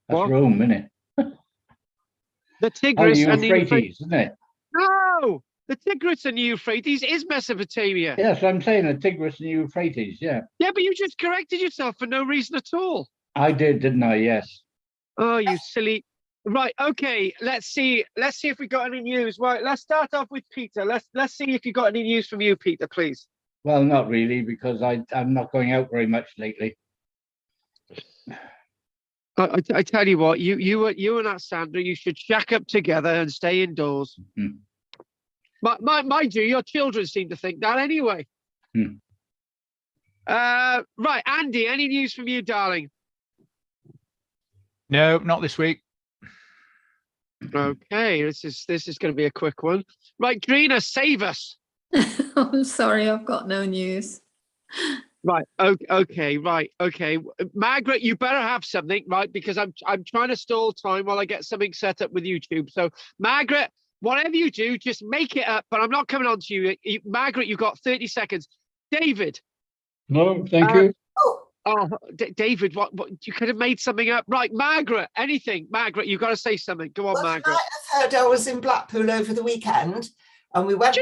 That's What? Rome, isn't it? The Oh, the Tigris and the Euphrates. Euphrates, isn't it? No, the Tigris and the Euphrates is Mesopotamia. Yes, I'm saying the Tigris and Euphrates. Yeah, Yeah, but you just corrected yourself for no reason at all. I did, didn't I? Yes. Oh, you silly. Right, okay. Let's see if we got any news. Right, let's start off with Peter. Let's see if you got any news from you, Peter, please. Well, not really, because I'm not going out very much lately. I tell you what, you and that Sandra, you should shack up together and stay indoors. Mind you, your children seem to think that anyway. Right, Andy, any news from you, darling? No, not this week. Okay, this is going to be a quick one. Right, Drina, save us. I'm sorry, I've got no news. Right. Okay. Right. Okay. Margaret, you better have something, right? Because I'm trying to stall time while I get something set up with YouTube. So, Margaret, whatever you do, just make it up. But I'm not coming on to you. Margaret, you've got 30 seconds. David. No, thank you. Oh, David, what? You could have made something up, right? Margaret, anything? Margaret, you've got to say something. Go on, Well, Margaret. you might have heard I was in Blackpool over the weekend, and we went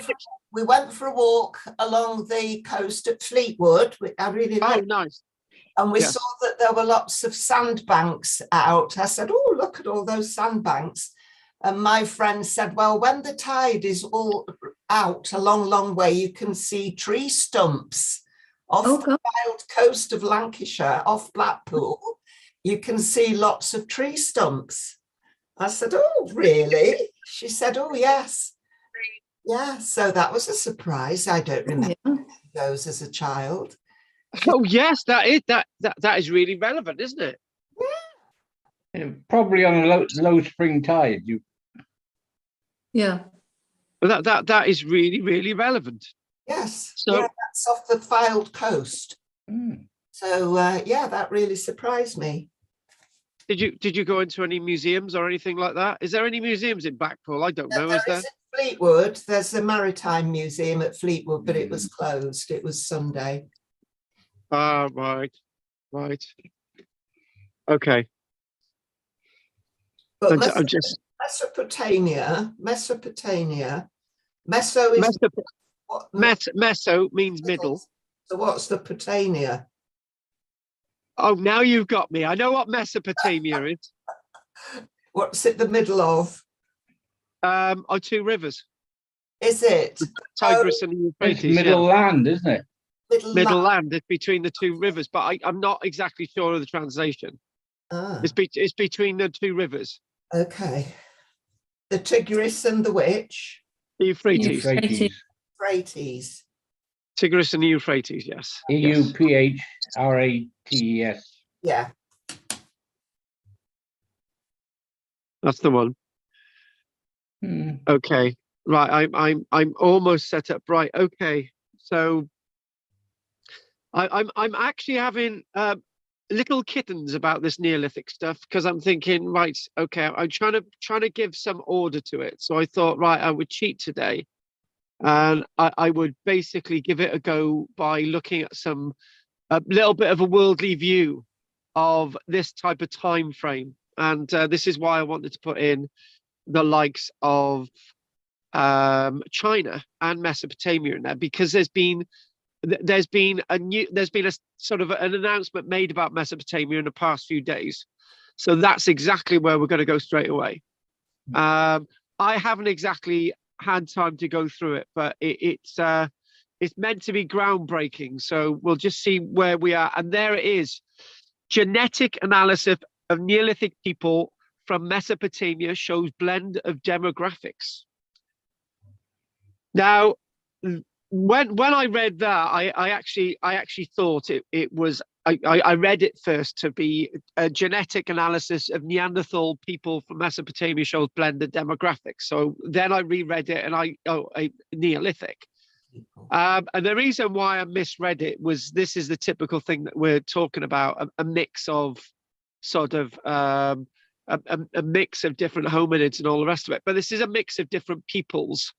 for a walk along the coast at Fleetwood, which I really liked. Oh, nice. And we saw that there were lots of sandbanks out. I said, oh, look at all those sandbanks. And my friend said, well, when the tide is all out a long, long way, you can see tree stumps off the wild coast of Lancashire, off Blackpool. You can see lots of tree stumps. I said, oh, really? She said, oh, yes. Yeah, so that was a surprise. I don't remember those as a child. Oh yes, that is really relevant, isn't it? Yeah, probably on a low spring tide. Yeah. Well, that is really, really relevant. Yes. So yeah, that's off the Fylde coast. So yeah, that really surprised me. Did you go into any museums or anything like that? Is there any museums in Blackpool? I don't know. There Is there? is in Fleetwood. There's a maritime museum at Fleetwood, but it was closed. It was Sunday. Ah, right. Okay. But I'm just Mesopotamia. Meso is Meso means middle. So what's the Potania? Oh, now you've got me. I know what Mesopotamia is. What's it the middle of? Are two rivers. Is it? Tigris and the Euphrates. It's middle land, isn't it? Middle land is between the two rivers, but I'm not exactly sure of the translation. It's between the two rivers. Okay. The Tigris and the which? Euphrates. Euphrates. Tigris and the Euphrates, yes. EUPHRATES. Yeah. That's the one. Okay. Right. I'm almost set up. Right. Okay. So I'm actually having little kittens about this Neolithic stuff because I'm thinking, right, okay, I'm trying to give some order to it. So I thought, right, I would cheat today, and I would basically give it a go by looking at a little bit of a worldly view of this type of time frame, and this is why I wanted to put in the likes of China and Mesopotamia in there, because there's been a sort of an announcement made about Mesopotamia in the past few days. So that's exactly where we're going to go straight away. I haven't exactly had time to go through it, but it's meant to be groundbreaking. So we'll just see where we are. And there it is. Genetic analysis of Neolithic people from Mesopotamia shows blend of demographics. Now, when I read that, I actually thought it was I read it first to be a genetic analysis of Neanderthal people from Mesopotamia shows blended demographics. So then I reread it and a Neolithic. And the reason why I misread it was this is the typical thing that we're talking about, a mix of sort of a mix of different hominids and all the rest of it. But this is a mix of different peoples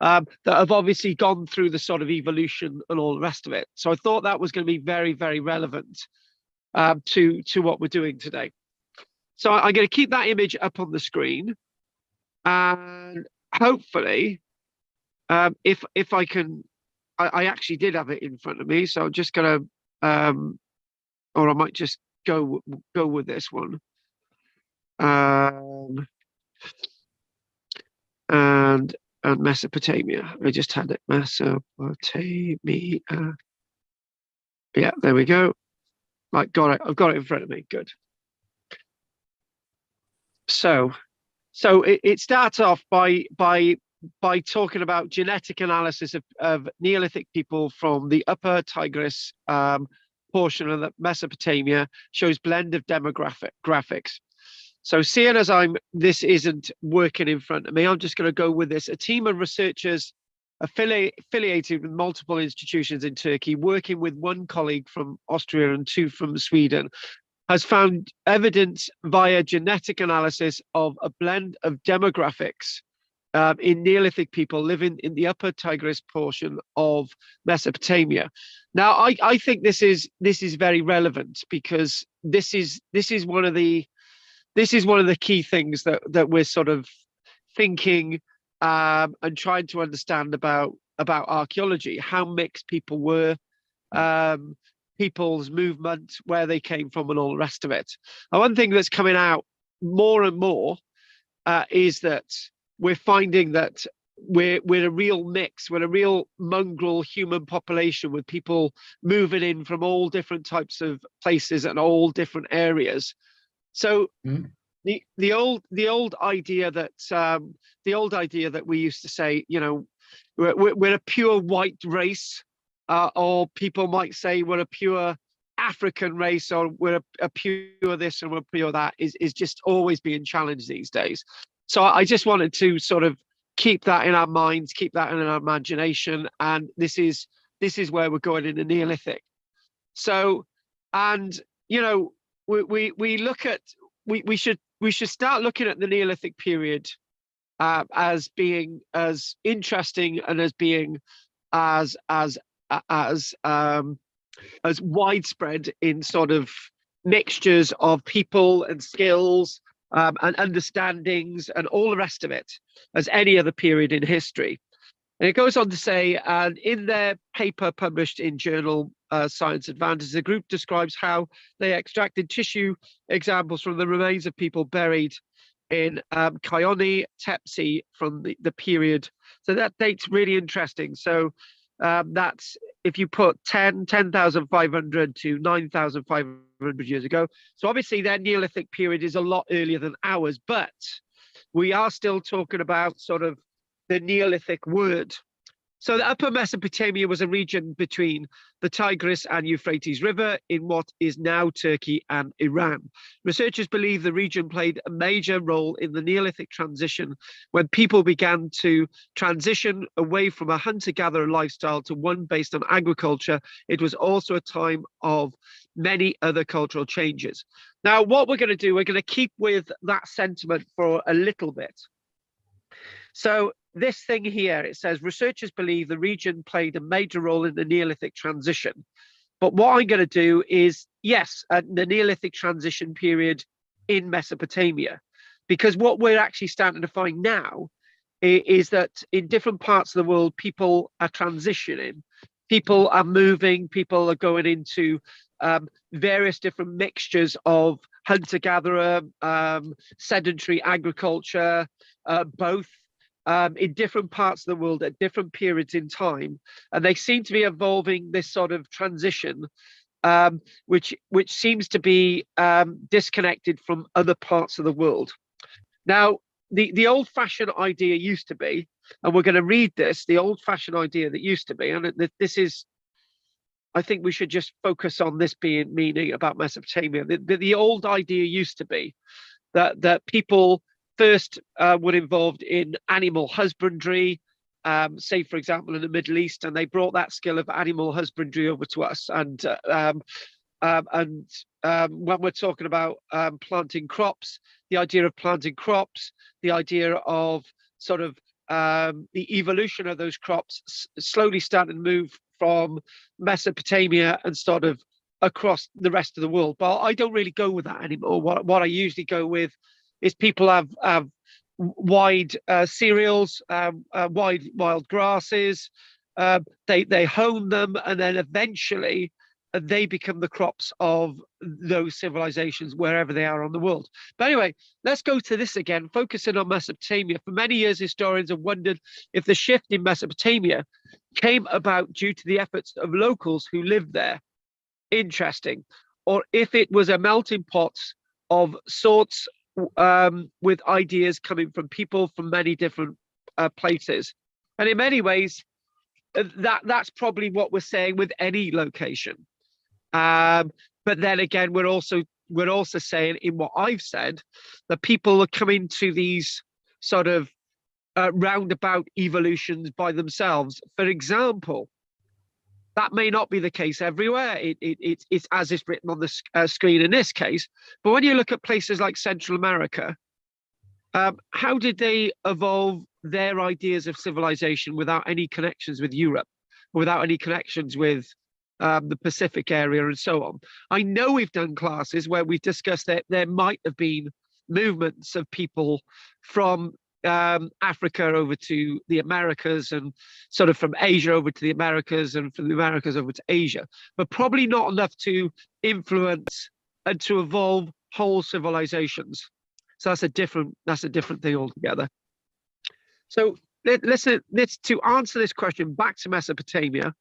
that have obviously gone through the sort of evolution and all the rest of it. So I thought that was going to be very, very relevant to what we're doing today. So I'm going to keep that image up on the screen, and hopefully, if I can, I actually did have it in front of me, so I'm just going to, or I might just go with this one. And Mesopotamia. I just had it. Mesopotamia. Yeah, there we go. Right, got it. I've got it in front of me. Good. So it starts off by talking about genetic analysis of Neolithic people from the upper Tigris portion of the Mesopotamia, shows blend of demographics. So seeing as this isn't working in front of me, I'm just going to go with this. A team of researchers affiliated with multiple institutions in Turkey, working with one colleague from Austria and 2 from Sweden, has found evidence via genetic analysis of a blend of demographics in Neolithic people living in the upper Tigris portion of Mesopotamia. Now, I think this is very relevant, because this is one of the key things that we're sort of thinking and trying to understand about archaeology, how mixed people were, people's movement, where they came from, and all the rest of it. And one thing that's coming out more and more is that we're finding that we're a real mix, we're a real mongrel human population, with people moving in from all different types of places and all different areas. So the old idea that we used to say, you know, we're a pure white race, or people might say we're a pure African race, or we're a pure this and we're pure that, is just always being challenged these days. So I just wanted to sort of keep that in our minds, keep that in our imagination, and this is where we're going in the Neolithic. So, and you know, we look at we should start looking at the Neolithic period as being as interesting and as being as widespread in sort of mixtures of people and skills and understandings and all the rest of it as any other period in history. And it goes on to say, and in their paper published in journal Science Advances, the group describes how they extracted tissue examples from the remains of people buried in Kyoni, Tepsi from the period. So that date's really interesting. So that's, if you put 10,500 to 9,500 years ago. So obviously their Neolithic period is a lot earlier than ours, but we are still talking about sort of the Neolithic word. So the Upper Mesopotamia was a region between the Tigris and Euphrates River in what is now Turkey and Iran. Researchers believe the region played a major role in the Neolithic transition, when people began to transition away from a hunter-gatherer lifestyle to one based on agriculture. It was also a time of many other cultural changes. Now, what we're going to do, we're going to keep with that sentiment for a little bit. So this thing here, it says researchers believe the region played a major role in the Neolithic transition. But what I'm going to do is, yes, the Neolithic transition period in Mesopotamia, because what we're actually starting to find now is that in different parts of the world, people are transitioning, people are moving, people are going into various different mixtures of hunter-gatherer, sedentary agriculture, both. In different parts of the world at different periods in time, and they seem to be evolving this sort of transition, which seems to be disconnected from other parts of the world. Now, the old-fashioned idea used to be, and we're going to read this, the old-fashioned idea that used to be, and this is, I think we should just focus on this being meaning about Mesopotamia. The old idea used to be that people first were involved in animal husbandry, say, for example, in the Middle East, and they brought that skill of animal husbandry over to us. And when we're talking about planting crops, the idea of planting crops, the idea of sort of the evolution of those crops slowly starting to move from Mesopotamia and sort of across the rest of the world. But I don't really go with that anymore. What I usually go with is people have wide cereals, wide wild grasses. They hone them, and then eventually they become the crops of those civilizations wherever they are on the world. But anyway, let's go to this again, focusing on Mesopotamia. For many years, historians have wondered if the shift in Mesopotamia came about due to the efforts of locals who lived there. Interesting. Or if it was a melting pot of sorts, with ideas coming from people from many different places. And in many ways, that's probably what we're saying with any location. But then again, we're also saying, in what I've said, that people are coming to these sort of roundabout evolutions by themselves. For example, that may not be the case everywhere. It's as it's written on the screen in this case. But when you look at places like Central America, how did they evolve their ideas of civilization without any connections with Europe, without any connections with the Pacific area and so on? I know we've done classes where we've discussed that there might have been movements of people from Africa over to the Americas, and sort of from Asia over to the Americas, and from the Americas over to Asia, but probably not enough to influence and to evolve whole civilizations. So that's a different thing altogether. So let's to answer this question, back to Mesopotamia,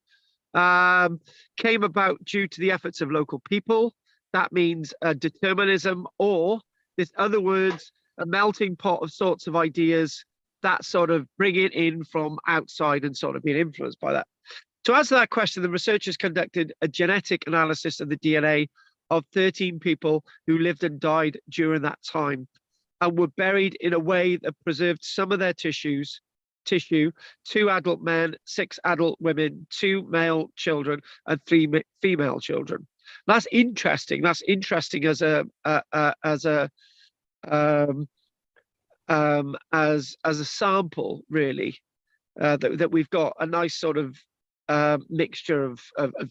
came about due to the efforts of local people. That means determinism, or this other words, a melting pot of sorts of ideas that sort of bring it in from outside and sort of being influenced by that. To answer that question, the researchers conducted a genetic analysis of the DNA of 13 people who lived and died during that time, and were buried in a way that preserved some of their tissue, 2 adult men, 6 adult women, 2 male children, and 3 female children. That's interesting. That's interesting as a sample, really, that we've got a nice sort of mixture of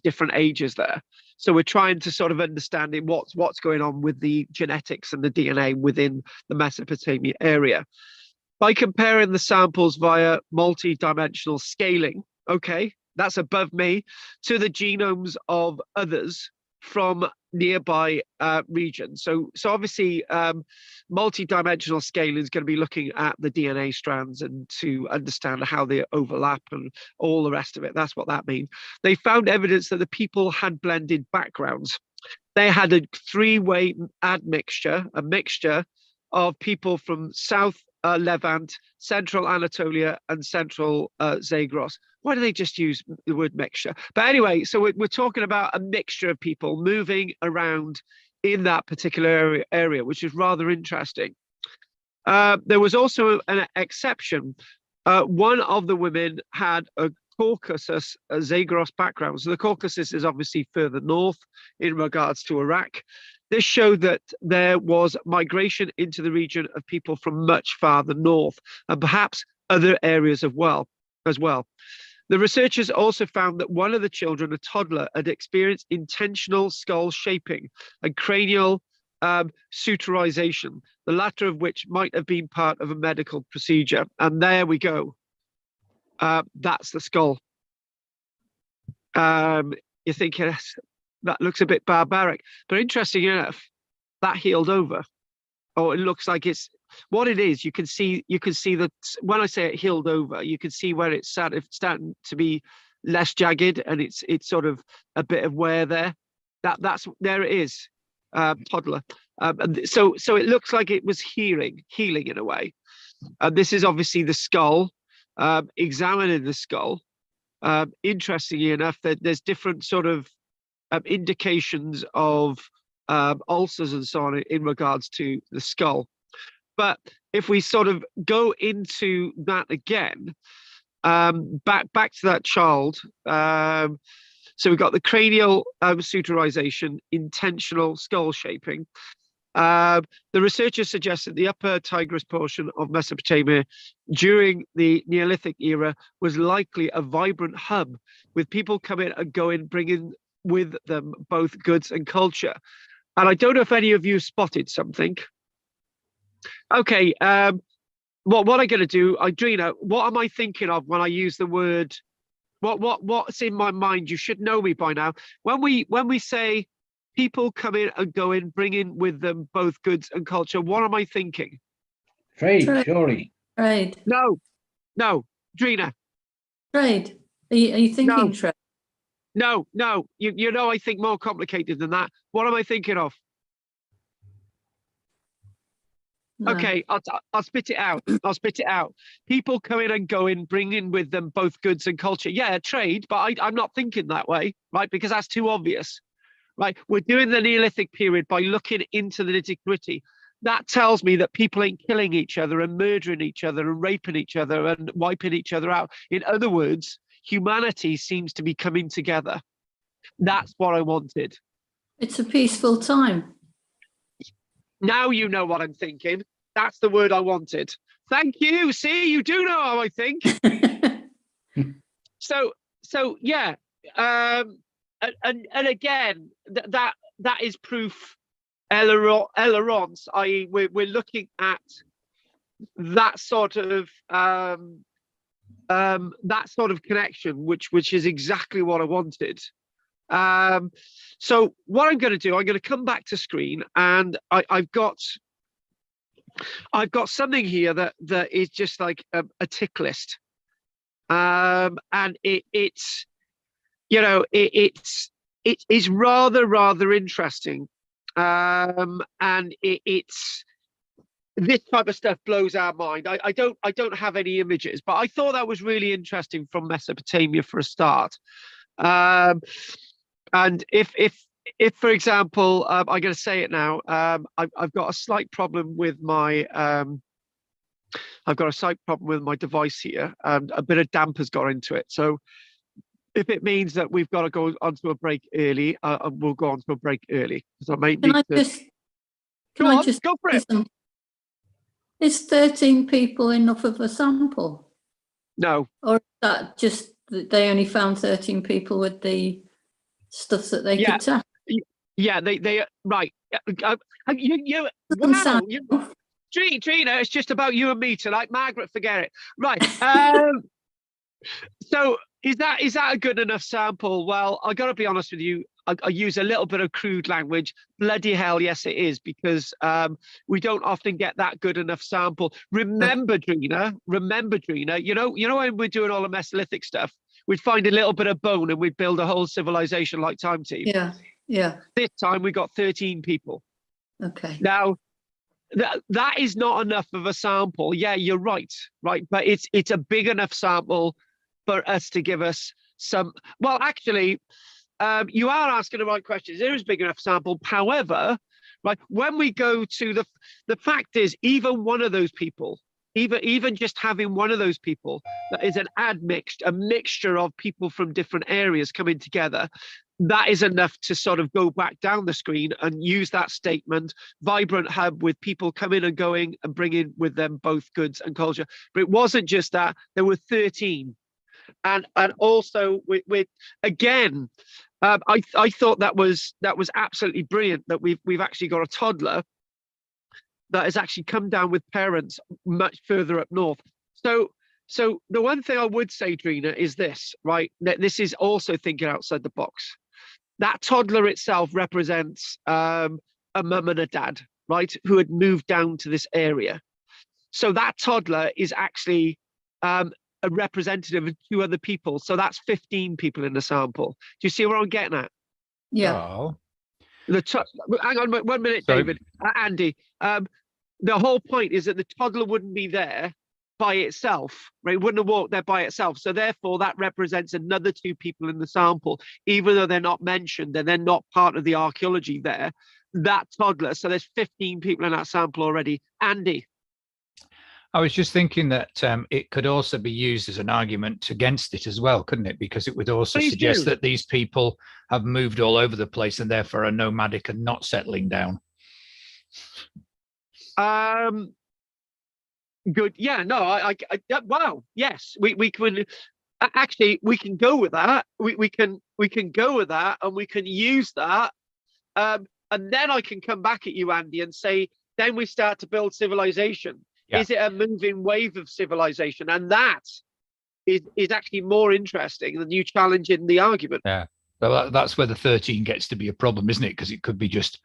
different ages there. So we're trying to sort of understanding what's going on with the genetics and the DNA within the Mesopotamia area by comparing the samples via multi-dimensional scaling. Okay, that's above me, to the genomes of others from nearby regions. So obviously, multi-dimensional scaling is going to be looking at the DNA strands and to understand how they overlap and all the rest of it. That's what that means. They found evidence that the people had blended backgrounds. They had a 3-way admixture, a mixture of people from South Levant, Central Anatolia, and Central Zagros. Why do they just use the word mixture? But anyway, so we're talking about a mixture of people moving around in that particular area, which is rather interesting. There was also an exception. One of the women had a Caucasus, a Zagros background. So the Caucasus is obviously further north in regards to Iraq. This showed that there was migration into the region of people from much farther north, and perhaps other areas as well. The researchers also found that one of the children, a toddler, had experienced intentional skull shaping and cranial suturization, the latter of which might have been part of a medical procedure. And there we go. That's the skull. You're thinking, that looks a bit barbaric, but interesting enough, that healed over. Oh, it looks like it's what it is. You can see that when I say it healed over, you can see where it's starting to be less jagged, and it's sort of a bit of wear there. That's there it is, toddler. So it looks like it was healing in a way. This is obviously the skull. Examining the skull, interestingly enough, that there's different sort of indications of ulcers and so on in regards to the skull. But if we sort of go into that again, back to that child, so we've got the cranial suturization, intentional skull shaping. The researchers suggested the upper Tigris portion of Mesopotamia during the Neolithic era was likely a vibrant hub, with people coming and going, bringing with them both goods and culture. And I don't know if any of you spotted something. Okay, what I'm going to do, Idrina, what am I thinking of when I use the word? What's in my mind? You should know me by now. When we say people come in and go in, bringing with them both goods and culture, what am I thinking? Trade, surely. Trade. No, Drina. Trade. Are you thinking No. trade? No. You know, I think more complicated than that. What am I thinking of? No. Okay, I'll spit it out. I'll spit it out. People coming and going, bringing with them both goods and culture. Yeah, trade, but I'm not thinking that way, right? Because that's too obvious, right? We're doing the Neolithic period by looking into the nitty-gritty. That tells me that people ain't killing each other and murdering each other and raping each other and wiping each other out. In other words, humanity seems to be coming together. That's what I wanted. It's a peaceful time. Now you know what I'm thinking. That's the word I wanted. Thank you. See, you do know how I think. So yeah. And again, that is proof. Ailerons, i.e., we're looking at that sort of connection, which is exactly what I wanted. So what I'm going to do, I'm going to come back to screen, and I've got something here that is just like a tick list, and it's you know it is rather interesting, and it's this type of stuff blows our mind. I don't have any images, but I thought that was really interesting from Mesopotamia for a start. And if for example, I'm going to say it now, I've got a slight problem with my device here, and a bit of damp has got into it. So if it means that we've got to go onto a break early, we'll go onto a break early, because I may need to. Can I just go for it. Is 13 people enough of a sample? No. Or is that just that they only found 13 people with the stuff that they could tap? Yeah, they right. Wow, Trina, it's just about you and me tonight. Margaret, forget it. Right. So is that a good enough sample? Well, I got to be honest with you. I use a little bit of crude language. Bloody hell, yes, it is, because we don't often get that good enough sample. Remember, Drina, you know when we're doing all the Mesolithic stuff, we'd find a little bit of bone and we'd build a whole civilization like Time Team. Yeah. This time we got 13 people. Okay. Now, that is not enough of a sample. Yeah, you're right? But it's a big enough sample for us to give us some. Well, actually, you are asking the right questions. There is a big enough sample. However, right, when we go to the fact is, even one of those people, even just having one of those people, that is a mixture of people from different areas coming together, that is enough to sort of go back down the screen and use that statement, vibrant hub with people coming and going and bringing with them both goods and culture. But it wasn't just that, there were 13. And also with again, I thought that was absolutely brilliant that we've actually got a toddler that has actually come down with parents much further up north. So the one thing I would say, Drina, is this, right? That this is also thinking outside the box. That toddler itself represents a mum and a dad, right, who had moved down to this area. So that toddler is actually a representative of 2 other people. So that's 15 people in the sample. Do you see where I'm getting at? Yeah. Oh. Hang on 1 minute, Sorry. David. Andy, the whole point is that the toddler wouldn't be there by itself, right? It wouldn't have walked there by itself. So therefore, that represents another 2 people in the sample, even though they're not mentioned and they're not part of the archaeology there. That toddler, so there's 15 people in that sample already. Andy. I was just thinking that it could also be used as an argument against it as well, couldn't it? Because it would also Please suggest do. that these people have moved all over the place and therefore are nomadic and not settling down. Good. Yeah. No. Wow. Yes. We could. Actually, we can go with that. We can go with that, and we can use that. And then I can come back at you, Andy, and say, then we start to build civilization. Yeah. Is it a moving wave of civilization? And that is actually more interesting than you challenging the argument. Yeah. Well, that's where the 13 gets to be a problem, isn't it? Because it could be just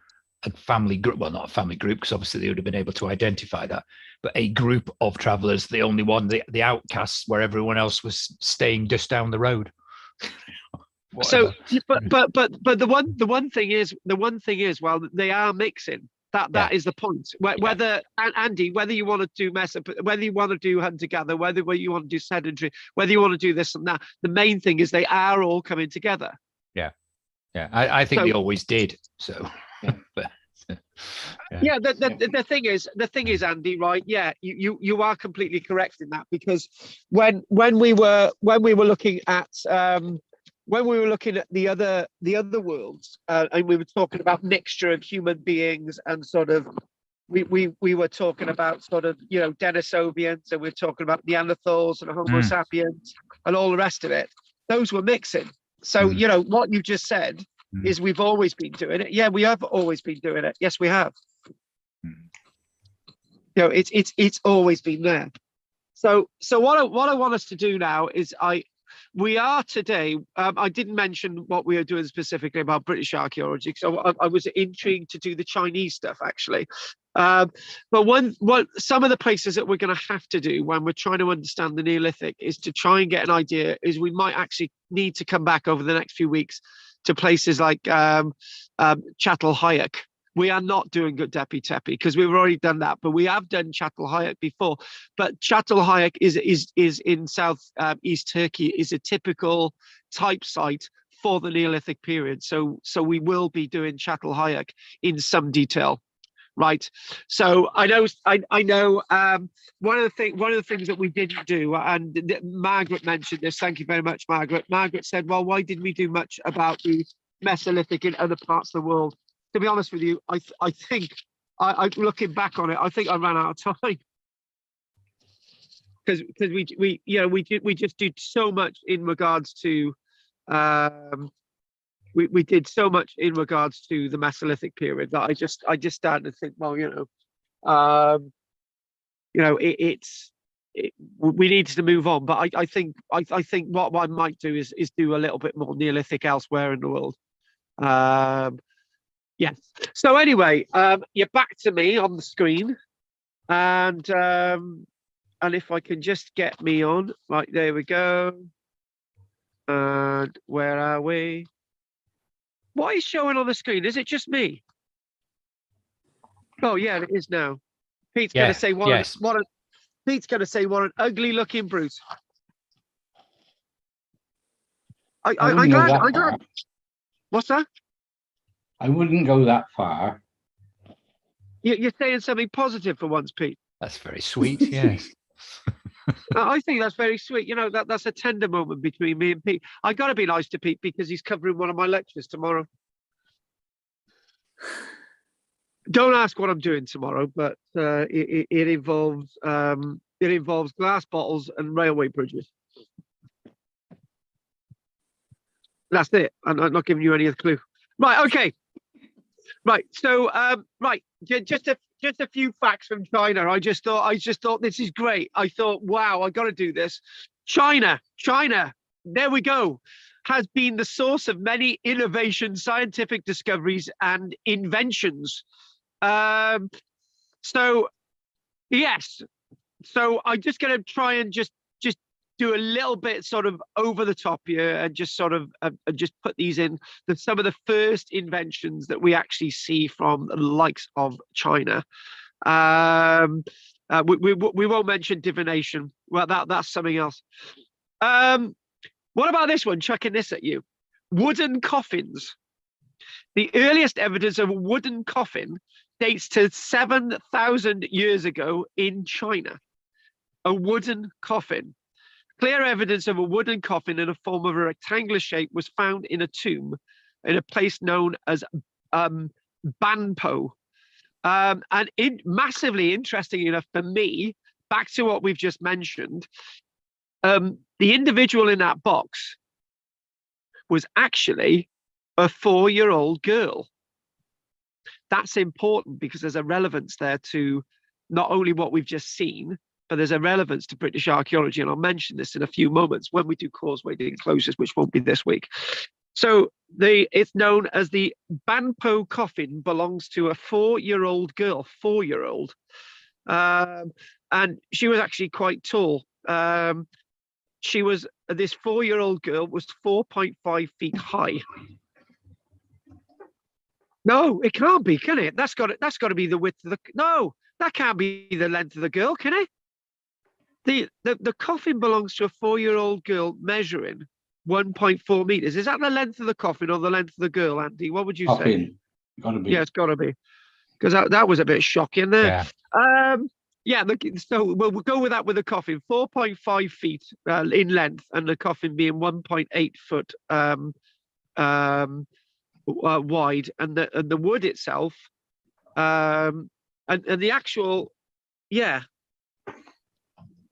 a family group. Well, not a family group, because obviously they would have been able to identify that. But a group of travelers, the only one, the outcasts, where everyone else was staying just down the road. So, but the one thing is, well, they are mixing. That is the point. Whether Andy, whether you want to do whether you want to do hunter gatherer, whether you want to do sedentary, whether you want to do this and that, the main thing is they are all coming together. Yeah, I think they always did. So, but, yeah. The thing is, Andy, right? Yeah, you are completely correct in that, because when we were looking at the other worlds, and we were talking about mixture of human beings, and sort of we were talking about sort of, you know, Denisovians, and we were talking about Neanderthals and Homo sapiens and all the rest of it. Those were mixing. So, you know, what you just said is we've always been doing it. Yeah, we have always been doing it. Yes, we have. You know, it's always been there. So what I want us to do now is we are today, I didn't mention what we are doing specifically about British archaeology, so I was intrigued to do the Chinese stuff, actually. But some of the places that we're going to have to do when we're trying to understand the Neolithic is to try and get an idea, is we might actually need to come back over the next few weeks to places like Chaptal-Hayek. We are not doing good Tepe Tepe because we've already done that, but we have done Chaptal-Hayek before. But Chaptal-Hayek is in south east Turkey, is a typical type site for the Neolithic period. So we will be doing Chaptal-Hayek in some detail, right? So I know one of the things that we didn't do, and Margaret mentioned this. Thank you very much, Margaret. Margaret said, "Well, why didn't we do much about the Mesolithic in other parts of the world?" To be honest with you, I think looking back on it, I think I ran out of time, because we just did so much in regards to we did so much in regards to the Mesolithic period that I just started to think, well, we need to move on. But I think what I might do is do a little bit more Neolithic elsewhere in the world. Yes. So anyway, you're back to me on the screen, and if I can just get me on, right, there we go. And where are we? What is showing on the screen? Is it just me? Oh yeah, it is now. Pete's going to say Pete's going to say what an ugly looking brute. I'm glad. What's that? I wouldn't go that far. You're saying something positive for once, Pete. that's very sweet. Yes. I think that's very sweet. You know, that's a tender moment between me and Pete. I got to be nice to Pete because he's covering one of my lectures tomorrow. Don't ask what I'm doing tomorrow, but it involves glass bottles and railway bridges. That's it. I'm not giving you any other clue. Right. Okay. Right. So, just a few facts from China. I just thought this is great. I thought, wow, I got to do this. China, there we go, has been the source of many innovations, scientific discoveries, and inventions. So, yes. So I'm just going to try and just do a little bit sort of over the top here and just sort of just put these in some of the first inventions that we actually see from the likes of China. We won't mention divination. Well, that's something else. What about this one? Chucking this at you. Wooden coffins. The earliest evidence of a wooden coffin dates to 7,000 years ago in China. A wooden coffin. Clear evidence of a wooden coffin in a form of a rectangular shape was found in a tomb in a place known as Banpo. And massively interesting enough for me, back to what we've just mentioned, the individual in that box was actually a 4-year-old girl. That's important because there's a relevance there to not only what we've just seen, but there's a relevance to British archaeology. And I'll mention this in a few moments when we do causeway enclosures, which won't be this week. So it's known as the Banpo coffin, belongs to a 4-year-old girl, 4-year-old. And she was actually quite tall. This 4-year-old girl was 4.5 feet high. No, it can't be, can it? That's got to be the width of the. No, that can't be the length of the girl, can it? The coffin belongs to a 4-year-old girl measuring 1.4 meters. Is that the length of the coffin or the length of the girl, Andy? What would you say? Gotta be. Yeah, it's got to be, because that was a bit shocking there. Yeah. So we'll go with that with the coffin, 4.5 feet in length, and the coffin being 1.8 foot wide, and the wood itself, and the actual,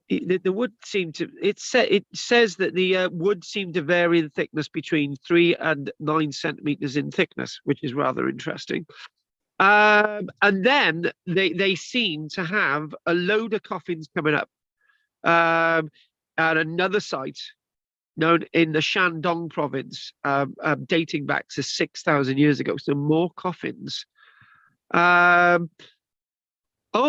the wood seemed to. It says that the wood seemed to vary in thickness between 3 and 9 centimeters in thickness, which is rather interesting. And then they seem to have a load of coffins coming up at another site known in the Shandong province, dating back to 6,000 years ago. So more coffins. Oh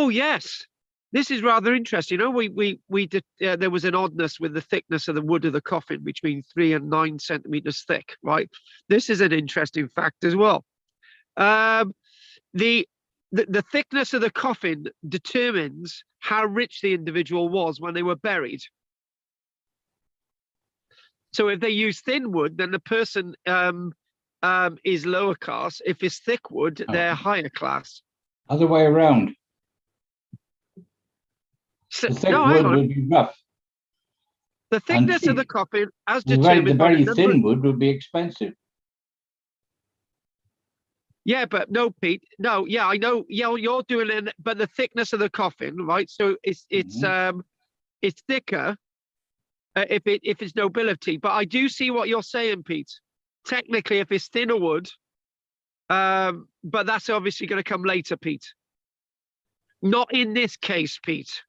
yes, this is rather interesting. You know, we did. There was an oddness with the thickness of the wood of the coffin between 3 and 9 centimeters thick. Right. This is an interesting fact as well. The thickness of the coffin determines how rich the individual was when they were buried. So if they use thin wood, then the person is lower class. If it's thick wood, they're higher class. Other way around. So, The thick wood would be rough. The thickness of the coffin, as determined The by very the thin wood would be expensive. Yeah, but no, Pete. No, yeah, I know. Yeah, you're doing it, but the thickness of the coffin, right? So it's thicker if it's nobility. But I do see what you're saying, Pete. Technically, if it's thinner wood, but that's obviously going to come later, Pete. Not in this case, Pete.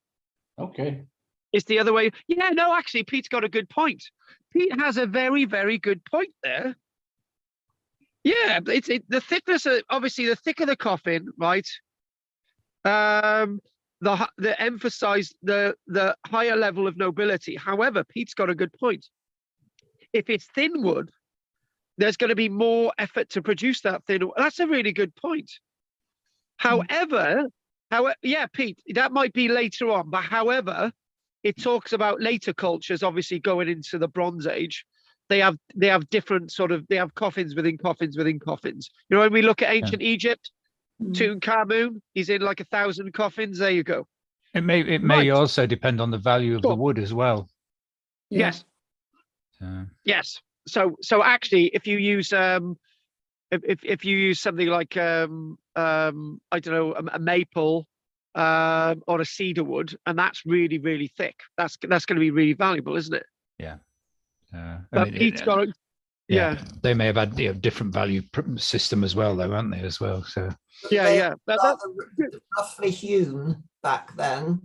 Okay. It's the other way. Yeah, no, actually, Pete's got a good point. Pete has a very, very good point there. Yeah, the thickness of, obviously the thicker the coffin, right? The emphasize the higher level of nobility. However, Pete's got a good point. If it's thin wood, there's going to be more effort to produce that thin. That's a really good point. However, yeah, Pete, that might be later on. But however, it talks about later cultures, obviously going into the Bronze Age. They have different they have coffins within coffins within coffins. You know, when we look at ancient Egypt, Tutankhamun, he's in like 1,000 coffins. There you go. It may also depend on the value of the wood as well. Yeah. Yes. Yes. So actually, if you use if you use something like I don't know, a maple or a cedar wood, and that's really, really thick, that's going to be really valuable, isn't it? Yeah. But Pete's got they may have had different value system as well, though, aren't they? As well, so yeah. Roughly hewn back then.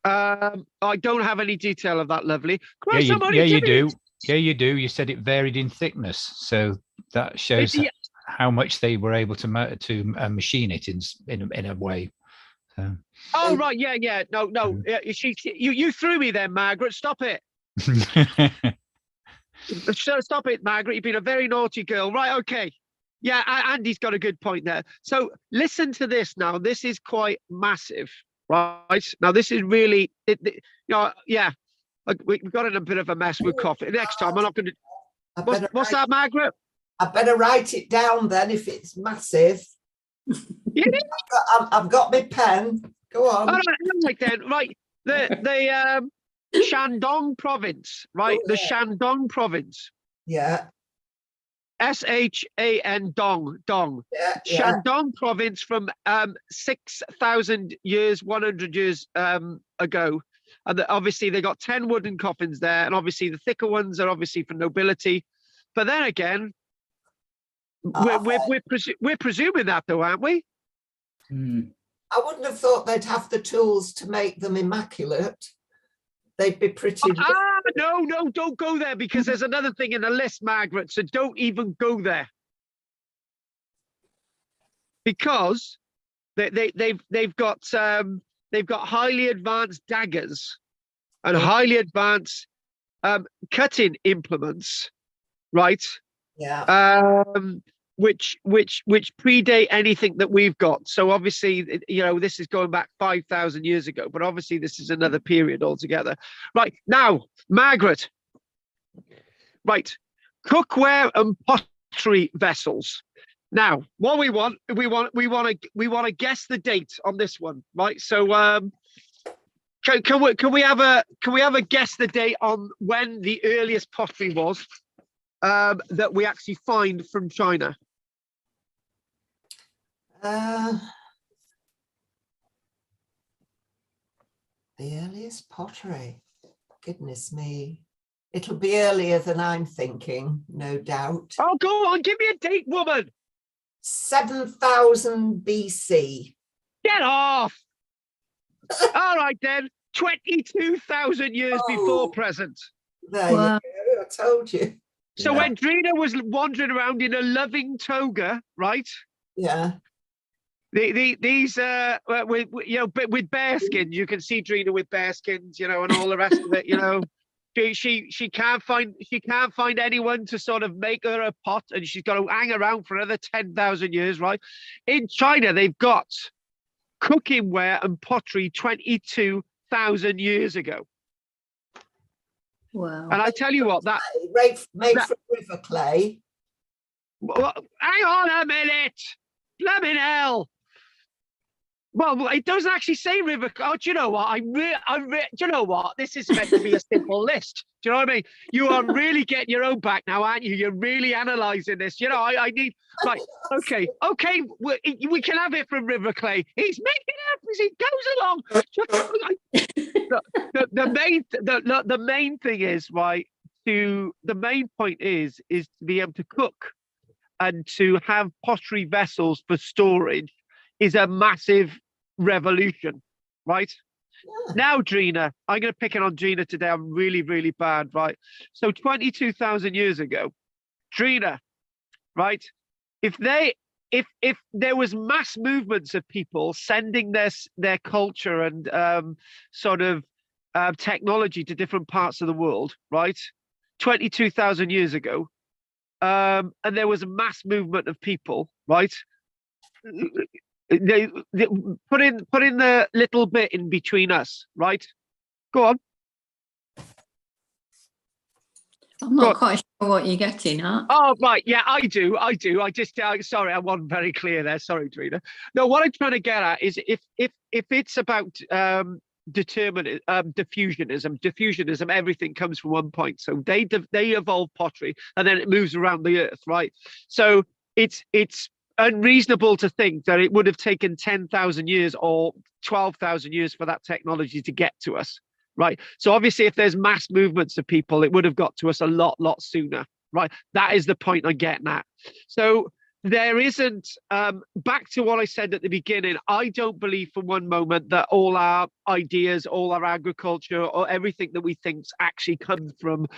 I don't have any detail of that, Lovely. Christ, you do. Yeah, you do. You said it varied in thickness, so that shows how much they were able to machine it in a way. So. Oh right, yeah. No. You threw me there, Margaret. Stop it. Stop it, Margaret. You've been a very naughty girl. Right, okay. Yeah, Andy's got a good point there. So listen to this now. This is quite massive, right? Now this is really, we've got in a bit of a mess with coffee. Next time, I'm not going to. What's that, Margaret? I better write it down then if it's massive. Yeah. I've got my pen. Go on. All right then. Right. The Shandong province, right? The Shandong province. Yeah. Shan Dong. Yeah. Shandong province from 6,000 years, 100 years ago. And obviously they got 10 wooden coffins there, and obviously the thicker ones are obviously for nobility. But then again, we're presuming that though, aren't we? I wouldn't have thought they'd have the tools to make them immaculate. They'd be pretty. No, don't go there, because there's another thing in the list, Margaret. So don't even go there, because they've got highly advanced daggers and highly advanced cutting implements, right? Yeah. Which predate anything that we've got. So obviously, you know, this is going back 5,000 years ago, but obviously this is another period altogether. Right now, Margaret. Right, cookware and pottery vessels. Now, what we want to guess the date on this one, right? So, can we have a guess the date on when the earliest pottery was that we actually find from China? The earliest pottery, goodness me. It'll be earlier than I'm thinking, no doubt. Oh, go on, give me a date, woman. 7,000 BC. Get off. All right then, 22,000 years before present. There you go, I told you. So when Drina was wandering around in a loving toga, right? Yeah. These with you know, with bear skins, you can see Drina with bear skins, you know, and all the rest of it, you know. She can't find anyone to sort of make her a pot, and she's got to hang around for another 10,000 years, right? In China, they've got cookingware and pottery 22,000 years ago. Wow. And I tell you what, that made from river clay. Well, hang on a minute, blimmin' hell. Well, it doesn't actually say river. Oh, do you know what? do you know what? This is meant to be a simple list. Do you know what I mean? You are really getting your own back now, aren't you? You're really analysing this. You know, I need, right, okay, we can have it from river clay. He's making it up as he goes along. The main thing is, right, the main point is to be able to cook and to have pottery vessels for storage is a massive revolution, right? Yeah. Now, Drina, I'm going to pick it on Drina today. I'm really, really bad, right? So 22,000 years ago, Drina, right? If there was mass movements of people sending their culture and sort of technology to different parts of the world, right? 22,000 years ago, and there was a mass movement of people, right? They put in the little bit in between us, right? Go on. I'm not quite sure what you're getting at. Oh, right. Yeah, I do. I just, sorry, I wasn't very clear there. Sorry, Drina. No, what I'm trying to get at is if it's about diffusionism, everything comes from one point. So they evolve pottery and then it moves around the earth, right? So it's unreasonable to think that it would have taken 10,000 years or 12,000 years for that technology to get to us, right? So obviously, if there's mass movements of people, it would have got to us a lot sooner, right? That is the point I'm getting at. So there isn't, back to what I said at the beginning, I don't believe for one moment that all our ideas, all our agriculture, or everything that we think's actually come from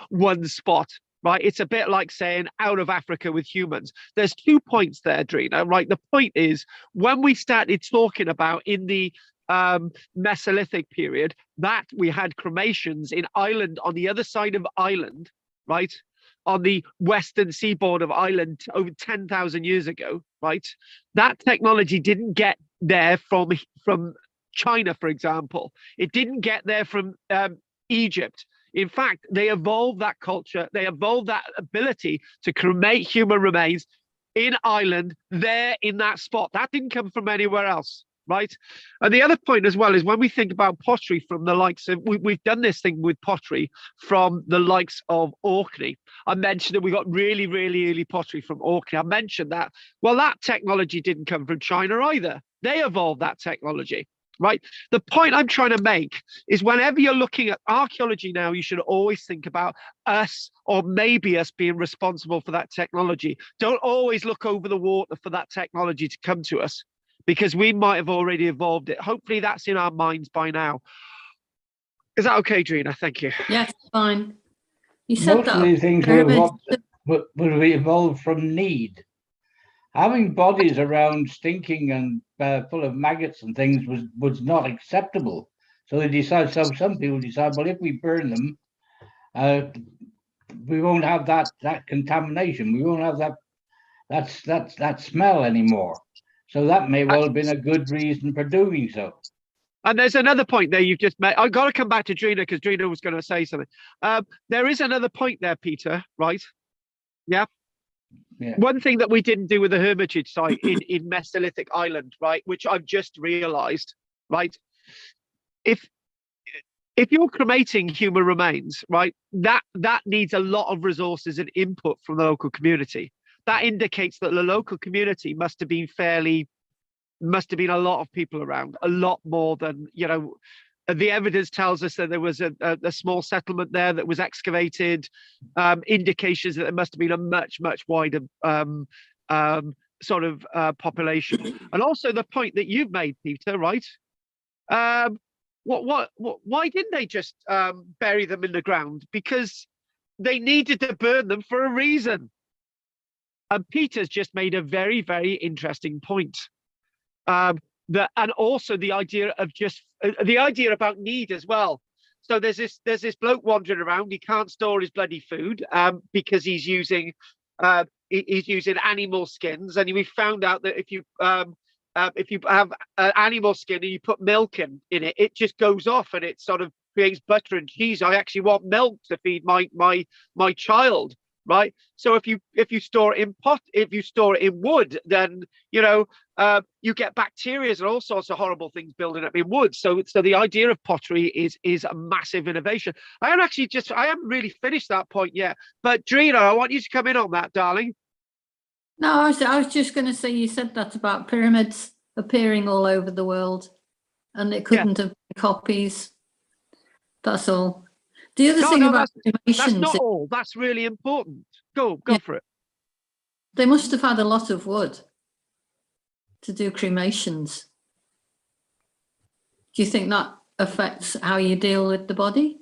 one spot. Right, it's a bit like saying out of Africa with humans. There's 2 points there, Drina. Right, the point is when we started talking about in the Mesolithic period that we had cremations in Ireland, on the other side of Ireland, right, on the western seaboard of Ireland over 10,000 years ago, right. That technology didn't get there from China, for example. It didn't get there from Egypt. In fact, they evolved that culture, they evolved that ability to cremate human remains in Ireland, there in that spot. That didn't come from anywhere else, right? And the other point as well is when we think about pottery from the likes of, we've done this thing with pottery from the likes of Orkney. I mentioned that we got really, really early pottery from Orkney. I mentioned that. Well, that technology didn't come from China either. They evolved that technology. right? The point I'm trying to make is whenever you're looking at archaeology now, you should always think about us, or maybe us being responsible for that technology. Don't always look over the water for that technology to come to us, because we might have already evolved it. Hopefully that's in our minds by now. Is that okay, Drina? Thank you. Yes, fine. You said Most that of these things pyramids. will evolve from need. Having bodies around stinking and full of maggots and things was not acceptable. So they decide. So some people decide, well, if we burn them, we won't have that contamination. We won't have that smell anymore. So that may well have been a good reason for doing so. And there's another point there you've just made. I've got to come back to Drina because Drina was going to say something. There is another point there, Peter, right? Yeah. Yeah. One thing that we didn't do with the Hermitage site in Mesolithic Island, right, which I've just realized, right? If you're cremating human remains, right, that needs a lot of resources and input from the local community. That indicates that the local community must have been a lot of people around, a lot more than, you know, the evidence tells us that there was a small settlement there that was excavated, indications that there must have been a much wider sort of population. And also the point that you've made, Peter, right? Why didn't they just bury them in the ground? Because they needed to burn them for a reason. And Peter's just made a very interesting point. And also the idea of the idea about need as well. So there's this bloke wandering around. He can't store his bloody food because he's using animal skins. And we found out that if you have animal skin and you put milk in it, it just goes off and it sort of creates butter and cheese. I actually want milk to feed my child. Right. So if you store it in wood, then you get bacteria and all sorts of horrible things building up in wood. So the idea of pottery is a massive innovation. I haven't really finished that point yet. But Drina, I want you to come in on that, darling. No, I was just going to say, you said that about pyramids appearing all over the world, and it couldn't have been copies. That's all. The other thing about cremations, that's not all. That's really important. Go for it. They must have had a lot of wood to do cremations. Do you think that affects how you deal with the body?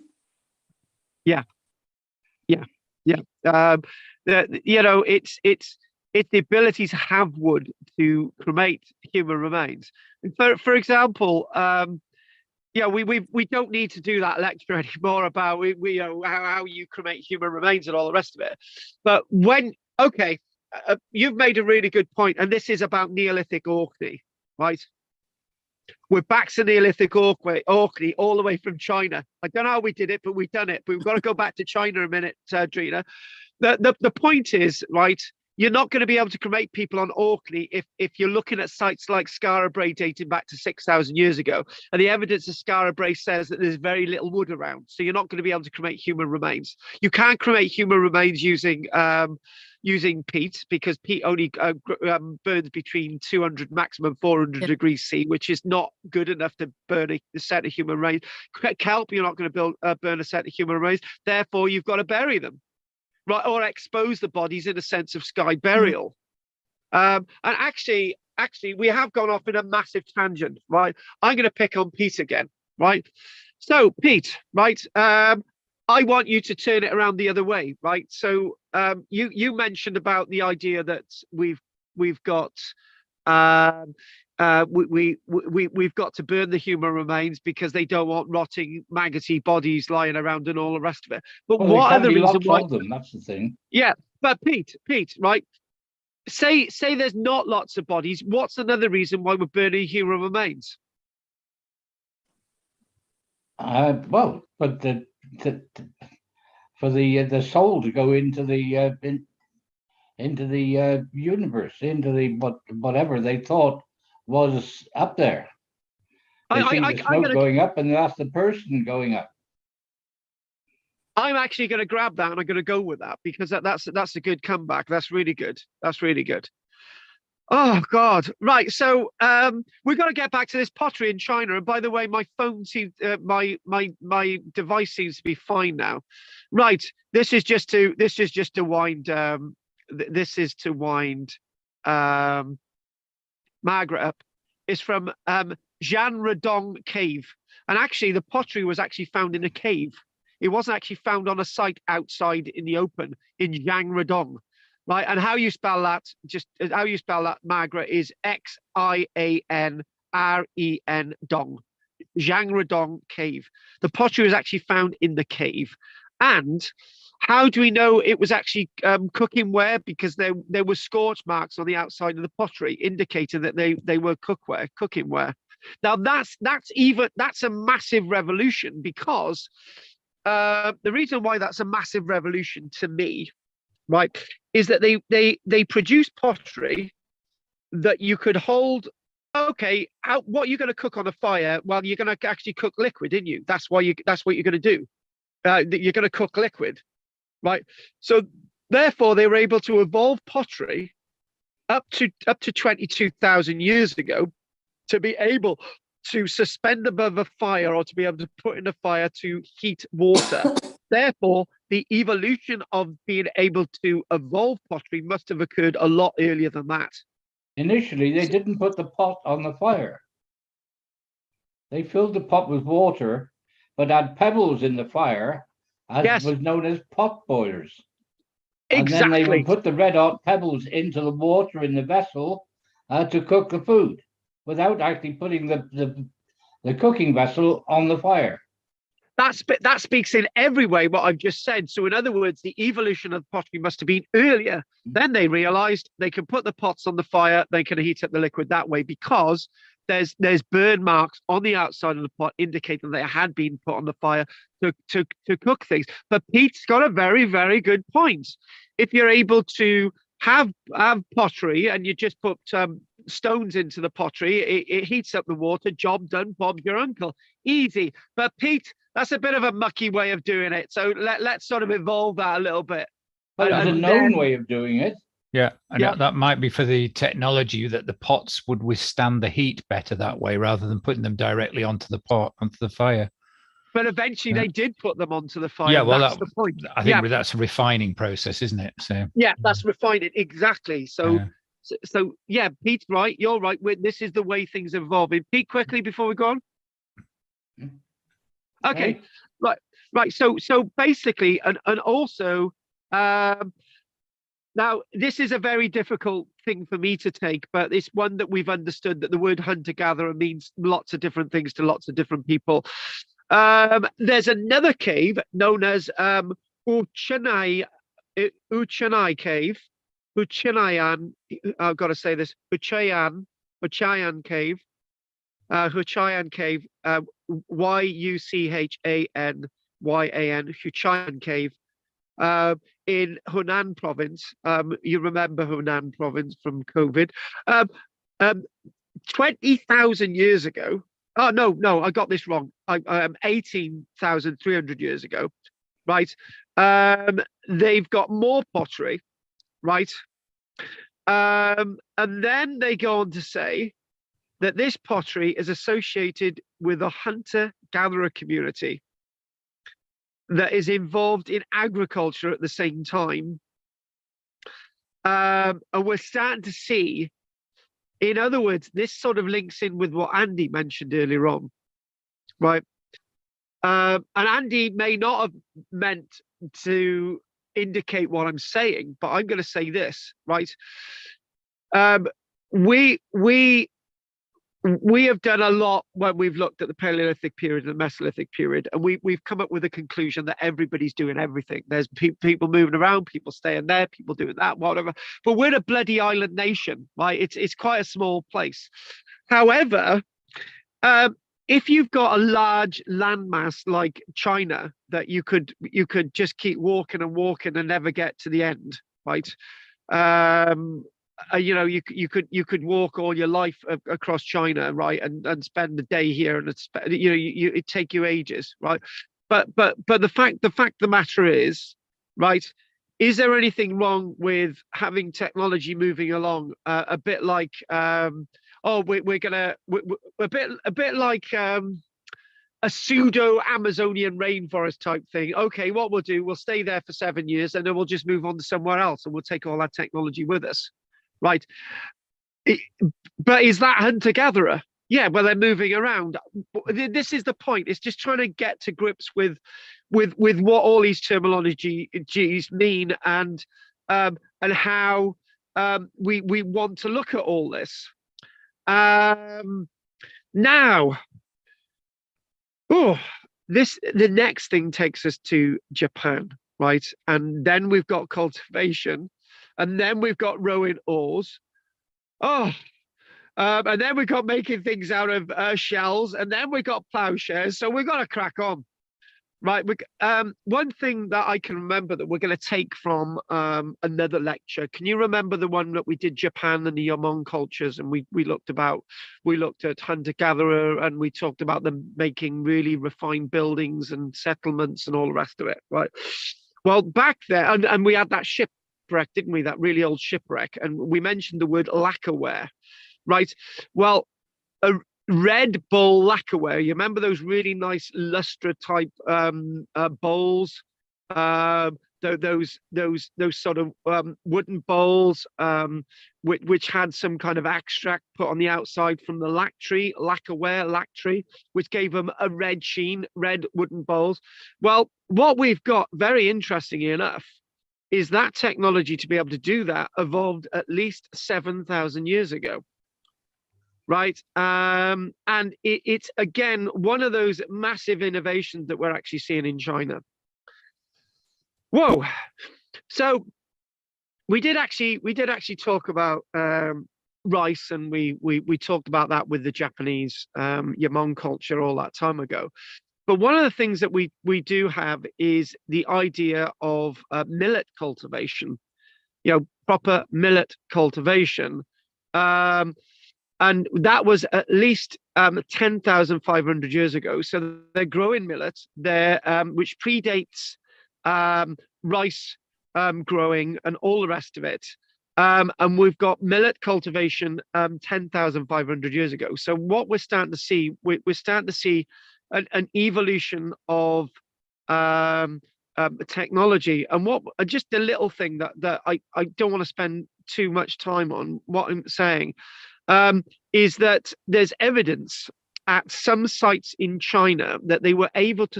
Yeah. It's the ability to have wood to cremate human remains. For example, we don't need to do that lecture anymore about how you cremate human remains and all the rest of it. But you've made a really good point, and this is about Neolithic Orkney, right? We're back to Neolithic Orkney all the way from China. I don't know how we did it, but we've done it. But we've got to go back to China a minute, Drina. The point is, right, you're not going to be able to cremate people on Orkney if you're looking at sites like Skara Brae dating back to 6,000 years ago. And the evidence of Skara Brae says that there's very little wood around. So you're not going to be able to cremate human remains. You can't cremate human remains using peat, because peat only burns between 200 maximum 400 degrees C, which is not good enough to burn a set of human remains. Kelp, you're not going to burn a set of human remains. Therefore, you've got to bury them. Right, or expose the bodies in a sense of sky burial. And actually, we have gone off in a massive tangent, right? I'm going to pick on Pete again, right? So, Pete, right, I want you to turn it around the other way, right? So, you mentioned about the idea that we've got we've got to burn the human remains because they don't want rotting, maggoty bodies lying around and all the rest of it. But what are the reasons why? Of them, that's the thing. Yeah, but Pete, right? Say there's not lots of bodies. What's another reason why we're burning human remains? Well, but for the soul to go into the universe, into the whatever they thought was up there. They see the smoke going up, and that's the person going up. I'm actually going to grab that, and I'm going to go with that, because that's a good comeback. That's really good. That's really good. Oh God! Right, so we've got to get back to this pottery in China. And by the way, my phone seems my device seems to be fine now. Right, this is just to wind this is to wind Margaret up. It's from Janredong Cave, and actually the pottery was actually found in a cave. It wasn't actually found on a site outside in the open in Janredong. Right, and how you spell that? Just how you spell that, Margaret, is Xianren Dong, Janredong Cave. The pottery was actually found in the cave, and how do we know it was actually cooking ware? Because there were scorch marks on the outside of the pottery, indicating that they were cooking ware. Now that's a massive revolution, because the reason why that's a massive revolution to me, right, is that they produce pottery that you could hold. Okay, what you're going to cook on a fire? Well, you're going to actually cook liquid, didn't you? That's what you're going to do. You're going to cook liquid, right? So therefore, they were able to evolve pottery up to 22,000 years ago to be able to suspend above a fire, or to be able to put in a fire to heat water. Therefore, the evolution of being able to evolve pottery must have occurred a lot earlier than that. Initially, they didn't put the pot on the fire. They filled the pot with water, but had pebbles in the fire, as was known as pot boilers. And then they would put the red hot pebbles into the water in the vessel to cook the food, without actually putting the cooking vessel on the fire. That speaks in every way what I've just said. So in other words, the evolution of pottery must have been earlier. Then they realized they can put the pots on the fire, they can heat up the liquid that way, because there's burn marks on the outside of the pot indicating they had been put on the fire to cook things. But Pete's got a very, very good point. If you're able to have pottery and you just put stones into the pottery, it heats up the water, job done, Bob's your uncle. Easy. But Pete, that's a bit of a mucky way of doing it. So let's sort of evolve that a little bit. But there's a known way of doing it. Yeah, and that might be for the technology, that the pots would withstand the heat better that way, rather than putting them directly onto the fire. But eventually they did put them onto the fire. Yeah, well, that's the point. I think that's a refining process, isn't it? So yeah, that's refining, exactly. So yeah, Pete's right. You're right. This is the way things are evolving. Pete, quickly before we go on. Okay, right. So basically, and also, now this is a very difficult thing for me to take, but it's one that we've understood, that the word hunter-gatherer means lots of different things to lots of different people. There's another cave known as Uchenai Cave, Huchenayan. I've got to say this, Huchayan Cave, Huchayan Cave, Yuchanyan, Huchayan Cave, in Hunan province. You remember Hunan province from COVID. 20,000 years ago. Oh, no, I got this wrong. 18,300 years ago, right? They've got more pottery, right? And then they go on to say that this pottery is associated with a hunter-gatherer community that is involved in agriculture at the same time. And we're starting to see, in other words, this sort of links in with what Andy mentioned earlier on, right? And Andy may not have meant to indicate what I'm saying, but I'm going to say this, right? We have done a lot when we've looked at the Paleolithic period and the Mesolithic period, and we've come up with a conclusion that everybody's doing everything. There's people moving around, people staying there, people doing that, whatever. But we're a bloody island nation, right? It's quite a small place. However, if you've got a large landmass like China that you could just keep walking and walking and never get to the end, right? You know, you could walk all your life across China, right, and spend the day here, and it'd take you ages, right? But the fact of the matter is, right, is there anything wrong with having technology moving along a bit like we're gonna a bit like a pseudo Amazonian rainforest type thing? Okay, what we'll do, we'll stay there for 7 years and then we'll just move on to somewhere else and we'll take all that technology with us, right? But is that hunter-gatherer? Yeah, well, they're moving around. This is the point. It's just trying to get to grips with what all these terminologies mean, and how we want to look at all this. Now, the next thing takes us to Japan, right? And then we've got cultivation, and then we've got rowing oars. And then we got making things out of shells, and then we got plowshares. So we've got to crack on, right? One thing that I can remember that we're going to take from another lecture. Can you remember the one that we did, Japan and the Yamon cultures, and we looked at hunter-gatherer, and we talked about them making really refined buildings and settlements and all the rest of it, right? Well, back there, and we had that shipwreck, didn't we? That really old shipwreck, and we mentioned the word lacquerware. Right. Well, a Red Bull lacquerware. You remember those really nice lustre type bowls? Those sort of wooden bowls, which had some kind of extract put on the outside from the lacquerware, which gave them a red sheen, red wooden bowls. Well, what we've got, very interestingly enough, is that technology to be able to do that evolved at least 7,000 years ago. Right. And it's, again, one of those massive innovations that we're actually seeing in China. Whoa. So we did actually talk about rice, and we talked about that with the Japanese Yamon culture all that time ago. But one of the things that we do have is the idea of millet cultivation, proper millet cultivation. And that was at least 10,500 years ago. So they're growing millet there, which predates rice growing and all the rest of it. And we've got millet cultivation 10,500 years ago. So what we're starting to see, we're starting to see an evolution of technology. And just a little thing that I don't want to spend too much time on. What I'm saying is that there's evidence at some sites in China that they were able to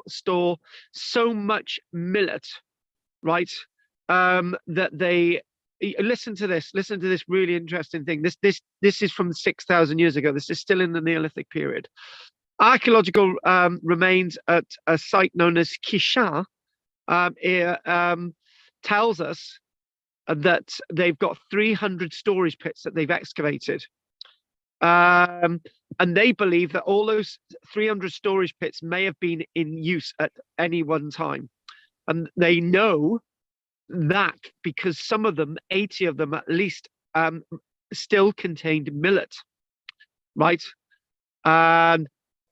store so much millet, right? That they listen to this really interesting thing. This is from 6,000 years ago. This is still in the Neolithic period. Archaeological remains at a site known as Kisha tells us that they've got 300 storage pits that they've excavated. And they believe that all those 300 storage pits may have been in use at any one time. And they know that because some of them, 80 of them at least, still contained millet, right?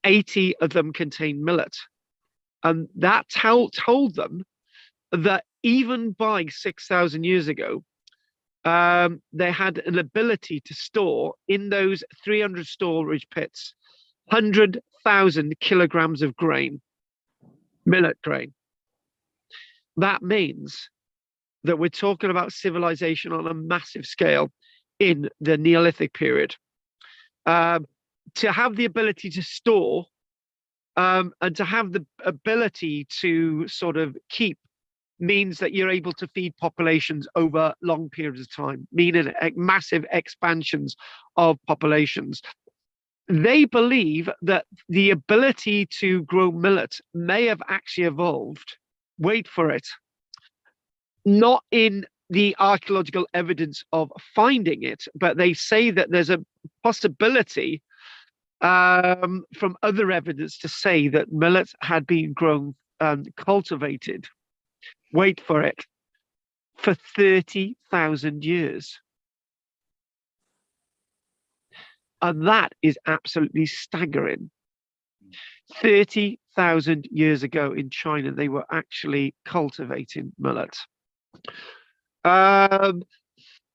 80 of them contained millet. And that told them that even by 6,000 years ago, they had an ability to store in those 300 storage pits 100,000 kilograms of grain, millet grain. That means that we're talking about civilization on a massive scale in the Neolithic period. To have the ability to store and to have the ability to sort of keep means that you're able to feed populations over long periods of time, meaning massive expansions of populations. They believe that the ability to grow millet may have actually evolved, wait for it, not in the archaeological evidence of finding it, but they say that there's a possibility from other evidence to say that millet had been grown and cultivated, wait for it, for 30,000 years. And that is absolutely staggering. 30,000 years ago in China, they were actually cultivating millet.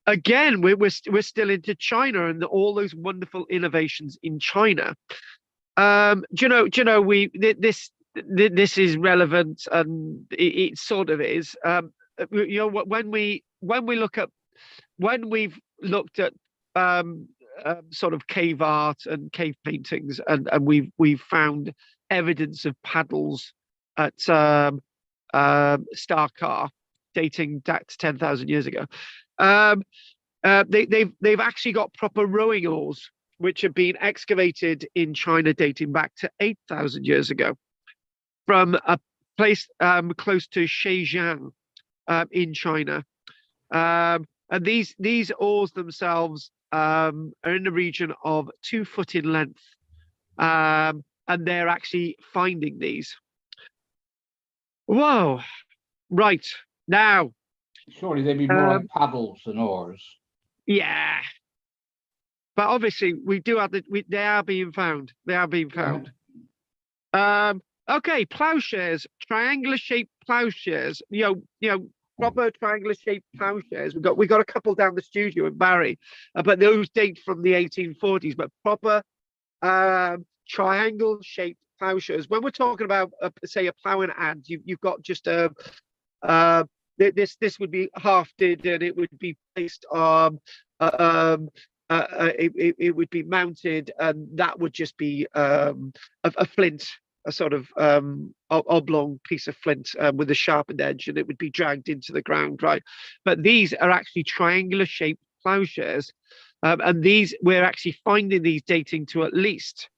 Again, we're still into China and all those wonderful innovations in China. Do you know this is relevant, and it sort of is. You know, when we've looked at sort of cave art and cave paintings, and we've found evidence of paddles at Starkar, dating back to 10,000 years ago. They've actually got proper rowing oars, which have been excavated in China dating back to 8,000 years ago, from a place close to Zhejiang in China. And these oars themselves are in the region of 2 foot in length, and they're actually finding these. Whoa! Right now, Surely they'd be more like paddles than oars. yeah. But obviously, we do have they are being found. They are being found. Okay, plowshares, triangular-shaped plowshares. You know, proper triangular-shaped plowshares. We got a couple down the studio in Barry, but those date from the 1840s. But proper triangle-shaped plowshares. When we're talking about, say, a ploughing ad, you've got just a this would be hafted, and it would be placed on. It would be mounted, and that would just be a flint, a sort of oblong piece of flint with a sharpened edge, and it would be dragged into the ground, right? But these are actually triangular shaped plowshares, and we're actually finding these dating to at least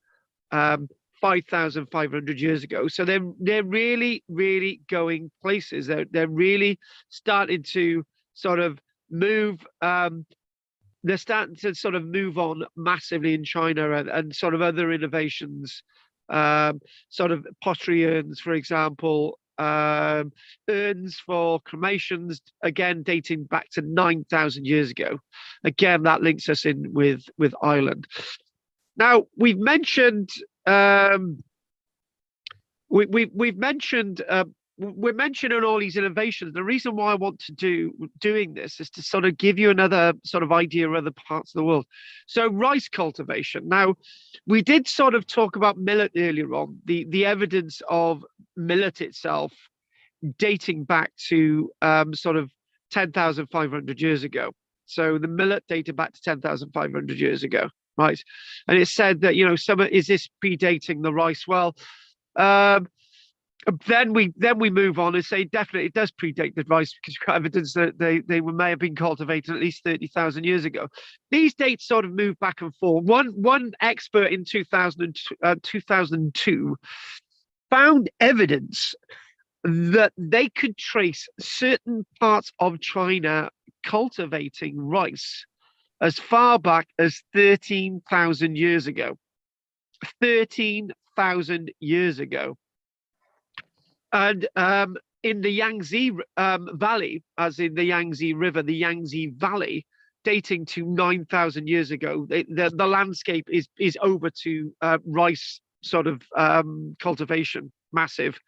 5,500 years ago. So they're really, really going places. They're really starting to sort of move. They're starting to sort of move on massively in China, and sort of other innovations, sort of pottery urns, for example, urns for cremations, again dating back to 9,000 years ago. Again, that links us in with Ireland. Now, we've mentioned we've mentioned we're mentioning all these innovations. The reason why I want to doing this is to sort of give you another sort of idea of other parts of the world. So rice cultivation. Now, we did sort of talk about millet earlier on, the evidence of millet itself dating back to sort of 10,500 years ago. So the millet dated back to 10,500 years ago, right? And it said that, you know, is this predating the rice? Well, then we move on and say definitely it does predate the rice, because you've got evidence that they may have been cultivated at least 30,000 years ago. These dates sort of move back and forth. One expert in 2002 found evidence that they could trace certain parts of China cultivating rice as far back as 13,000 years ago. 13,000 years ago. And in the Yangtze Valley, as in the Yangtze River, the Yangtze Valley, dating to 9,000 years ago, the landscape is over to rice sort of cultivation, massive.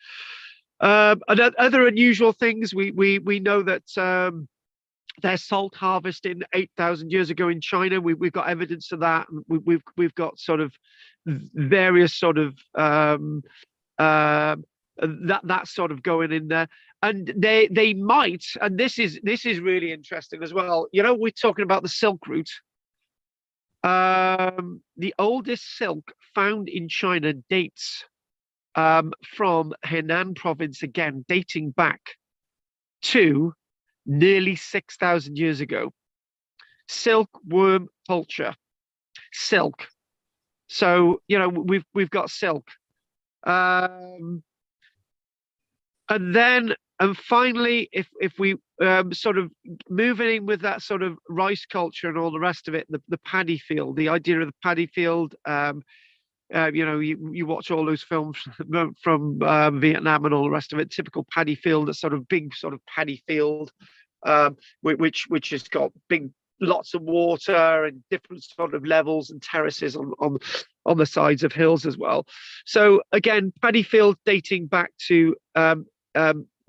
And other unusual things, we know that there's salt harvesting 8,000 years ago in China. We've got evidence of that. We've got sort of various sort of that sort of going in there, and they might, and this is really interesting as well. You know, we're talking about the Silk Route. The oldest silk found in China dates from Henan province, again dating back to nearly 6,000 years ago. Silkworm culture, silk. So, you know, we've got silk. And finally, if we sort of moving in with that sort of rice culture and all the rest of it, the paddy field, the idea of the paddy field. You know, you watch all those films from Vietnam and all the rest of it. Typical paddy field, a sort of big sort of paddy field, which has got lots of water and different sort of levels and terraces on the sides of hills as well. So again, paddy field dating back to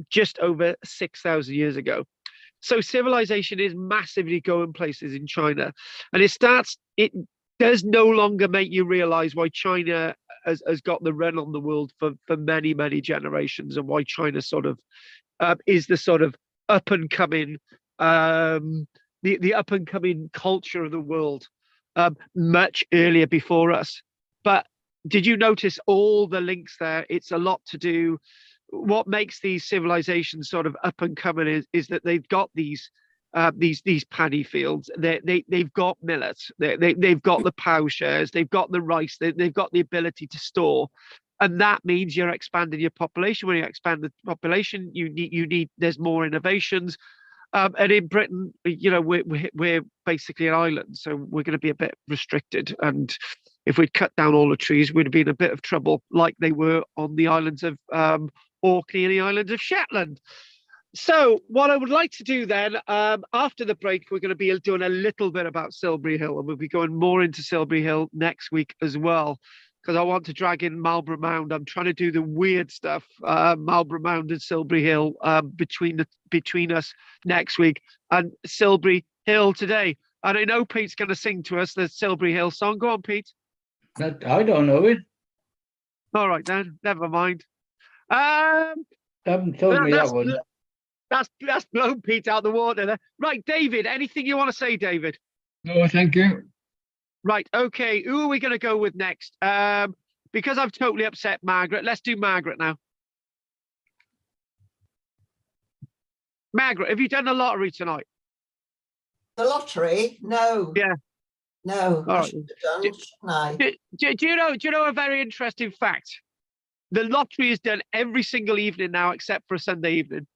just over 6,000 years ago. So civilization is massively going places in China, and it does no longer make you realize why China has got the run on the world for many, many generations, and why China sort of is the sort of up and coming the up and coming culture of the world much earlier before us. But did you notice all the links there? It's a lot to do. What makes these civilizations sort of up and coming is that they've got these paddy fields. They've got millet. They've got the plowshares. They've got the rice. They've got the ability to store, and that means you're expanding your population. When you expand the population, you need there's more innovations. And in Britain, you know, we're basically an island, so we're going to be a bit restricted. And if we'd cut down all the trees, we'd have been in a bit of trouble, like they were on the islands of Orkney and the islands of Shetland. So what I would like to do then, after the break, we're going to be doing a little bit about Silbury Hill, and we'll be going more into Silbury Hill next week as well, because I want to drag in Marlborough Mound. I'm trying to do the weird stuff, Marlborough Mound and Silbury Hill, between us next week, and Silbury Hill today. And I know Pete's going to sing to us the Silbury Hill song. Go on, Pete. I don't know it. All right then, never mind. Haven't told me that one. That's blown Pete out the water there. Right, David, anything you want to say, David? No, thank you. Right, okay, who are we going to go with next? Because I've totally upset Margaret, let's do Margaret now. Margaret, have you done the lottery tonight? The lottery? No. Yeah. No, All I right. should have done, shouldn't I? Do you know a very interesting fact? The lottery is done every single evening now, except for a Sunday evening.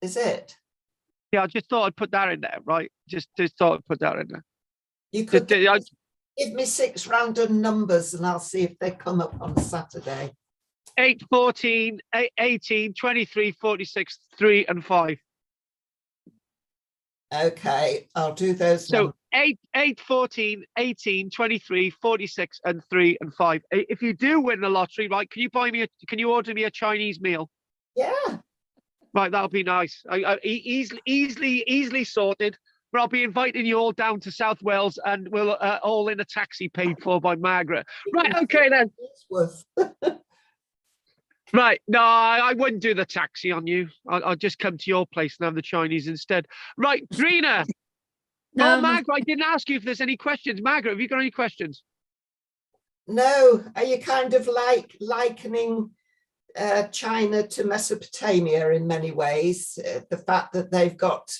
Is it? Yeah, I just thought I'd put that in there, right? Just thought I'd put that in there. You could Just- give me 6 random numbers and I'll see if they come up on Saturday. 8, 14, 18, 23, 46, 3 and 5. Okay, I'll do those So numbers. 8, 14, 18, 23, 46 and 3 and 5. If you do win the lottery, right, can you order me a Chinese meal? Yeah, Right, that'll be nice. Easily sorted. But I'll be inviting you all down to South Wales, and we'll all in a taxi paid for by Margaret. Right, okay then. it's worth. Right, no, I wouldn't do the taxi on you. I'll just come to your place and have the Chinese instead. Right, Drina. No, Margaret, I didn't ask you if there's any questions. Margaret, have you got any questions? No, are you kind of like likening China to Mesopotamia in many ways? The fact that they've got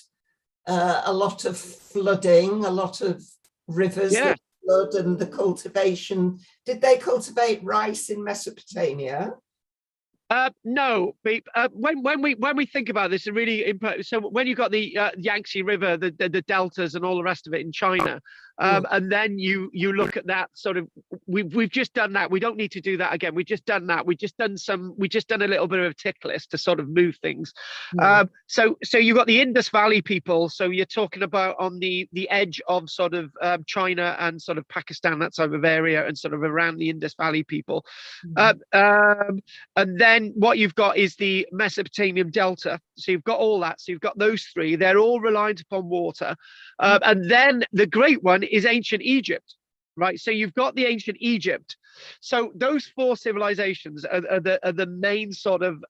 a lot of flooding, a lot of rivers that flood, and the cultivation. Did they cultivate rice in Mesopotamia? No, when we think about this, it really important. So when you got the Yangtze River, the deltas, and all the rest of it in China, and then you look at that sort of, we've just done that. We don't need to do that again. We've just done that. We just done a little bit of a tick list to sort of move things. So you got the Indus Valley people. So you're talking about on the edge of sort of China and sort of Pakistan, that sort of area, and sort of around the Indus Valley people, and then what you've got is the Mesopotamian Delta. So you've got all that. So you've got those three. They're all reliant upon water. And then the great one is ancient Egypt, right? So you've got the ancient Egypt. So those 4 civilizations are the main sort of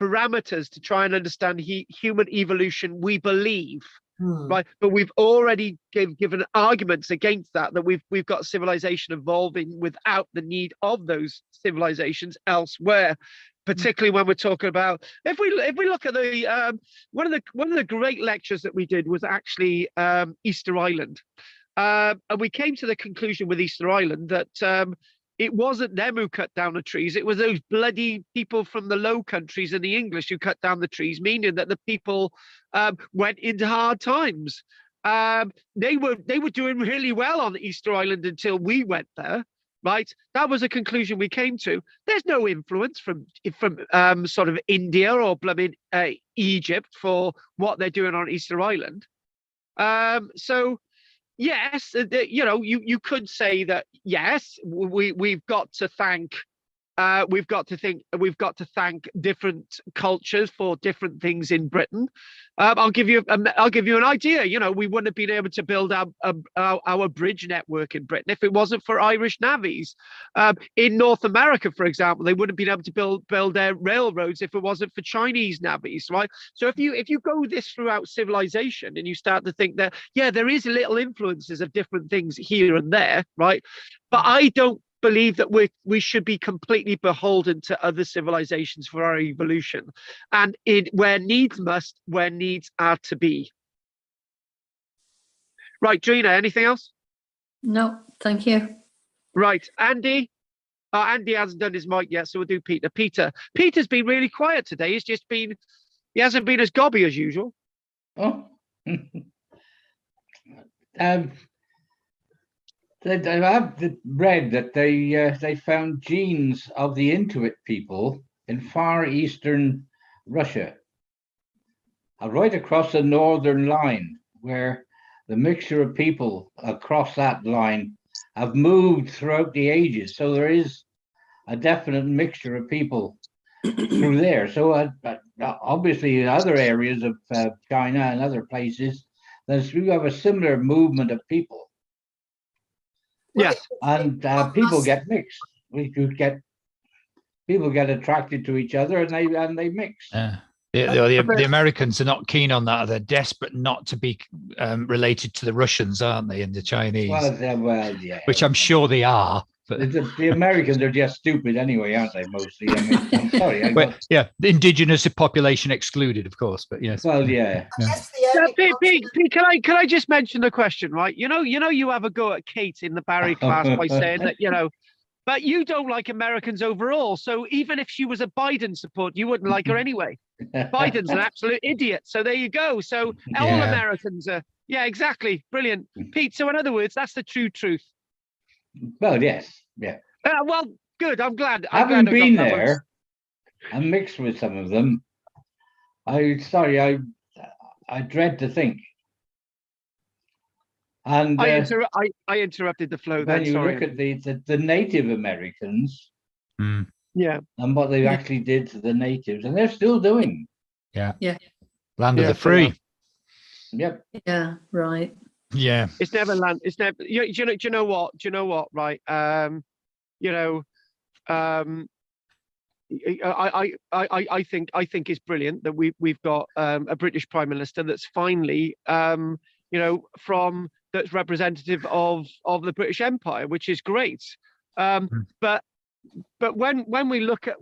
parameters to try and understand human evolution, we believe. Right, but we've already given arguments against that we've got civilization evolving without the need of those civilizations elsewhere, particularly when we're talking about, if we look at the one of the great lectures that we did was actually Easter Island, and we came to the conclusion with Easter Island that it wasn't them who cut down the trees. It was those bloody people from the Low Countries and the English who cut down the trees, meaning that the people went into hard times. They were doing really well on Easter Island until we went there, right? That was a conclusion we came to. There's no influence from sort of India or blooming Egypt for what they're doing on Easter Island. So yes, you know, you could say that, yes, we've got to thank we've got to thank different cultures for different things in Britain. I'll give you an idea. You know, we wouldn't have been able to build our bridge network in Britain if it wasn't for Irish navvies. In North America, for example, they wouldn't have been able to build their railroads if it wasn't for Chinese navvies, right? So if you go this throughout civilization and you start to think that, yeah, there is little influences of different things here and there, right? But I don't believe that we should be completely beholden to other civilizations for our evolution, and where needs must, where needs are to be. Right, Gina, anything else? No, thank you. Right, Andy. Andy hasn't done his mic yet, so we'll do Peter. Peter's been really quiet today. He hasn't been as gobby as usual. Oh. I've read that they found genes of the Inuit people in far eastern Russia, right across the northern line, where the mixture of people across that line have moved throughout the ages. So there is a definite mixture of people through there. So obviously in other areas of China and other places, we have a similar movement of people. Yeah, and people get mixed. People get attracted to each other, and they mix. The Americans are not keen on that. They're desperate not to be related to the Russians, aren't they, and the Chinese? Well, yeah. Which I'm sure they are. But the Americans are just stupid anyway, aren't they? Mostly. I mean, I'm sorry. The indigenous population excluded, of course. But yes. Well, yeah. Pete, can I just mention the question, right? You know, you have a go at Kate in the Barry class by saying that, you know, but you don't like Americans overall. So even if she was a Biden support, you wouldn't like her anyway. Biden's an absolute idiot. So there you go. So all Americans are, yeah, exactly. Brilliant. Pete, so in other words, that's the true truth. Well, yes, yeah. Well, good. I'm glad. Having been there and mixed with some of them, I dread to think. And I interrupted the flow. When you look at the Native Americans, yeah, and what they actually did to the natives, and they're still doing. Yeah. Yeah, Land of the free. Yep. Yeah, right. Yeah, it's never land. It's never. Do you know what? Right. I think it's brilliant that we've got a British Prime Minister that's finally that's representative of the British Empire, which is great. But when we look at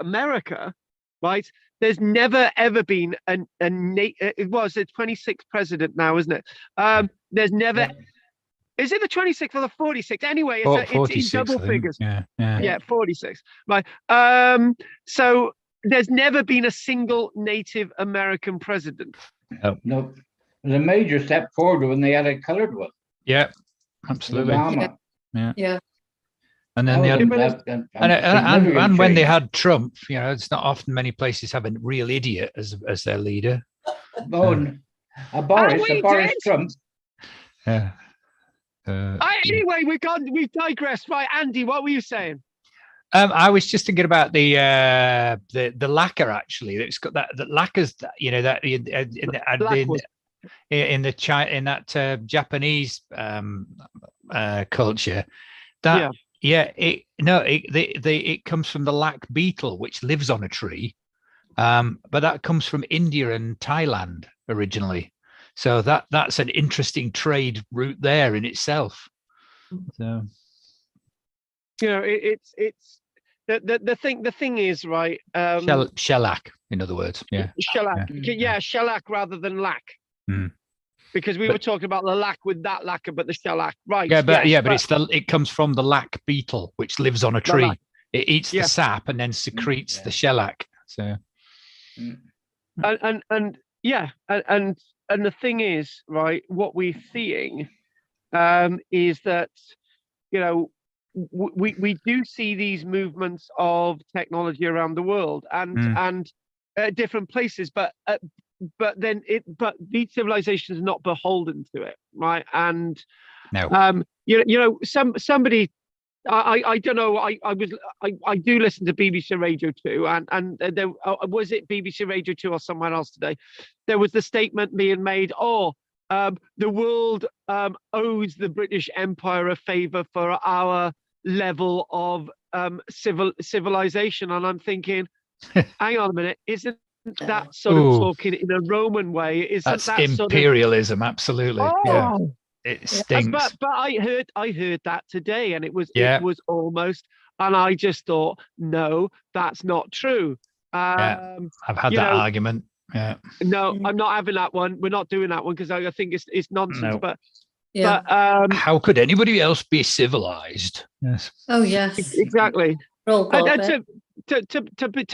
America, right? There's never ever been it was the 26th president now, isn't it? There's never. Yeah. Is it the 26th or the 46th? Anyway, it's in double figures. Yeah, 46. Right. So there's never been a single Native American president. No. There's a major step forward when they had a colored one. Yeah, absolutely. Yeah. And then they had, and when they had Trump, it's not often many places have a real idiot as their leader. Boris Trump. Yeah. Anyway, we've digressed. Right, Andy, what were you saying? I was just thinking about the lacquer. Actually, it's got that lacquers. In that Japanese culture. It comes from the lac beetle, which lives on a tree, but that comes from India and Thailand originally. So that's an interesting trade route there in itself. So, it's the thing is, right. Shellac, in other words. Yeah. Shellac. Yeah, shellac rather than lac. Because we were talking about the lac with that lacquer, but the shellac, right? Yeah, but it comes from the lac beetle, which lives on a tree. It eats the sap and then secretes the shellac. So, and the thing is, right, what we're seeing is that, we do see these movements of technology around the world and different places, but these civilizations are not beholden to it, right? And no. somebody I don't know. I do listen to BBC Radio 2, and there was it BBC Radio 2 or somewhere else today. There was the statement being made, the world owes the British Empire a favour for our level of civilization, and I'm thinking, hang on a minute, isn't that sort of talking in a Roman way? Isn't that's that imperialism? Absolutely. Yeah. It stinks. But I heard that today, and it was almost, and I just thought, no, that's not true. I've had that argument. Yeah. No, I'm not having that one. We're not doing that one because I think it's nonsense. No. But how could anybody else be civilized? Yes. Oh yes. Exactly. To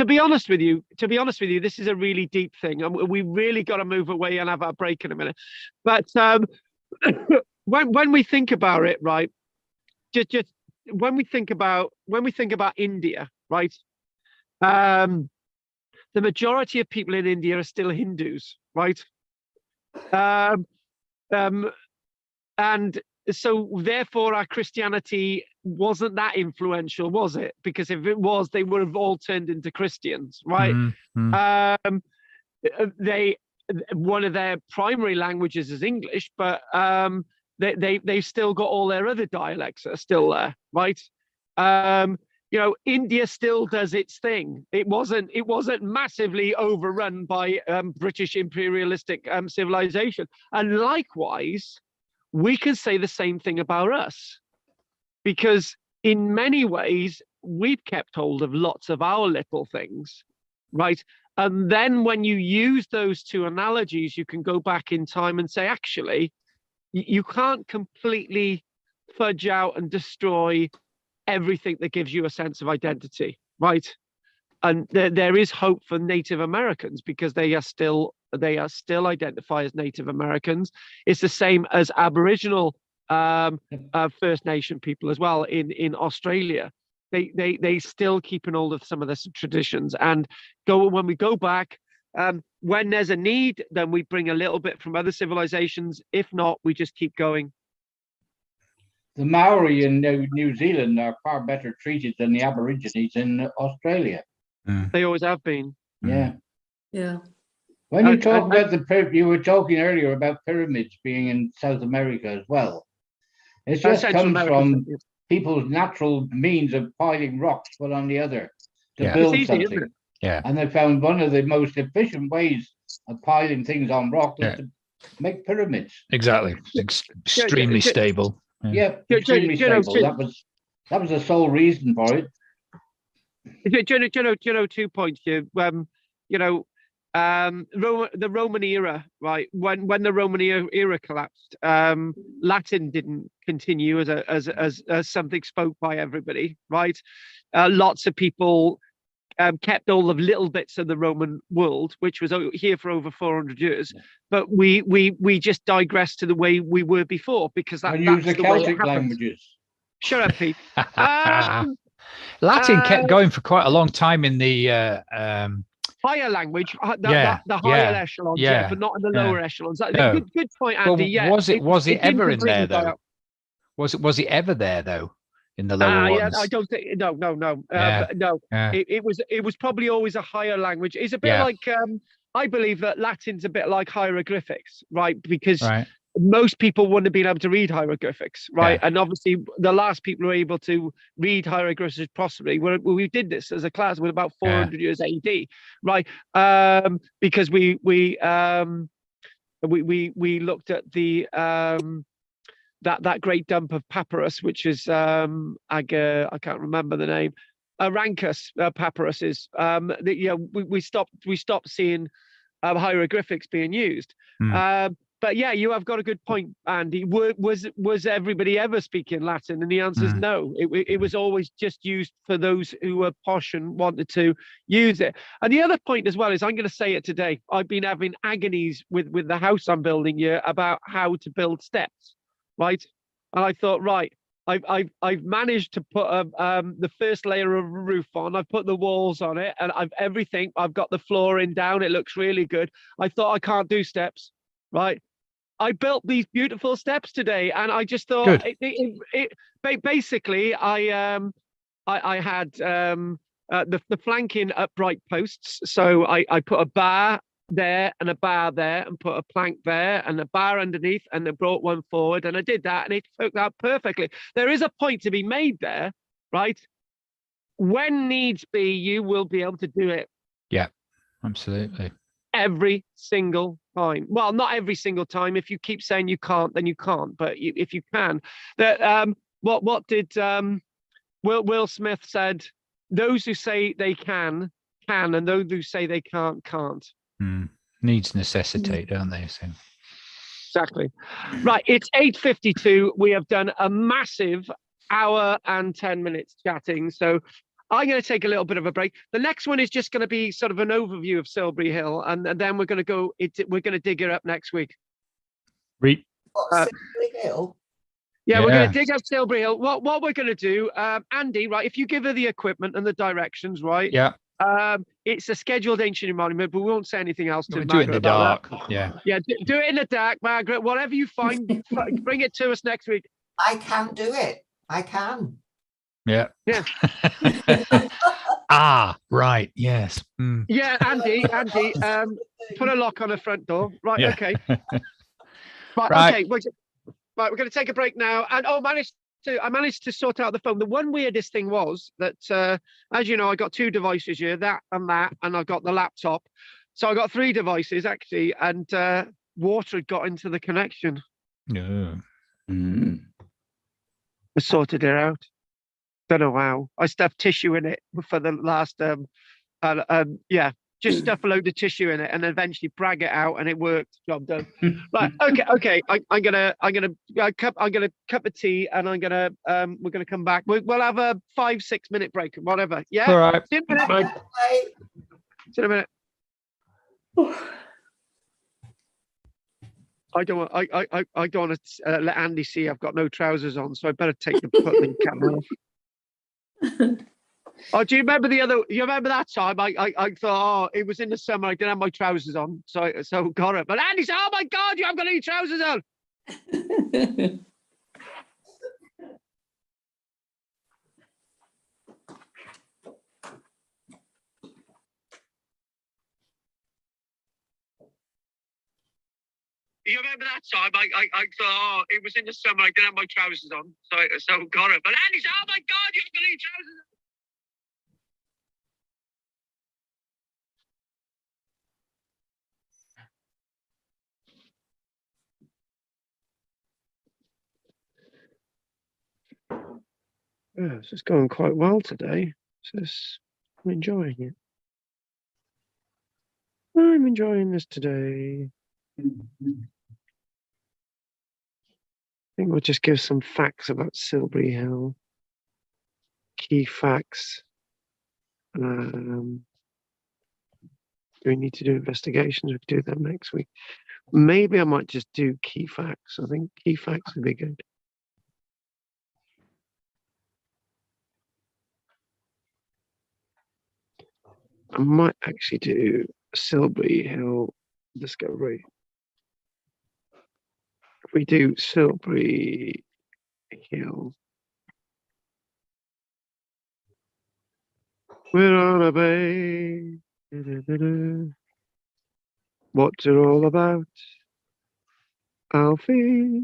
be honest with you, this is a really deep thing, and we really got to move away and have our break in a minute. But when we think about it, right? Just when we think about India, right? The majority of people in India are still Hindus, right? And so therefore our Christianity wasn't that influential, was it? Because if it was, they would have all turned into Christians, right? Mm-hmm. One of their primary languages is English, but they've still got all their other dialects that are still there, right? India still does its thing. It wasn't massively overrun by British imperialistic civilization. And likewise, we can say the same thing about us, because in many ways we've kept hold of lots of our little things, right? And then when you use those two analogies, you can go back in time and say, actually, you can't completely fudge out and destroy everything that gives you a sense of identity, right? And there is hope for Native Americans because they are still identify as Native Americans. It's the same as Aboriginal First Nation people as well in Australia. They still keep hold of some of the traditions, and when we go back, when there's a need, then we bring a little bit from other civilizations. If not, we just keep going. The Maori in New Zealand are far better treated than the Aborigines in Australia. They always have been. Yeah. Yeah. When you talk about you were talking earlier about pyramids being in South America as well. It just comes from people's natural means of piling rocks one on the other to build something. Yeah. And they found one of the most efficient ways of piling things on rock was to make pyramids. Exactly. Extremely stable. Yeah, extremely stable. That was the sole reason for it. Do you know 2 points here? The Roman era, right? When the Roman era collapsed, Latin didn't continue as something spoke by everybody, right? Lots of people kept all of little bits of the Roman world, which was here for over 400 years. But we just digressed to the way we were before, because that's use the the Celtic way it languages. Shut up, Pete. Latin kept going for quite a long time in the higher language, the higher echelons, but not in the lower echelons. No. Good point, Andy. Well, was it ever in there though? Was it ever there though? In the lower ones? I don't think. No. It was probably always a higher language. It's a bit like I believe that Latin's a bit like hieroglyphics, right? Because most people wouldn't have been able to read hieroglyphics, right? And obviously, the last people who were able to read hieroglyphics possibly we did this as a class with about 400 years AD, right? Because we looked at the that great dump of papyrus, which is I can't remember the name, Arancus papyruses. We stopped seeing hieroglyphics being used. But yeah, you have got a good point, Andy. Was everybody ever speaking Latin? And the answer is no. It was always just used for those who were posh and wanted to use it. And the other point as well is, I'm going to say it today, I've been having agonies with the house I'm building here about how to build steps, right? And I thought, right, I've managed to put the first layer of roof on. I've put the walls on it, and I've got the flooring down. It looks really good. I thought I can't do steps, right? I built these beautiful steps today, and I just thought basically I had the flanking upright posts, so I put a bar there and a bar there, and put a plank there and a bar underneath, and then brought one forward, and I did that, and it worked out perfectly. There is a point to be made there, right? When needs be, you will be able to do it. Yeah, absolutely. Every single time. Well, not every single time. If you keep saying you can't, then you can't. But if you can, that what did Will Smith said? Those who say they can, and those who say they can't. Needs necessitate, don't they? So exactly. Right. It's 8:52. We have done a massive hour and 10 minutes chatting. So I'm going to take a little bit of a break. The next one is just going to be sort of an overview of Silbury Hill, and then we're going to go. We're going to dig it up next week. What, Silbury Hill? Yeah, we're going to dig up Silbury Hill. What we're going to do, Andy, right? If you give her the equipment and the directions, right? Yeah. It's a scheduled ancient monument, but we won't say anything else to do Margaret it in the about dark. that. Yeah. Yeah, do it in the dark, Margaret. Whatever you find, bring it to us next week. I can do it. I can. Yeah. Yeah. Right. Yes. Yeah, Andy, put a lock on the front door. Right. Yeah. Okay. Right. Right. Okay. Right. We're going to take a break now. And I managed to sort out the phone. The one weirdest thing was that, as you know, I got two devices here, that, and I've got the laptop. So I got three devices actually, and water had got into the connection. No. I sorted it out. Don't know how. I stuffed tissue in it for the last just stuff a load of tissue in it and eventually brag it out, and it worked. Job done. Right. Okay. I'm gonna cup of tea, and we're gonna come back. We'll have a 5-6 minute break, whatever. Yeah. All right. See you in a minute. See you in a minute. I don't want to let Andy see I've got no trousers on, so I better put the camera off. Oh, do you remember you remember that time I thought, it was in the summer, I didn't have my trousers on, so got it. But Andy said, oh my God, you haven't got any trousers on. You remember that time I thought, it was in the summer, I didn't have my trousers on, so got it. But Andy said, oh my God, you haven't got any trousers on. Yeah, this is going quite well today. I'm enjoying it. I'm enjoying this today. I think we'll just give some facts about Silbury Hill. Key facts. Do we need to do investigations? We can do that next week. Maybe I might just do key facts. I think key facts would be good. I might actually do Silbury Hill discovery. If we do Silbury Hill, we're on a bay. What's it all about, Alfie?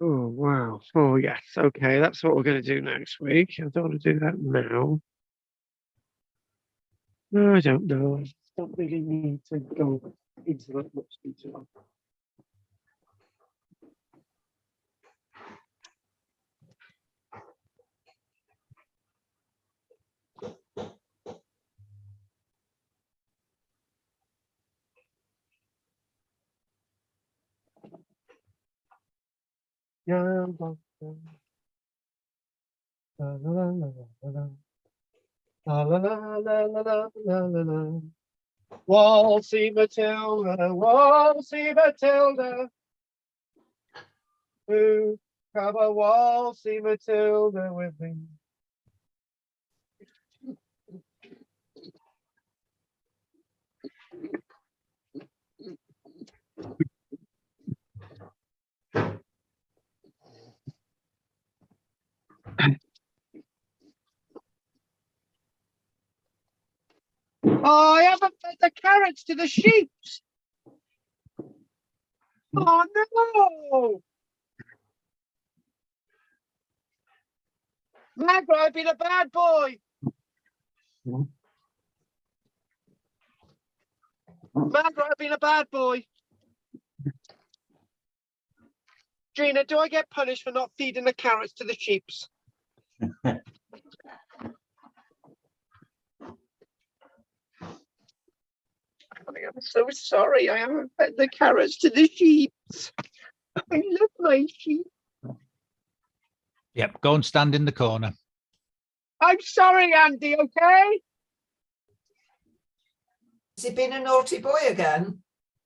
Oh, wow. Oh, yes. Okay, that's what we're going to do next week. I don't want to do that now. No, I don't know. I don't really need to go into that much detail. young doctor. La la la la la la la la la la la la. Waltzing Matilda, who have a waltzing Matilda with me. Oh, I haven't fed the carrots to the sheep. Oh no! Margaret, I've been a bad boy. Margaret, I've been a bad boy. Gina, do I get punished for not feeding the carrots to the sheep? I'm so sorry. I haven't fed the carrots to the sheep. I love my sheep. Yep, go and stand in the corner. I'm sorry, Andy, okay? Has he been a naughty boy again?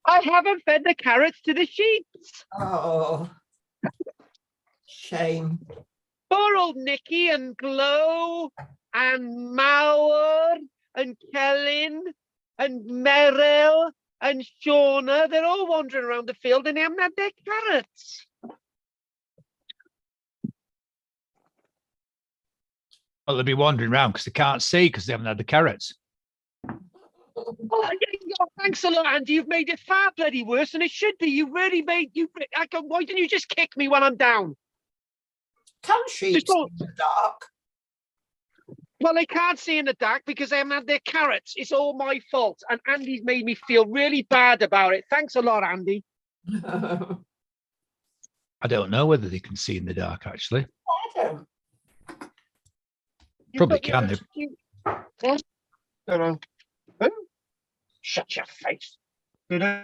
I haven't fed the carrots to the sheep. Oh, shame. Poor old Nicky and Glow and Mauer and Kellen and Meryl and Shauna, they're all wandering around the field and they haven't had their carrots. Well, they'll be wandering around because they can't see because they haven't had the carrots. Oh, thanks a lot, Andy. You've made it far bloody worse than it should be. You really made why didn't you just kick me when I'm down? Can sheep see in the dark? Well, they can't see in the dark because they haven't had their carrots. It's all my fault. And Andy's made me feel really bad about it. Thanks a lot, Andy. I don't know whether they can see in the dark, actually. I don't. Probably can. Shut your face. You know,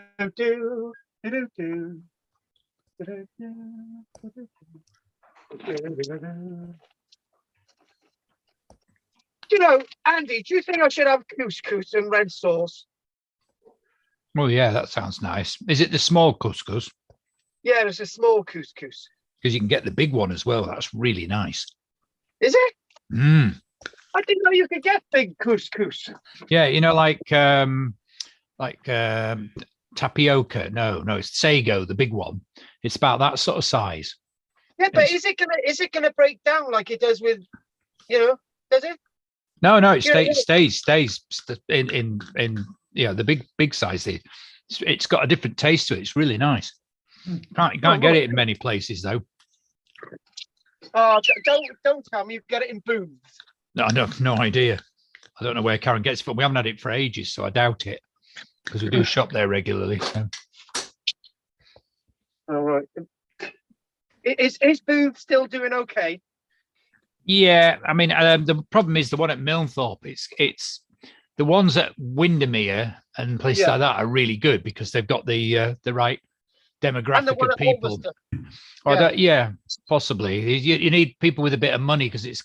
Andy, do you think I should have couscous and red sauce? Well, yeah, that sounds nice. Is it the small couscous? Yeah, it's a small couscous. Because you can get the big one as well. That's really nice. Is it? Mm. I didn't know you could get big couscous. Yeah, you know, like tapioca. No, it's sago, the big one. It's about that sort of size. Yeah, but is it gonna break down like it does with, does it? No, it stays in the big size. It's got a different taste to it. It's really nice. Can't get it in many places though. Oh, don't tell me you've got it in Booths. No, I have no idea. I don't know where Karen gets it from. We haven't had it for ages, so I doubt it because we do shop there regularly. So. All right. Is Booth still doing okay? Yeah, I mean, the problem is the one at Milnthorpe. It's the ones at Windermere and places like that are really good because they've got the right demographic of people. Possibly. You need people with a bit of money because it's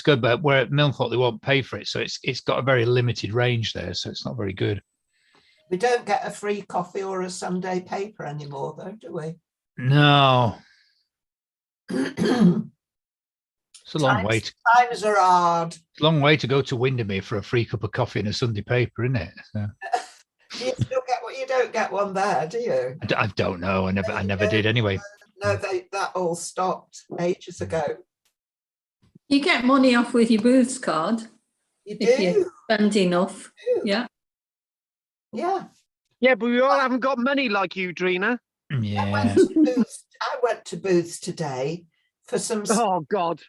good, but where at Milnthorpe they won't pay for it, so it's got a very limited range there, so it's not very good. We don't get a free coffee or a Sunday paper anymore, though, do we? No. It's a long way. Times are hard. It's a long way to go to Windermere for a free cup of coffee and a Sunday paper, isn't it? So. Do you still get you don't get one there, do you? I don't know. I never did anyway. No, that all stopped ages ago. You get money off with your Booths card. You if do. you spend enough. Yeah. Yeah. Yeah, but we all haven't got money like you, Drina. Yeah. I went to Booths today for some. Oh God.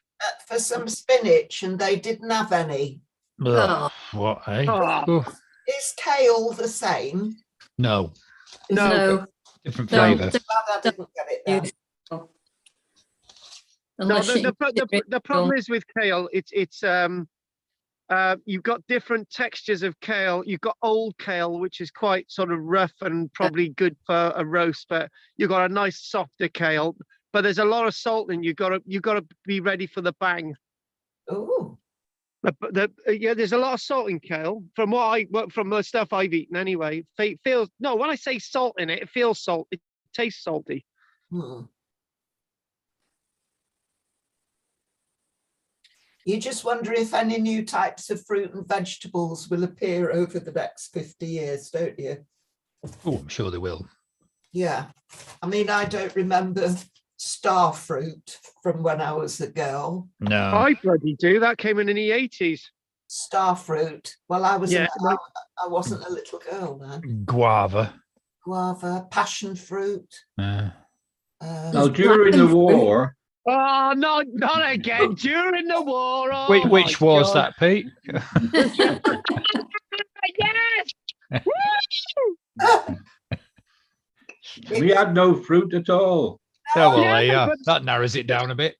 For some spinach, and they didn't have any. Ugh, what? Eh? Oh. Is kale the same? No. No. Different flavour. Glad I didn't get it then. No, the problem is with kale, it's you've got different textures of kale. You've got old kale, which is quite sort of rough and probably good for a roast, but you've got a nice softer kale. but there's a lot of salt, and you gotta be ready for the bang. Oh, Yeah, there's a lot of salt in kale. From the stuff I've eaten anyway. When I say salt in it, it feels salt. It tastes salty. You just wonder if any new types of fruit and vegetables will appear over the next 50 years, don't you? Oh, I'm sure they will. Yeah. I mean, I don't remember star fruit from when I was a girl. No. I bloody do. That came in the 80s. Star fruit. Well, I Yeah, I wasn't a little girl then. Guava. Guava, passion fruit. Now, during the war, Oh, not again. During the war. Oh, Which my was God. that, Pete? Yes! Woo! we had no fruit at all. Oh, well, Yeah, yeah, but- that narrows it down a bit.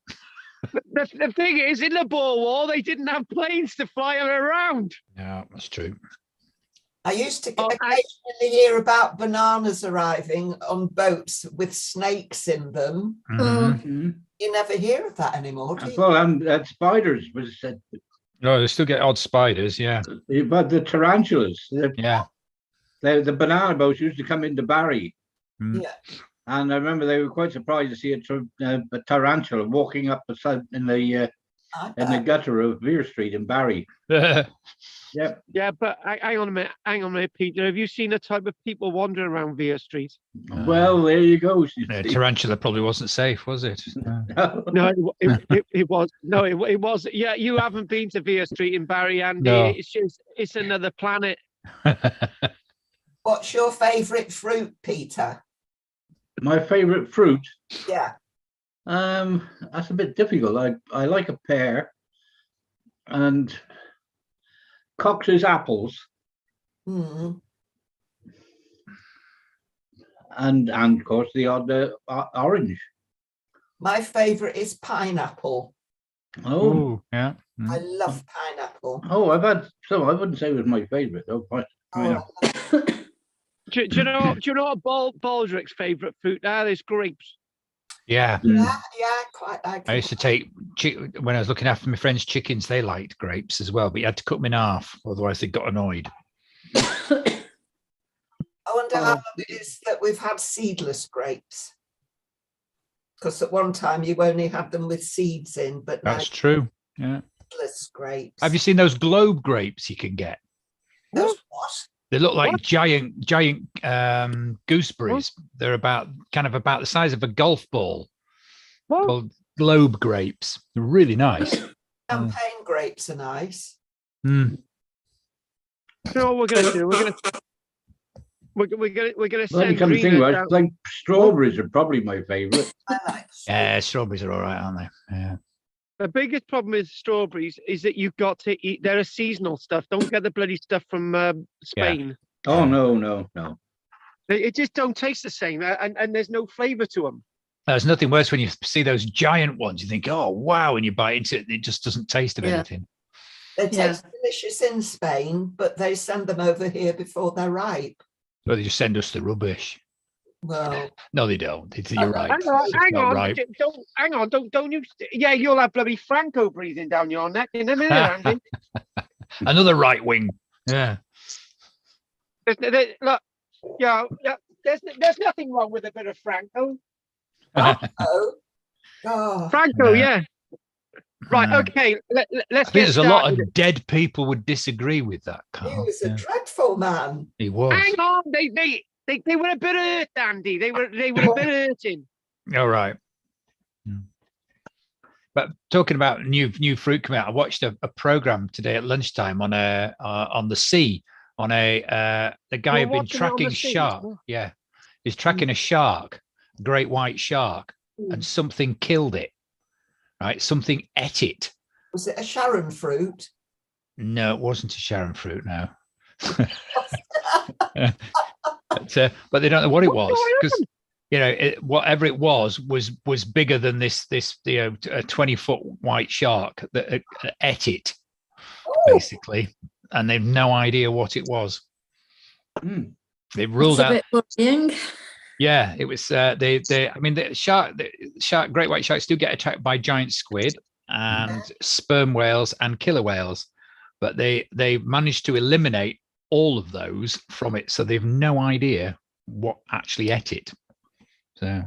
The thing is, in the Boer War, they didn't have planes to fly them around. Yeah, that's true. I used to Oh, occasionally hear about bananas arriving on boats with snakes in them. Mhm. Mhm. You never hear of that anymore, do you? Well, and spiders was, No, they still get odd spiders. Yeah, but the tarantulas, yeah. the banana boats used to come into Barry. Mm. Yeah. And I remember they were quite surprised to see a tarantula walking up in the gutter of Veer Street in Barry. Yep. Yeah, but hang on a minute, Peter. Have you seen the type of people wandering around Vere Street? Well, there you go. Yeah, tarantula probably wasn't safe, was it? No, it was. No, it was. Yeah, you haven't been to Vere Street in Barry, Andy. No. It's another planet. What's your favourite fruit, Peter? My favourite fruit. Yeah. That's a bit difficult. I like a pear and Cox's apples Mm. and of course the odd orange. My favourite is pineapple. Oh, Oh, yeah. I love pineapple. oh, I've had some. I wouldn't say it was my favourite though. But, yeah. Do you know what Baldrick's favourite fruit are? There's grapes. Yeah. Yeah, quite like I it. used to take when I was looking after my friends' chickens. They liked grapes as well, but you had to cut them in half, otherwise they got annoyed. I wonder how long it is that we've had seedless grapes. Because at one time you only had them with seeds in, but now That's true. Yeah. seedless grapes. Have you seen those globe grapes you can get? Those what? They look like What? giant gooseberries. They're about the size of a golf ball. What? Called globe grapes. They're really nice. Champagne grapes are nice. Mm. You know what we're gonna do? We're gonna Well, you send come to think Rena about it, down. like strawberries are probably my favourite. I like Yeah, strawberries are all right, aren't they? Yeah. The biggest problem with strawberries is that you've got to eat. They're a seasonal stuff. Don't get the bloody stuff from Spain. Oh no. It just don't taste the same, and there's no flavour to them. There's nothing worse when you see those giant ones. You think, oh wow, and you bite into it, and it just doesn't taste of Yeah. anything. They Yeah. taste delicious in Spain, but they send them over here before they're ripe. Or they just send us the rubbish. Well, No, they don't. You're right. Hang on, It's hang not on. right. Don't you? Yeah, you'll have bloody Franco breathing down your neck in a minute, Andy. Another right wing. Yeah. Look, yeah. There's nothing wrong with a bit of Franco. oh, Franco, Yeah. yeah. Right, Yeah. okay. Let's I think get there's a lot started. of dead people would disagree with that, he Carl. was a Yeah. dreadful man. He was. Hang on, they were a bit hurt, Andy. They were a bit hurting. All right. But talking about new fruit coming out, I watched a program today at lunchtime on the sea on the guy You're had been watching it on tracking the sea? shark. Yeah, he's tracking a shark, a great white shark, and something killed it. Right, something ate it. Was it a Sharon fruit? No, it wasn't a Sharon fruit. No. But they don't know what it was because whatever it was bigger than this a 20-foot white shark that ate it basically, and they've no idea what it was. Mm. They've ruled It's a out. bit worrying. Yeah, it was. I mean, the great white sharks do get attacked by giant squid and sperm whales and killer whales, but they managed to eliminate all of those from it, so they've no idea what actually ate it. So A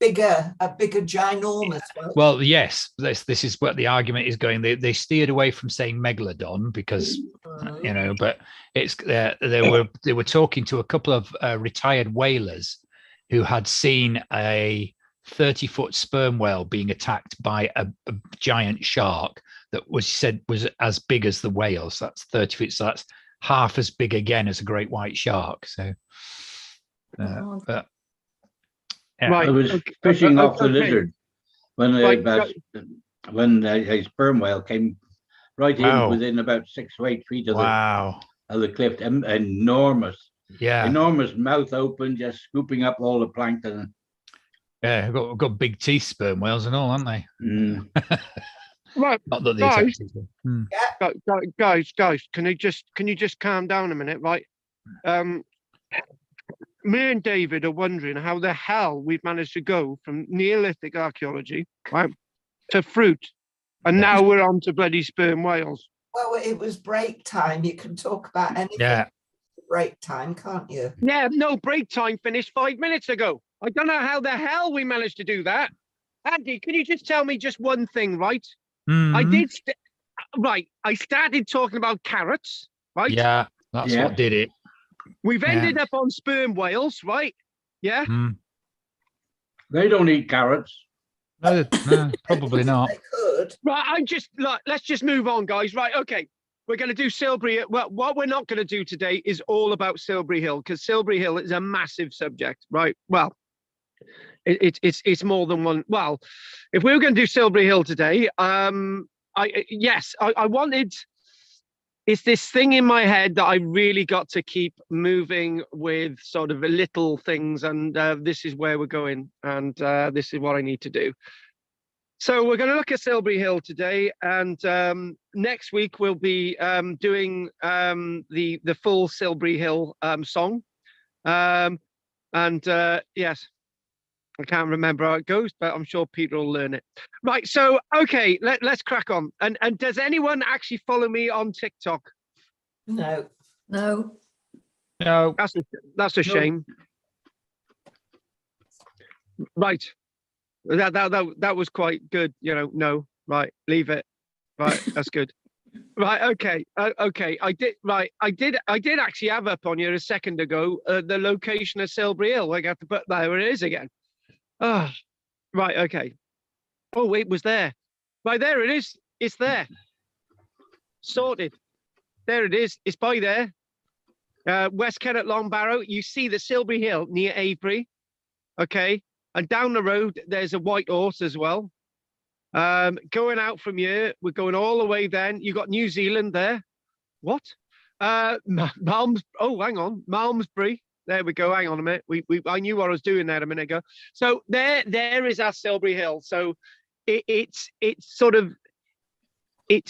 bigger ginormous one. well, yes, this is what the argument is going. They steered away from saying megalodon because but it's they were talking to a couple of retired whalers who had seen a 30-foot sperm whale being attacked by a giant shark that was as big as the whale. So that's 30 feet. So that's half as big again as a great white shark. So, but yeah. Right. I was fishing off the lizard when a sperm whale came right in within about 6 to 8 feet of the cliff. Enormous. Yeah. Enormous mouth open, just scooping up all the plankton. Yeah, we've got big teeth sperm whales and all, aren't they? Mm. Right. Not that they guys, can you just calm down a minute, right? Me and David are wondering how the hell we've managed to go from Neolithic archaeology, right, to fruit, and now we're on to bloody sperm whales. Well, it was break time. You can talk about anything. Yeah. Break time, can't you? Yeah, no, break time finished 5 minutes ago. I don't know how the hell we managed to do that. Andy, can you just tell me just one thing, right? Mm-hmm. I started talking about carrots, right? Yeah, that's what did it. We've ended up on sperm whales, right? Yeah. Mm. They don't eat carrots. No, probably not. They could. Right, let's just move on, guys. Right, okay. We're going to do Silbury. Well, what we're not going to do today is all about Silbury Hill, because Silbury Hill is a massive subject, right? Well, it's more than one. Well, if we were going to do Silbury Hill today, I wanted. It's this thing in my head that I really got to keep moving with, sort of little things, and this is where we're going, and this is what I need to do. So we're going to look at Silbury Hill today, and next week we'll be doing the full Silbury Hill song. Yes, I can't remember how it goes, but I'm sure Peter will learn it. Right, so okay, let's crack on. And does anyone actually follow me on TikTok? No. No. No. That's a shame. Right. That was quite good, no, right, leave it. Right, that's good. Right, okay. I did actually have up on you a second ago the location of Silbury Hill. I got to put there it is again. Oh, right, okay. Oh, it was there. Right, there it is. It's there. Sorted. There it is. It's by there. West Kennet Long Barrow. You see the Silbury Hill near Avebury. Okay. And down the road, there's a White Horse as well. Going out from here, we're going all the way then. You got New Zealand there. What? Malmesbury. There we go. Hang on a minute. I knew what I was doing there a minute ago. So there is our Silbury Hill. So it's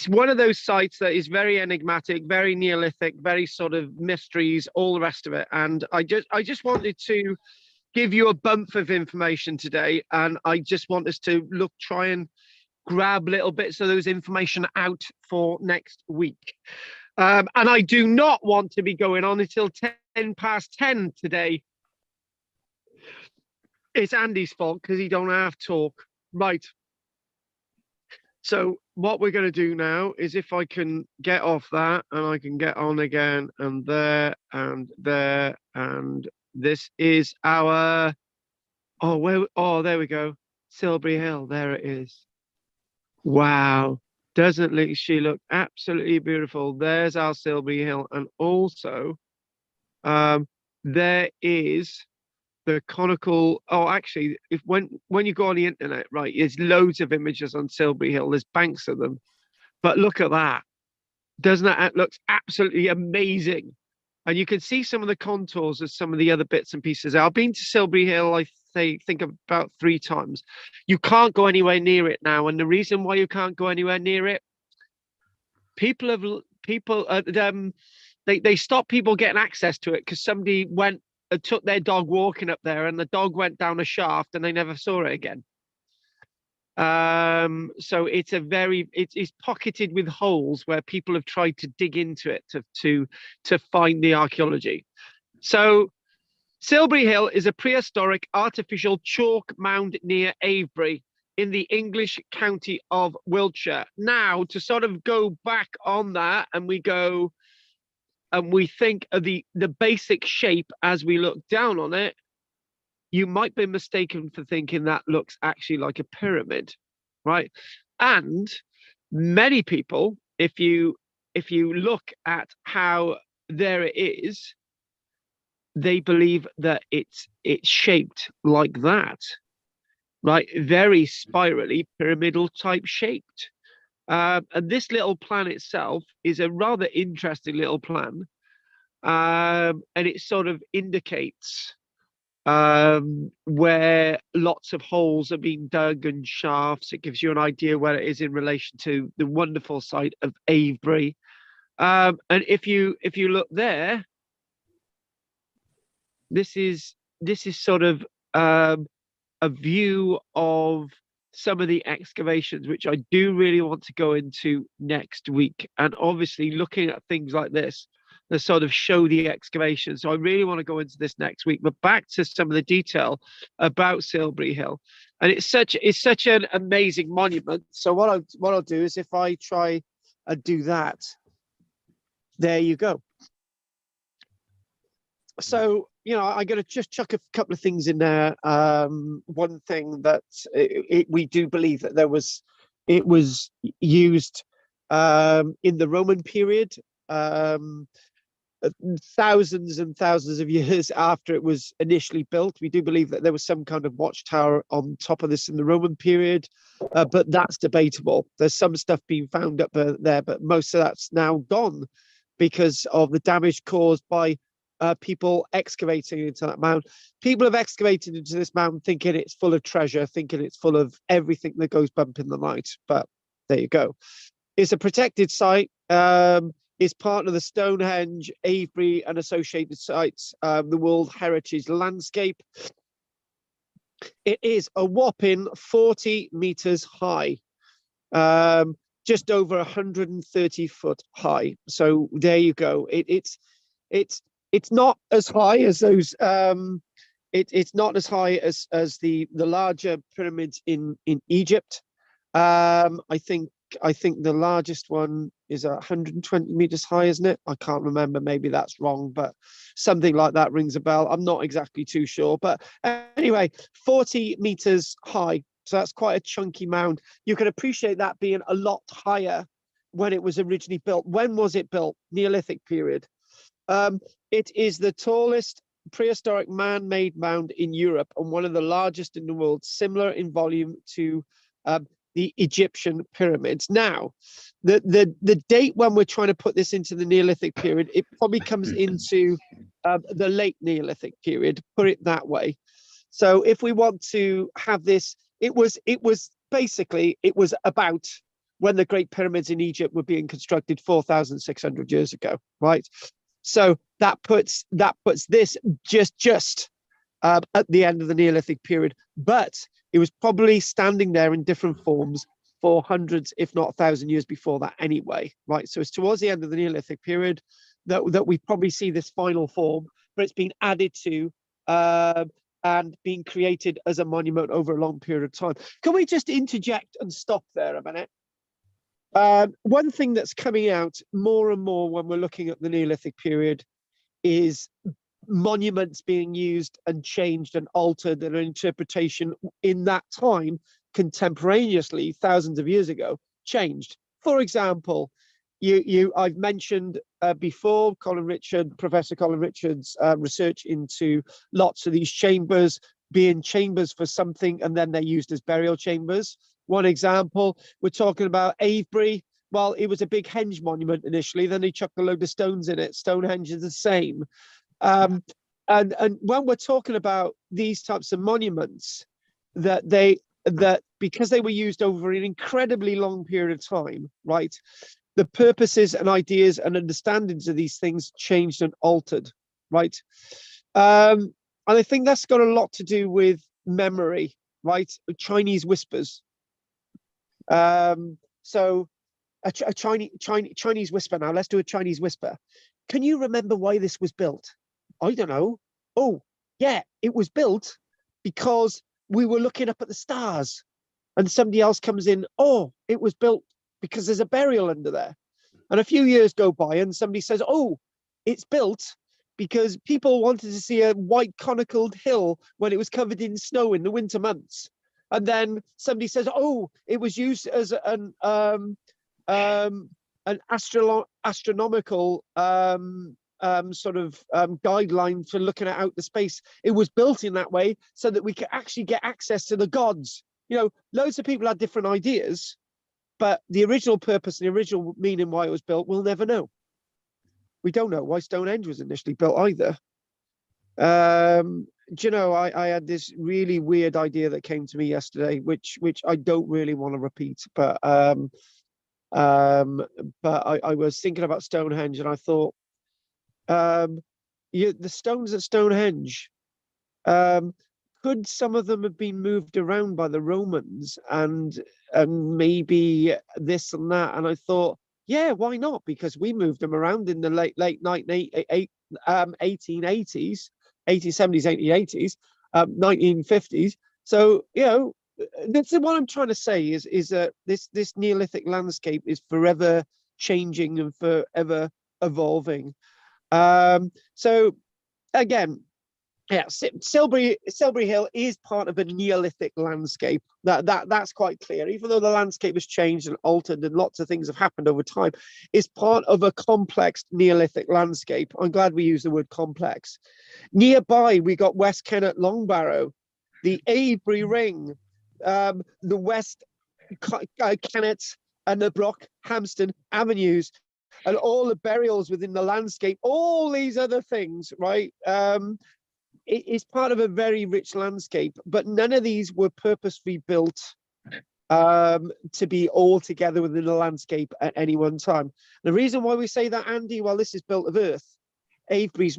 one of those sites that is very enigmatic, very Neolithic, very sort of mysteries, all the rest of it. And I just wanted to give you a bump of information today, and I just want us to try and grab little bits of those information out for next week. And I do not want to be going on until 10 past 10 today. It's Andy's fault because he don't have talk. Right. So what we're going to do now is, if I can get off that and I can get on again, and there and there, and this is our, there we go. Silbury Hill, there it is. Wow. Doesn't she look absolutely beautiful? There's our Silbury Hill. And also, there is the conical, actually, when you go on the internet, right, there's loads of images on Silbury Hill. There's banks of them. But look at that. Doesn't that look absolutely amazing? And you can see some of the contours of some of the other bits and pieces. I've been to Silbury Hill, I think about 3 times. You can't go anywhere near it now. And the reason why you can't go anywhere near it, they stop people getting access to it because somebody went took their dog walking up there, and the dog went down a shaft, and they never saw it again. So it's it's pocketed with holes where people have tried to dig into it to find the archaeology. So Silbury Hill is a prehistoric artificial chalk mound near Avebury in the English county of Wiltshire. Now, to sort of go back on that, and we go and we think of the basic shape as we look down on it, you might be mistaken for thinking that looks actually like a pyramid, right? And many people, if you look at how there it is, they believe that it's shaped like that, right? Very spirally, pyramidal type shaped. And this little plan itself is a rather interesting little plan. And it sort of indicates where lots of holes are being dug and shafts. It gives you an idea where it is in relation to the wonderful site of Avebury. And if you look there, this is sort of a view of some of the excavations, which I do really want to go into next week. And obviously looking at things like this, to sort of show the excavation. So I really want to go into this next week. But back to some of the detail about Silbury Hill, and it's such an amazing monument. So what I'll do is, if I try and do that, there you go. So I'm going to just chuck a couple of things in there. One thing that we do believe that it was used in the Roman period. Thousands and thousands of years after it was initially built. We do believe that there was some kind of watchtower on top of this in the Roman period, but that's debatable. There's some stuff being found up there, but most of that's now gone because of the damage caused by people excavating into that mound. People have excavated into this mound thinking it's full of treasure, thinking it's full of everything that goes bump in the night, but there you go. It's a protected site. Is part of the Stonehenge, Avebury and associated sites, the World Heritage Landscape. It is a whopping 40 meters high, just over 130 foot high. So there you go. It's not as high as those. It's not as high as the larger pyramids in Egypt. I think the largest one is 120 meters high, isn't it? I can't remember. Maybe that's wrong, but something like that rings a bell. I'm not exactly too sure. But anyway, 40 meters high. So that's quite a chunky mound. You can appreciate that being a lot higher when it was originally built. When was it built? Neolithic period. It is the tallest prehistoric man-made mound in Europe and one of the largest in the world, similar in volume to the Egyptian pyramids. Now, the date when we're trying to put this into the Neolithic period, it probably comes into the late Neolithic period, put it that way. So if we want to have this, it was basically about when the Great Pyramids in Egypt were being constructed 4,600 years ago, right? So that puts this just at the end of the Neolithic period, but it was probably standing there in different forms for hundreds, if not 1,000 years before that anyway, right? So it's towards the end of the Neolithic period that we probably see this final form, but it's been added to and being created as a monument over a long period of time. Can we just interject and stop there a minute? One thing that's coming out more and more when we're looking at the Neolithic period is monuments being used and changed and altered, and an interpretation in that time contemporaneously thousands of years ago changed. For example, I've mentioned before Professor Colin Richard's research into lots of these chambers being chambers for something and then they're used as burial chambers. One example, we're talking about Avebury. Well, it was a big henge monument initially, then they chucked a load of stones in it. Stonehenge is the same. And when we're talking about these types of monuments, that because they were used over an incredibly long period of time, right? The purposes and ideas and understandings of these things changed and altered, right? And I think that's got a lot to do with memory, right? Chinese whispers. So a Chinese whisper. Now let's do a Chinese whisper. Can you remember why this was built? I don't know. Oh, yeah, it was built because we were looking up at the stars, and somebody else comes in. Oh, it was built because there's a burial under there. And a few years go by, and somebody says, oh, it's built because people wanted to see a white conical hill when it was covered in snow in the winter months. And then somebody says, oh, it was used as an astronomical sort of guideline for looking at outer space. It was built in that way so that we could actually get access to the gods. You know, loads of people had different ideas, but the original purpose and the original meaning why it was built, we'll never know. We don't know why Stonehenge was initially built either. Do you know, I had this really weird idea that came to me yesterday, which I don't really want to repeat, but I was thinking about Stonehenge, and I thought, the stones at Stonehenge, could some of them have been moved around by the Romans and maybe this and that? And I thought, yeah, why not? Because we moved them around in the late 1880s, 1870s, 1880s, 1950s. So, you know, that's what I'm trying to say is that this Neolithic landscape is forever changing and forever evolving. So again, yeah, Silbury Hill is part of a Neolithic landscape. That's quite clear. Even though the landscape has changed and altered and lots of things have happened over time, it's part of a complex Neolithic landscape. I'm glad we use the word complex. Nearby, we got West Kennet Longbarrow, the Avebury Ring, the West Kennet and the Brock Hampstead avenues, and all the burials within the landscape, all these other things, right? It's part of a very rich landscape, but none of these were purposefully built to be all together within the landscape at any one time. The reason why we say that, Andy, well, this is built of earth. Avebury,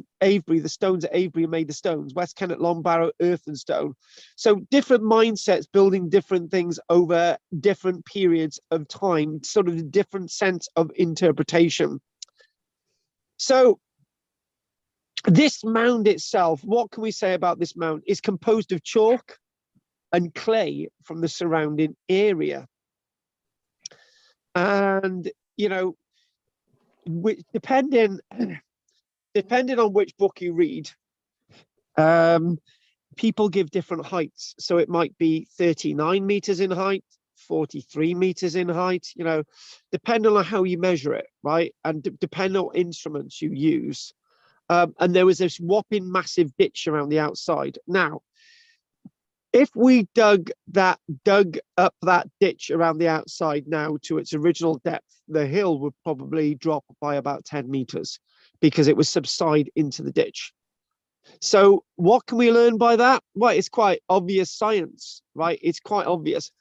the stones at Avebury made the stones. West Kennet Longbarrow, earth and stone. So different mindsets building different things over different periods of time, sort of a different sense of interpretation. So this mound itself, what can we say about this mound? It's composed of chalk and clay from the surrounding area. And, you know, depending on which book you read, people give different heights. So it might be 39 meters in height, 43 meters in height, you know, depending on how you measure it, right? And depending on what instruments you use. And there was this whopping massive ditch around the outside. Now, if we dug up that ditch around the outside now to its original depth, the hill would probably drop by about 10 meters because it would subside into the ditch. So what can we learn by that? Well, it's quite obvious science, right? It's quite obvious.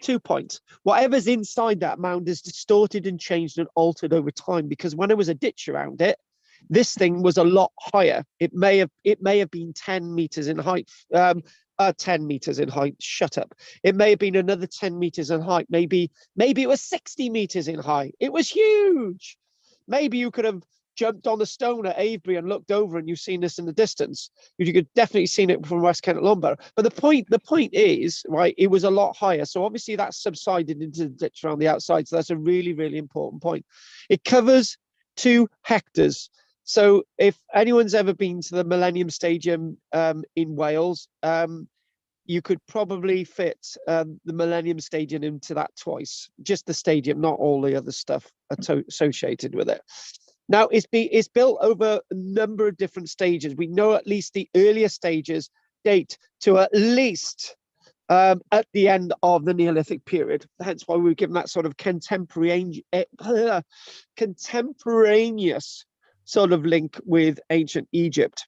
2 points. Whatever's inside that mound is distorted and changed and altered over time, because when there was a ditch around it, this thing was a lot higher. It may have been 10 meters in height. 10 meters in height. Shut up. It may have been another 10 meters in height. Maybe it was 60 meters in height. It was huge. Maybe you could have jumped on the stone at Avebury and looked over and you've seen this in the distance. You could definitely seen it from West Kennet Longbarrow. But the point is, right, it was a lot higher. So obviously that's subsided into the ditch around the outside. So that's a really, really important point. It covers 2 hectares. So if anyone's ever been to the Millennium Stadium in Wales, you could probably fit the Millennium Stadium into that twice. Just the stadium, not all the other stuff associated with it. Now, it's built over a number of different stages. We know at least the earlier stages date to at least at the end of the Neolithic period. Hence why we were given that sort of contemporaneous sort of link with ancient Egypt.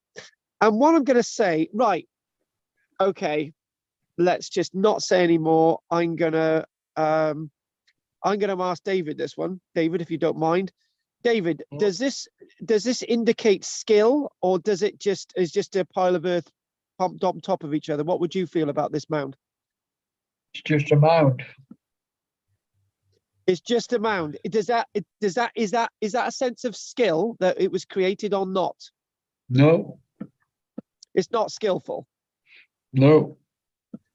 And what I'm going to say, right, okay, let's just not say anymore. I'm gonna ask David this one. David, if you don't mind. David, does this indicate skill, or does it just a pile of earth pumped on top of each other? What would you feel about this mound? It's just a mound. It's just a mound. Is that a sense of skill that it was created or not? No, It's not skillful. no.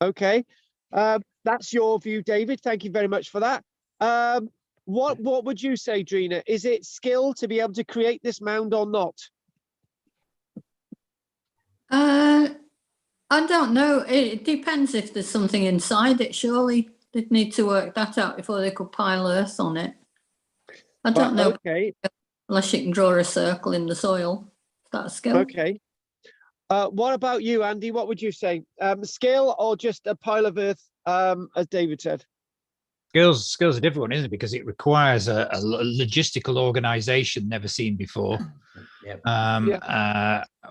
Okay, that's your view, David. Thank you very much for that. What would you say, Drina? Is it skill to be able to create this mound or not? I don't know. It depends if there's something inside it. Surely they'd need to work that out before they could pile earth on it. I don't know. Okay. Unless you can draw a circle in the soil. That's skill. Okay. What about you, Andy? What would you say? Skill or just a pile of earth, as David said? Skills a different one, isn't it? Because it requires a logistical organization never seen before.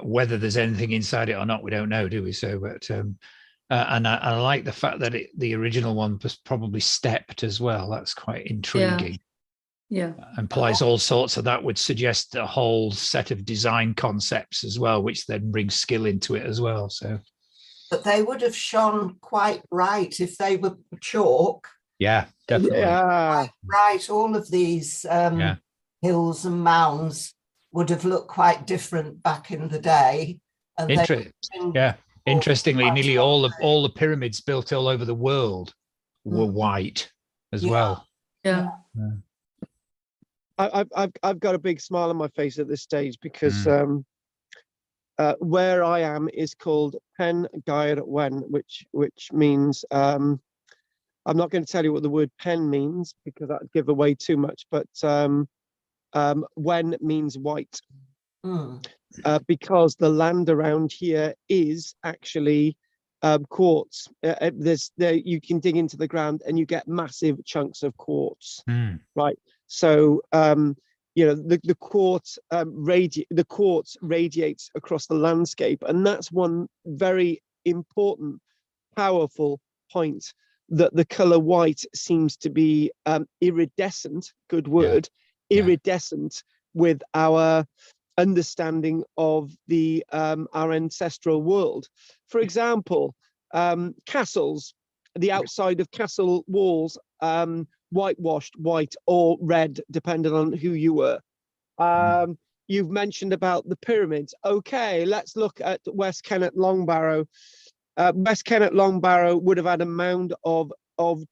Whether there's anything inside it or not, we don't know, do we? So, but and I like the fact that the original one was probably stepped as well. That's quite intriguing. Yeah. Implies all sorts of that would suggest a whole set of design concepts as well, which then brings skill into it as well. So, but they would have shone quite right if they were chalk. Yeah, definitely. Yeah. Right, all of these hills and mounds would have looked quite different back in the day. And interestingly, nearly all the pyramids built all over the world were white as well. Yeah. I've got a big smile on my face at this stage because where I am is called Pen Gair Wen, which means I'm not going to tell you what the word pen means because that would give away too much, but Wen means white. Because the land around here is actually quartz. You can dig into the ground and you get massive chunks of quartz, right? So the quartz radiates across the landscape, and that's one very important, powerful point, that the color white seems to be iridescent. Good word, iridescent with our understanding of the our ancestral world. For example, castles, the outside of castle walls, whitewashed white or red, depending on who you were. You've mentioned about the pyramids. Okay, let's look at West Kennet Longbarrow. West Kennet Longbarrow would have had a mound of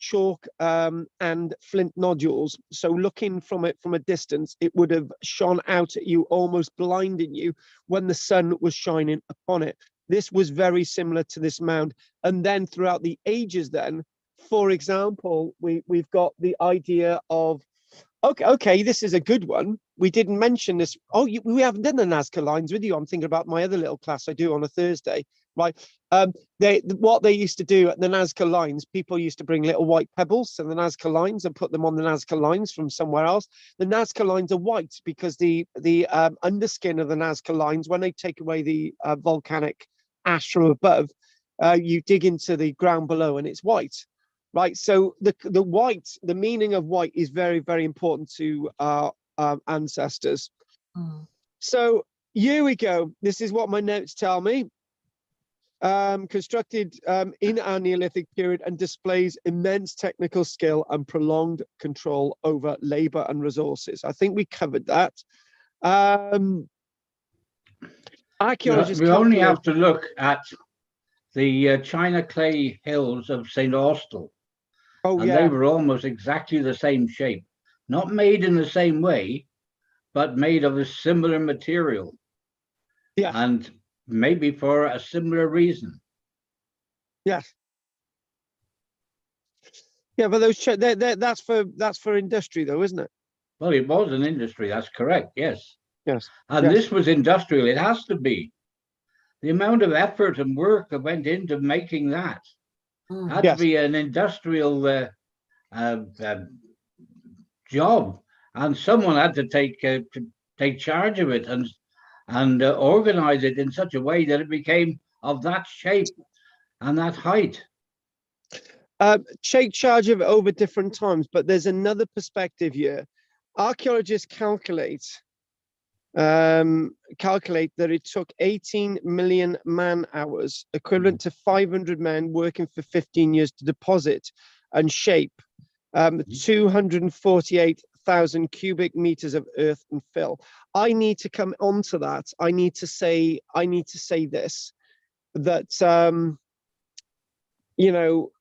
chalk and flint nodules. So looking from it from a distance, it would have shone out at you, almost blinding you when the sun was shining upon it. This was very similar to this mound. And then throughout the ages then, for example, we've got the idea of, okay, this is a good one. We didn't mention this. We haven't done the Nazca lines with you. I'm thinking about my other little class I do on a Thursday, right? What they used to do at the Nazca lines, people used to bring little white pebbles to the Nazca lines and put them on the Nazca lines from somewhere else. The Nazca lines are white because the underskin of the Nazca lines, when they take away the volcanic ash from above, you dig into the ground below and it's white. Right, so the white, the meaning of white is very, very important to our ancestors. So here we go. This is what my notes tell me. Constructed in our Neolithic period and displays immense technical skill and prolonged control over labor and resources. I think we covered that. Archaeologists we only have to look at the China clay hills of St. Austell. And they were almost exactly the same shape, not made in the same way, but made of a similar material. Yeah. And maybe for a similar reason. Yes. Yeah, but those that's for industry though, isn't it? Well, it was an industry, that's correct, yes. Yes. And this was industrial, it has to be. The amount of effort and work that went into making that had to be an industrial job, and someone had to take charge of it and organize it in such a way that it became of that shape and that height. Take charge of it over different times, but there's another perspective here. archaeologists calculate that it took 18 million man hours, equivalent to 500 men working for 15 years to deposit and shape 248,000 cubic meters of earth and fill. I need to come onto that. I need to say this, that you know,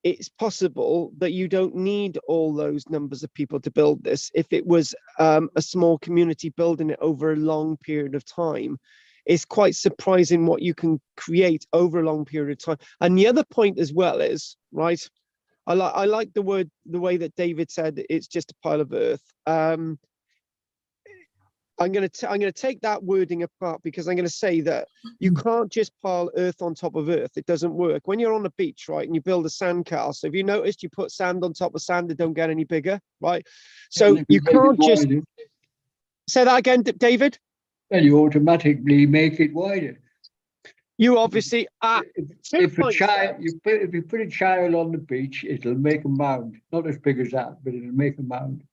it's possible that you don't need all those numbers of people to build this. If it was a small community building it over a long period of time, it's quite surprising what you can create over a long period of time. And the other point as well is, right, I like the way that David said it's just a pile of earth. I'm going to take that wording apart, because I'm going to say that you can't just pile earth on top of earth. It doesn't work. When you're on a beach, right, and you build a sand castle, have you noticed you put sand on top of sand that don't get any bigger, right? So you can't just say that again, David. And you automatically make it wider. You obviously are. If you put a child on the beach, it'll make a mound. Not as big as that, but it'll make a mound.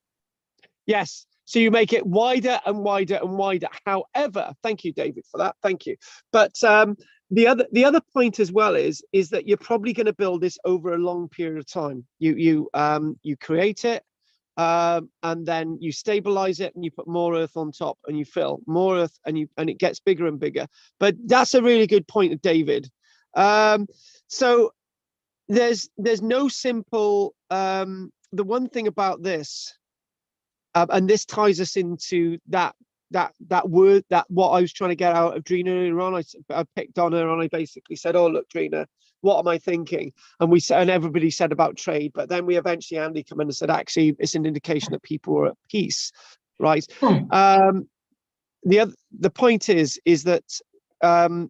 Yes. So you make it wider and wider and wider. However, thank you, David, for that. Thank you. But the other point as well is that you're probably going to build this over a long period of time. You create it, and then you stabilize it, and you put more earth on top, and you fill more earth, and it gets bigger and bigger. But that's a really good point of David. So there's no simple. The one thing about this. And this ties us into that word, that what I was trying to get out of Drina earlier on. I picked on her and I basically said, "Oh, look, Drina, what am I thinking?" And everybody said about trade, but then we eventually, Andy come in and said, actually, it's an indication that people are at peace, right? The point is that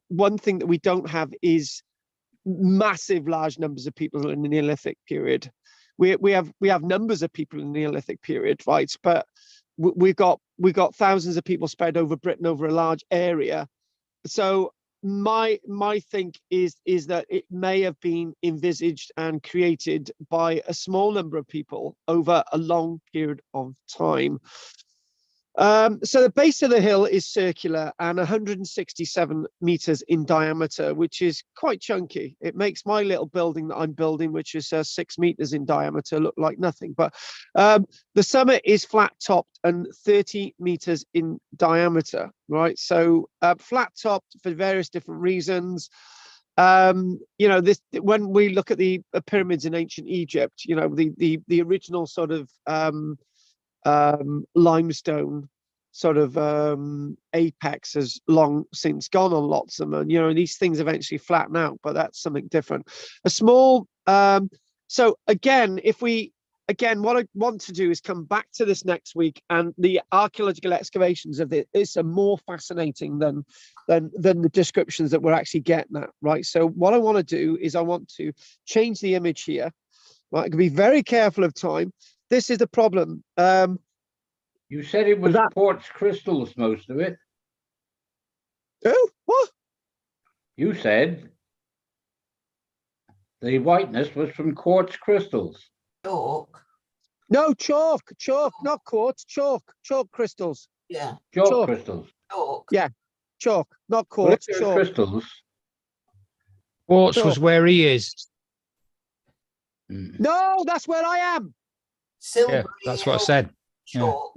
one thing that we don't have is massive, large numbers of people in the Neolithic period. We have numbers of people in the Neolithic period, right? But we've got thousands of people spread over Britain over a large area. So my think is that it may have been envisaged and created by a small number of people over a long period of time. So the base of the hill is circular and 167 meters in diameter, which is quite chunky. It makes my little building that I'm building, which is 6 meters in diameter, look like nothing. But the summit is flat topped and 30 meters in diameter, right? So flat topped for various different reasons. You know, this, when we look at the pyramids in ancient Egypt, you know, the original sort of limestone sort of apex has long since gone on lots of them, and you know, these things eventually flatten out, but that's something different. A small so again, what I want to do is come back to this next week, and the archaeological excavations of this are more fascinating than the descriptions that we're actually getting at, right? So what I want to do is I want to change the image here, right? I can be very careful of time. This is the problem. You said it was quartz crystals, most of it. Oh, what? You said the whiteness was from quartz crystals. Chalk. No, chalk, not quartz, chalk crystals. Yeah. Chalk crystals. Chalk. Yeah, chalk, not quartz, Well, chalk. crystals. Quartz was where he is. No, that's where I am. Silver. Yeah, that's what I said. Chalk.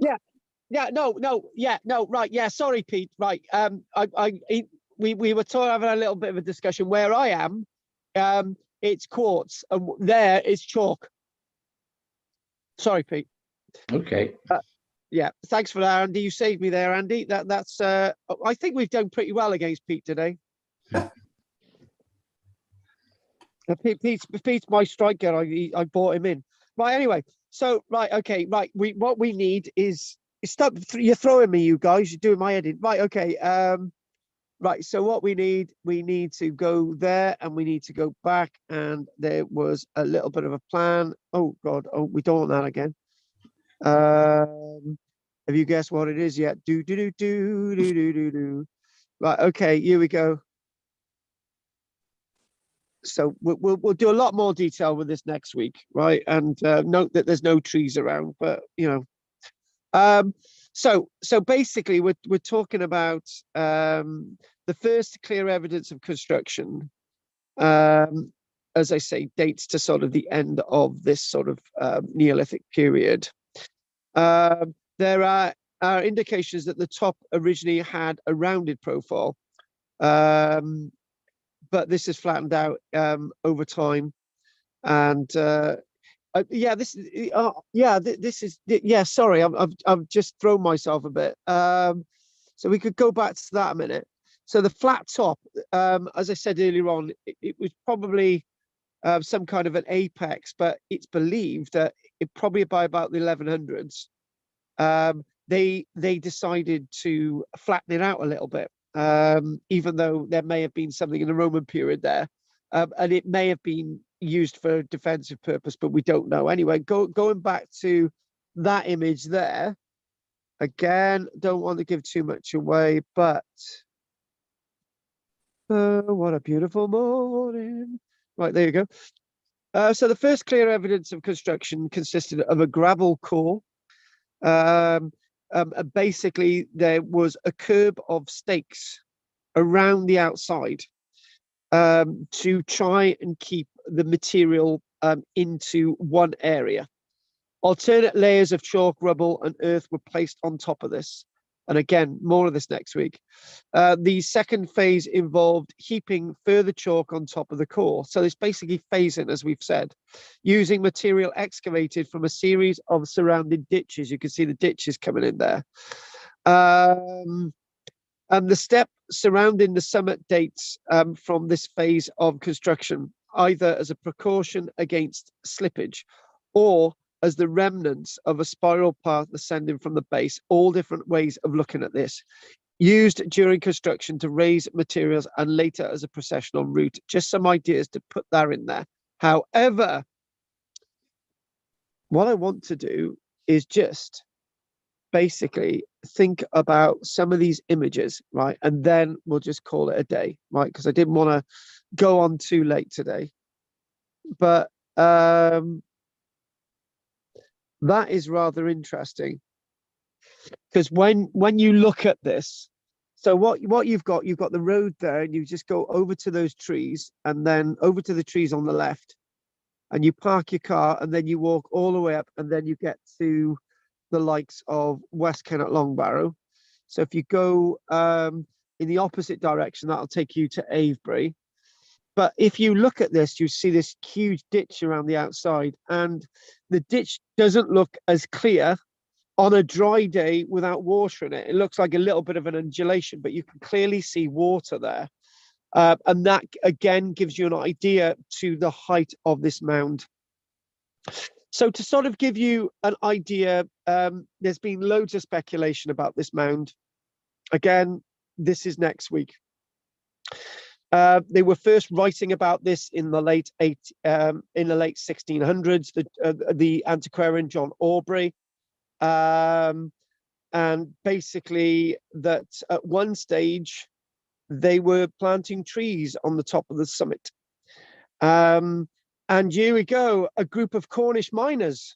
Right. Yeah, sorry, Pete. Right. We were having a little bit of a discussion. Where I am, it's quartz, and there is chalk. Sorry, Pete. Okay. Yeah, thanks for that, Andy. You saved me there, Andy. That's I think we've done pretty well against Pete today. Pete's my striker. I bought him in. Right, anyway. So right, okay, right. What we need is stop. You're throwing me, you guys. You're doing my editing. Right, okay. Right. So what we need to go there, and we need to go back. And there was a little bit of a plan. Oh God. Oh, we don't want that again. Have you guessed what it is yet? Do. Right. Okay. Here we go. So we'll do a lot more detail with this next week, right? And note that there's no trees around, but you know, So basically, we're talking about the first clear evidence of construction. As I say, dates to sort of the end of this sort of Neolithic period. There are indications that the top originally had a rounded profile, but this is flattened out over time. And this is sorry, I've just thrown myself a bit. So we could go back to that a minute. So the flat top, as I said earlier on, it was probably some kind of an apex, but it's believed that it probably by about the 1100s, they decided to flatten it out a little bit, even though there may have been something in the Roman period there, and it may have been used for defensive purpose, but we don't know. Anyway, going back to that image there, again, don't want to give too much away, but what a beautiful morning. Right, there you go. So the first clear evidence of construction consisted of a gravel core. Basically, there was a curb of stakes around the outside to try and keep the material into one area. Alternate layers of chalk, rubble, and earth were placed on top of this. And again, more of this next week. The second phase involved heaping further chalk on top of the core. So it's basically phasing, as we've said, using material excavated from a series of surrounding ditches. You can see the ditches coming in there. And the step surrounding the summit dates from this phase of construction, either as a precaution against slippage or as the remnants of a spiral path ascending from the base. All different ways of looking at this, used during construction to raise materials and later as a processional route. Just some ideas to put that in there. However, what I want to do is just basically think about some of these images, right? And then we'll just call it a day, right? Because I didn't want to go on too late today. But that is rather interesting, because when you look at this, so what you've got the road there, and you just go over to those trees and then over to the trees on the left, and you park your car, and then you walk all the way up, and then you get to the likes of West Kennet Longbarrow. So if you go in the opposite direction, that'll take you to Avebury. But if you look at this, you see this huge ditch around the outside, and the ditch doesn't look as clear on a dry day without water in it. It looks like a little bit of an undulation, but you can clearly see water there. And that, again, gives you an idea to the height of this mound. So to sort of give you an idea, there's been loads of speculation about this mound. Again, this is next week. They were first writing about this in the late 1600s. The antiquarian John Aubrey, and basically that at one stage they were planting trees on the top of the summit. And here we go, a group of Cornish miners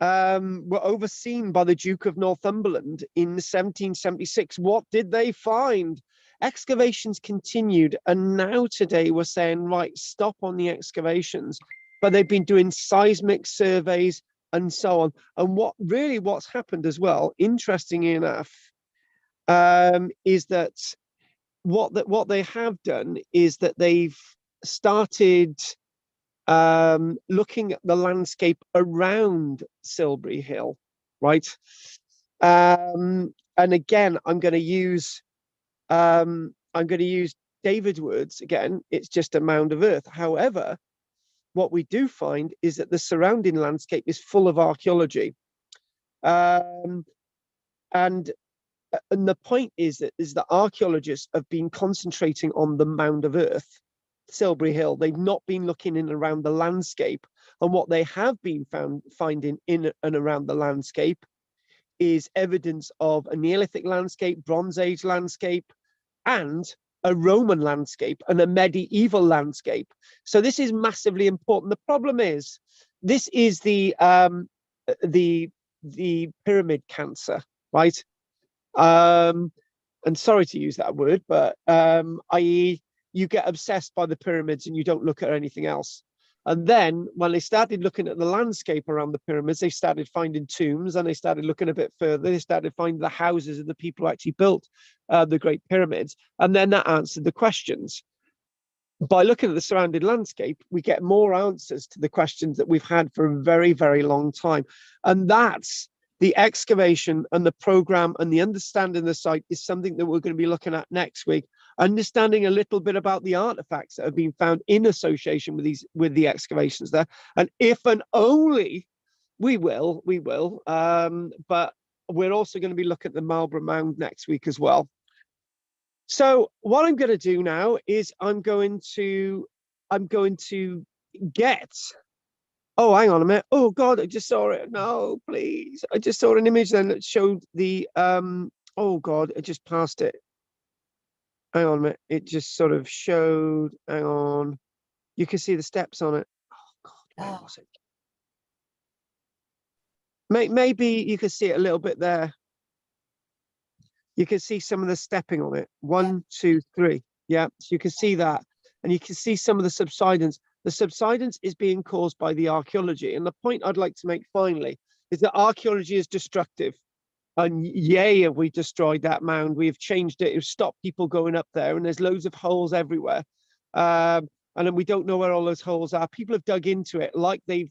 were overseen by the Duke of Northumberland in 1776. What did they find? Excavations continued, and now today we're saying, right, stop on the excavations, but they've been doing seismic surveys and so on. And what's happened as well, interestingly enough, is that what they have done is that they've started looking at the landscape around Silbury Hill, right? And again, I'm going to use David's words again. It's just a mound of earth. However, what we do find is that the surrounding landscape is full of archaeology, and the point is that archaeologists have been concentrating on the mound of earth, Silbury Hill. They've not been looking in around the landscape, and what they have been finding in and around the landscape is evidence of a Neolithic landscape, Bronze Age landscape, and a Roman landscape and a medieval landscape. So this is massively important. The problem is, this is the the pyramid cancer, right? And sorry to use that word, but i.e. you get obsessed by the pyramids and you don't look at anything else. And then when they started looking at the landscape around the pyramids, they started finding tombs, and they started looking a bit further. They started finding the houses of the people who actually built the Great Pyramids. And then that answered the questions. By looking at the surrounding landscape, we get more answers to the questions that we've had for a very, very long time. And that's the excavation and the program and the understanding of the site is something that we're going to be looking at next week. Understanding a little bit about the artifacts that have been found in association with the excavations there, and if and only we will. But we're also going to be looking at the Marlborough Mound next week as well. So what I'm going to do now is I'm going to get. Oh, hang on a minute. Oh God, I just saw it. No, please. I just saw an image then that showed the oh God, I just passed it. Hang on a minute. It just sort of showed. Hang on. You can see the steps on it. Oh God, where was it? Maybe you can see it a little bit there. You can see some of the stepping on it. 1, 2, 3. Yeah, so you can see that. And you can see some of the subsidence. The subsidence is being caused by the archaeology. And the point I'd like to make finally is that archaeology is destructive. And yay, have we destroyed that mound. We've changed it. We've stopped people going up there. And there's loads of holes everywhere. And then we don't know where all those holes are. People have dug into it like they've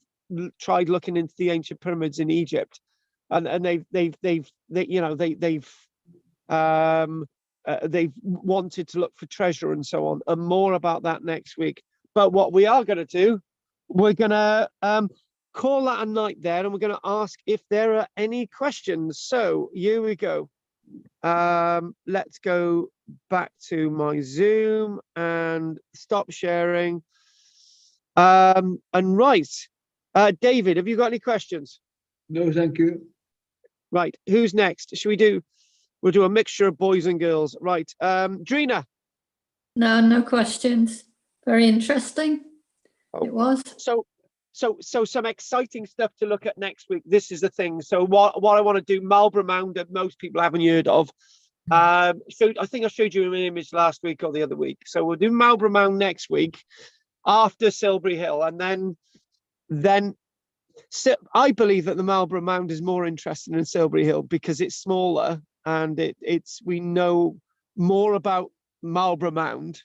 tried looking into the ancient pyramids in Egypt. And they've wanted to look for treasure and so on, and more about that next week. But what we are going to do, we're going to call that a night there, and we're going to ask if there are any questions. So here we go. Let's go back to my Zoom and stop sharing. And right, David, have you got any questions? No, thank you. Right, who's next? Should we do? We'll do a mixture of boys and girls. Right. Drina. No questions. Very interesting. Oh. It was. So some exciting stuff to look at next week. This is the thing. So what I want to do, Marlborough Mound that most people haven't heard of. So I think I showed you an image last week or the other week. So we'll do Marlborough Mound next week after Silbury Hill, and then I believe that the Marlborough Mound is more interesting than Silbury Hill because it's smaller. And we know more about Marlborough Mound,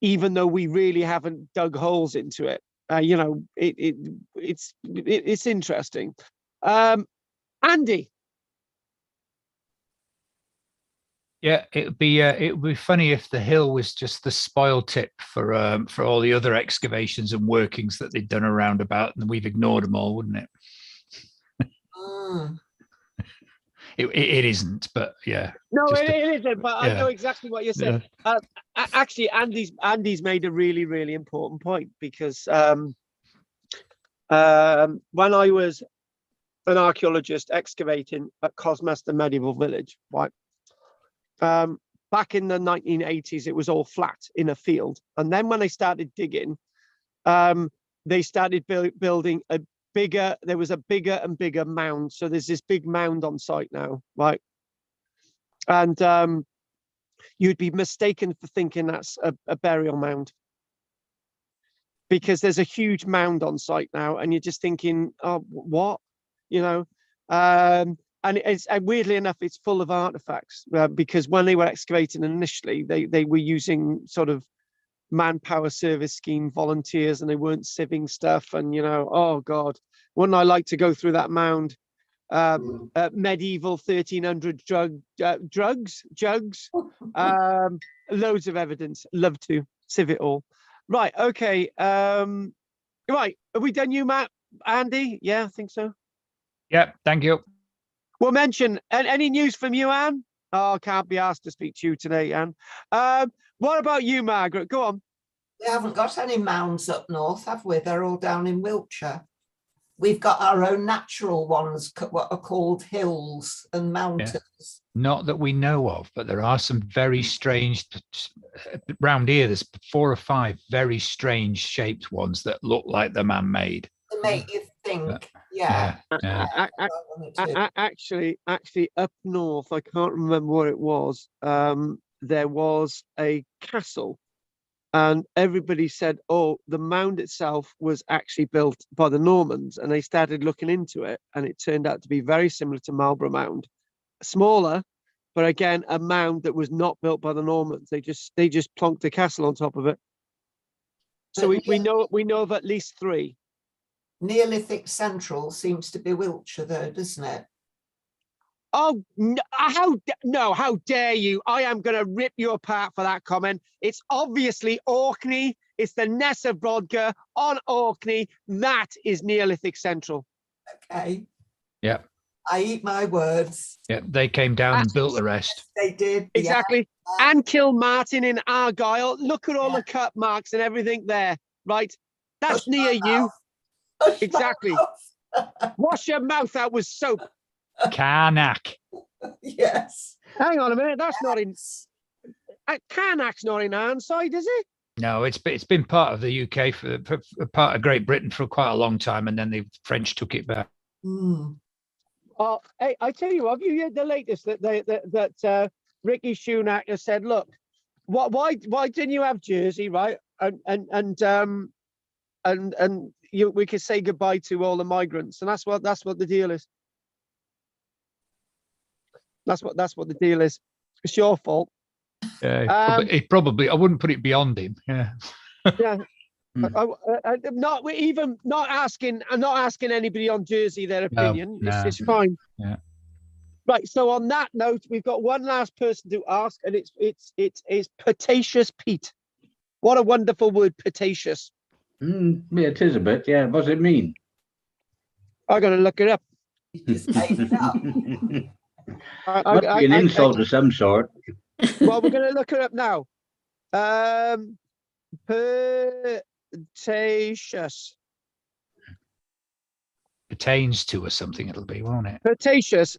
even though we really haven't dug holes into it. It's interesting. Andy. Yeah, it would be funny if the hill was just the spoil tip for all the other excavations and workings that they'd done around about, and we've ignored them all, wouldn't it? It isn't, but yeah. No, it isn't, but yeah. I know exactly what you're saying. Yeah. Actually, Andy's made a really, really important point because when I was an archaeologist excavating at Cosmester Medieval Village, right, back in the 1980s, it was all flat in a field. And then when they started digging, they started building there was a bigger and bigger mound. So there's this big mound on site now, right? And you'd be mistaken for thinking that's a burial mound, because there's a huge mound on site now, and you're just thinking, oh, what? And it's weirdly enough, it's full of artifacts because when they were excavating initially, they were using sort of manpower service scheme volunteers, and they weren't sieving stuff. And oh God, wouldn't I like to go through that mound? Medieval 1300 jugs, loads of evidence. Love to sieve it all. Right, okay. Right, have we done you, Matt? Andy? Yeah, I think so. Yeah, thank you. We'll mention any news from you, Anne? Oh, I can't be asked to speak to you today, Anne. What about you, Margaret? Go on. We haven't got any mounds up north, have we? They're all down in Wiltshire. We've got our own natural ones, what are called hills and mountains. Yeah. Not that we know of, but there are some very strange, round here, there's 4 or 5 very strange shaped ones that look like they're man-made. They make you think. Yeah. Actually, up north, I can't remember what it was. There was a castle, and everybody said, "Oh, the mound itself was actually built by the Normans," and they started looking into it, and it turned out to be very similar to Marlborough Mound, smaller, but again, a mound that was not built by the Normans. They just plonked a castle on top of it. So we know of at least 3. Neolithic Central seems to be Wiltshire, though, doesn't it? Oh, no, how dare you? I am going to rip you apart for that comment. It's obviously Orkney. It's the Nessa Brodgar on Orkney. That is Neolithic Central. Okay. Yeah. I eat my words. Yeah, they came down and built the rest. They did. Exactly. Yeah. And Kilmartin in Argyll. Look at all the cut marks and everything there, right? That's near you. Exactly. Wash your mouth out with soap. Carnac. Yes. Hang on a minute. That's not in. Carnac's not in Ironside, is it? No, it's been part of the UK for part of Great Britain for quite a long time, and then the French took it back. Mm. Oh, hey, I tell you, have you heard the latest that Ricky Sunak has said? Look, why didn't you have Jersey, right? And we could say goodbye to all the migrants, and that's what the deal is. That's what the deal is. It's your fault. Yeah, it probably. I wouldn't put it beyond him. Yeah. Yeah. I'm not asking anybody on Jersey their opinion. No, it's fine. Yeah. Right. So on that note, we've got one last person to ask, and it's Potacious Pete. What a wonderful word, potacious. Yeah, it is a bit. Yeah. What does it mean? I'm gonna look it up. You just made it up. Must be an insult of some sort. Well, we're gonna look it up now. Potacious. Pertains to or something. It'll be, won't it? Potacious.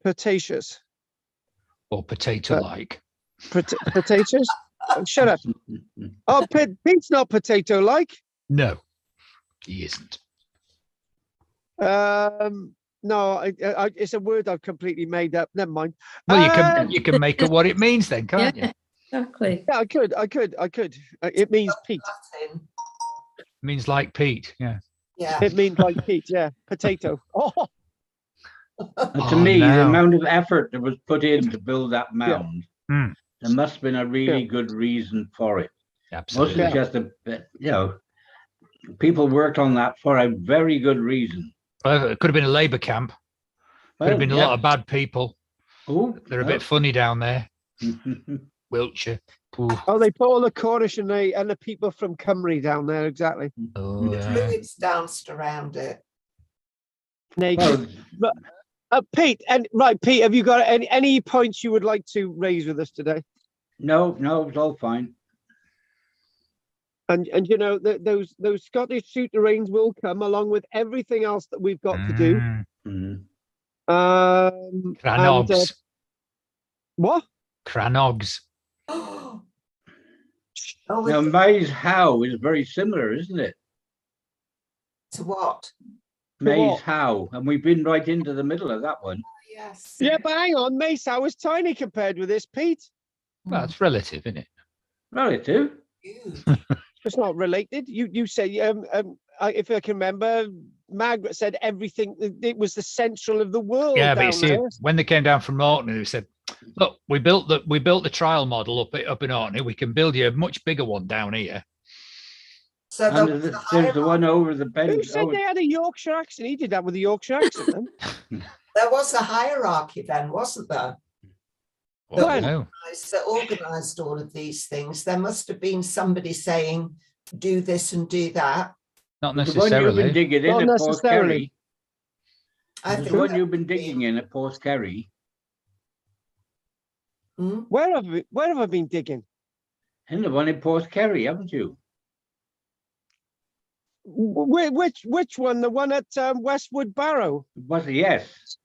Potacious. Or potato-like. Potatoes? Shut up. Oh, Pete's not potato-like. No, he isn't. No, it's a word I've completely made up. Never mind. Well, you can make it what it means then, can't you? Exactly. Yeah, I could. It means Pete. It means like Pete. Yeah. Yeah. It means like Pete. Yeah, potato. Oh. To me, the amount of effort that was put in to build that mound, there must have been a really good reason for it. Absolutely. Mostly just people worked on that for a very good reason. Well, it could have been a Labour camp. Could have been a lot of bad people. Oh, they're a bit funny down there. Wiltshire. Ooh. Oh, they put all the Cornish and the people from Cymru down there. Exactly. Oh, The Druids danced around it. Naked. Pete, Pete, have you got any points you would like to raise with us today? No, it's all fine. And you know those Scottish souterrains will come along with everything else that we've got to do. Cranogs. What? Cranogs. Now, Maze How is very similar, isn't it? To what? Maze How, and we've been right into the middle of that one. Yes. Yeah, but hang on, Maze How is tiny compared with this, Pete. Well, it's relative, isn't it? Relative. It's not related. You said, if I can remember, Margaret said everything. It was the central of the world. Yeah, but you down see, there. when they came down from Orkney, they said, "Look, we built the trial model up in Orkney. We can build you a much bigger one down here." So there's the one over the bend. Who said they had a Yorkshire accent? He did that with a Yorkshire accent. Then. There was a hierarchy then, wasn't there? Well, no. That organised all of these things. There must have been somebody saying, "Do this and do that." Not The one you've been necessarily. digging in at Port Kerry. I The think one that you've been would be- digging in at Port Kerry. Hmm? Where have I been digging? In the one in Port Kerry, haven't you? Which one? The one at Westwood Barrow? Was it? Yes.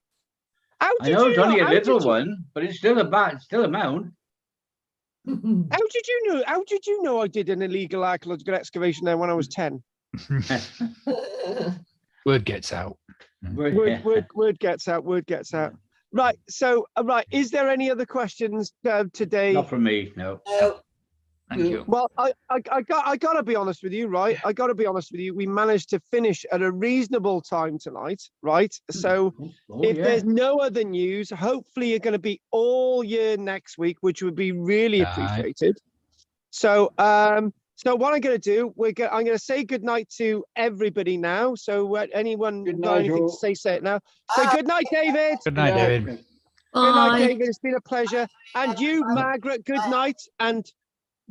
How I did know you it's only a how little did you- one, but it's still a mound. How did you know? How did you know I did an illegal archaeological excavation there when I was 10? Word gets out. Word gets out. Word gets out. Right. So, right. Is there any other questions today? Not from me, no. No, Thank you. Well, I gotta be honest with you, right? I gotta be honest with you. We managed to finish at a reasonable time tonight, right? So if there's no other news, hopefully you're going to be all year next week, which would be really Aye. appreciated. So, so what I'm going to do, I'm going to say goodnight to everybody now. So, anyone Good got night, anything to all. say it now. Say good night, David. Good night, David. Good night, Bye. David. It's been a pleasure. And you, Margaret, good night. And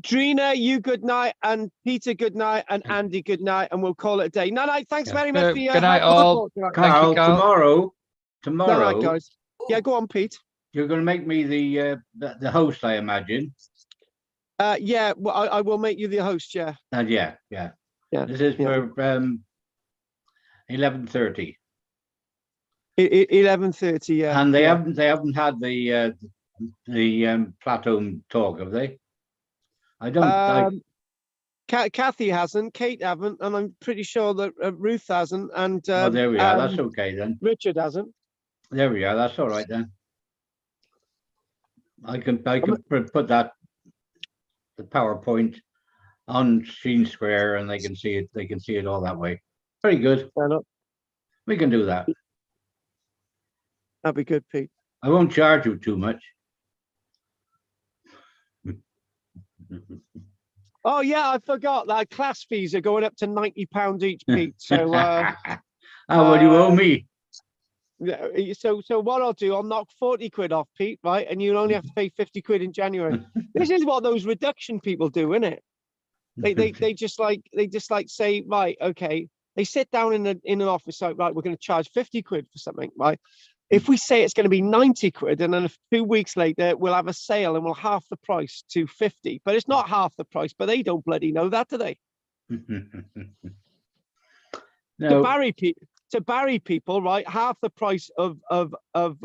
Drina, you good night. And Peter, good night. And Andy, good night. And we'll call it a day. Night. Thanks very much for your Good night, help and all. support tonight. Thank you, Carl, Carl. tomorrow, Night, guys. Yeah, go on, Pete. you're going to make me the host, I imagine. Yeah, well, I will make you the host. Yeah. Yeah. This is for 11:30. 11:30. Yeah. And they yeah. haven't had the Plateau talk, have they? I don't. Kathy hasn't, Kate haven't, and I'm pretty sure that Ruth hasn't, and Oh, there we are. That's okay then. Richard hasn't. There we are. That's all right then. I can put that the PowerPoint on Sheen Square, and they can see it. They can see it all that way. Very good. Fair enough. We can do that. That'd be good, Pete. I won't charge you too much. Oh yeah, I forgot that class fees are going up to £90 each, Pete. So well, you owe me. so what I'll do, I'll knock 40 quid off, Pete, right? And you'll only have to pay 50 quid in January. This is what those reduction people do, isn't it? They just like say, right, okay. They sit down in an office like, right, we're going to charge 50 quid for something, right? If we say it's going to be 90 quid, and then 2 weeks later we'll have a sale and we'll half the price to 50, but it's not half the price, but they don't bloody know that, do they? No. To Barry people, right? Half the price of half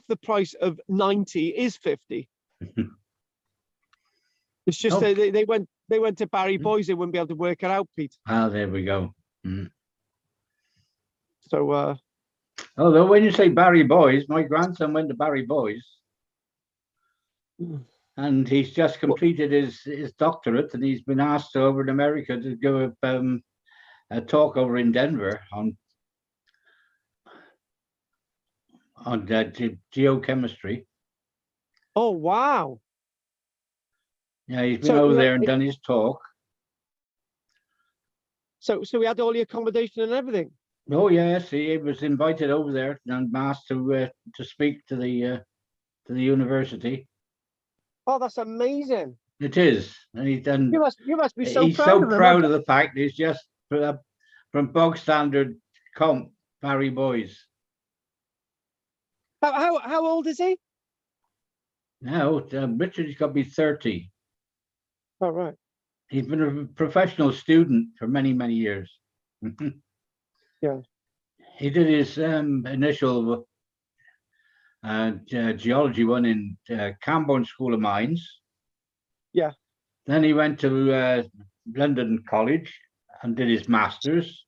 the price of 90 is 50. It's just they went to Barry Boys, they wouldn't be able to work it out, Pete. Ah, there we go. So although when you say Barry Boys, my grandson went to Barry Boys, and he's just completed his doctorate, and he's been asked over in America to give a talk over in Denver on geochemistry. oh wow. Yeah, he's been over there and done his talk. So we had all the accommodation and everything. Oh yes, he was invited over there and asked to speak to the university. Oh, that's amazing. It is, and he's done. You must be so He's proud so of him. proud of the fact he's just from bog standard comp Barry Boys. How old is he? Now Richard's got to be 30. Oh right. He's been a professional student for many years. Yeah. He did his initial geology one in Camborne School of Mines. Yeah. Then he went to London College and did his masters,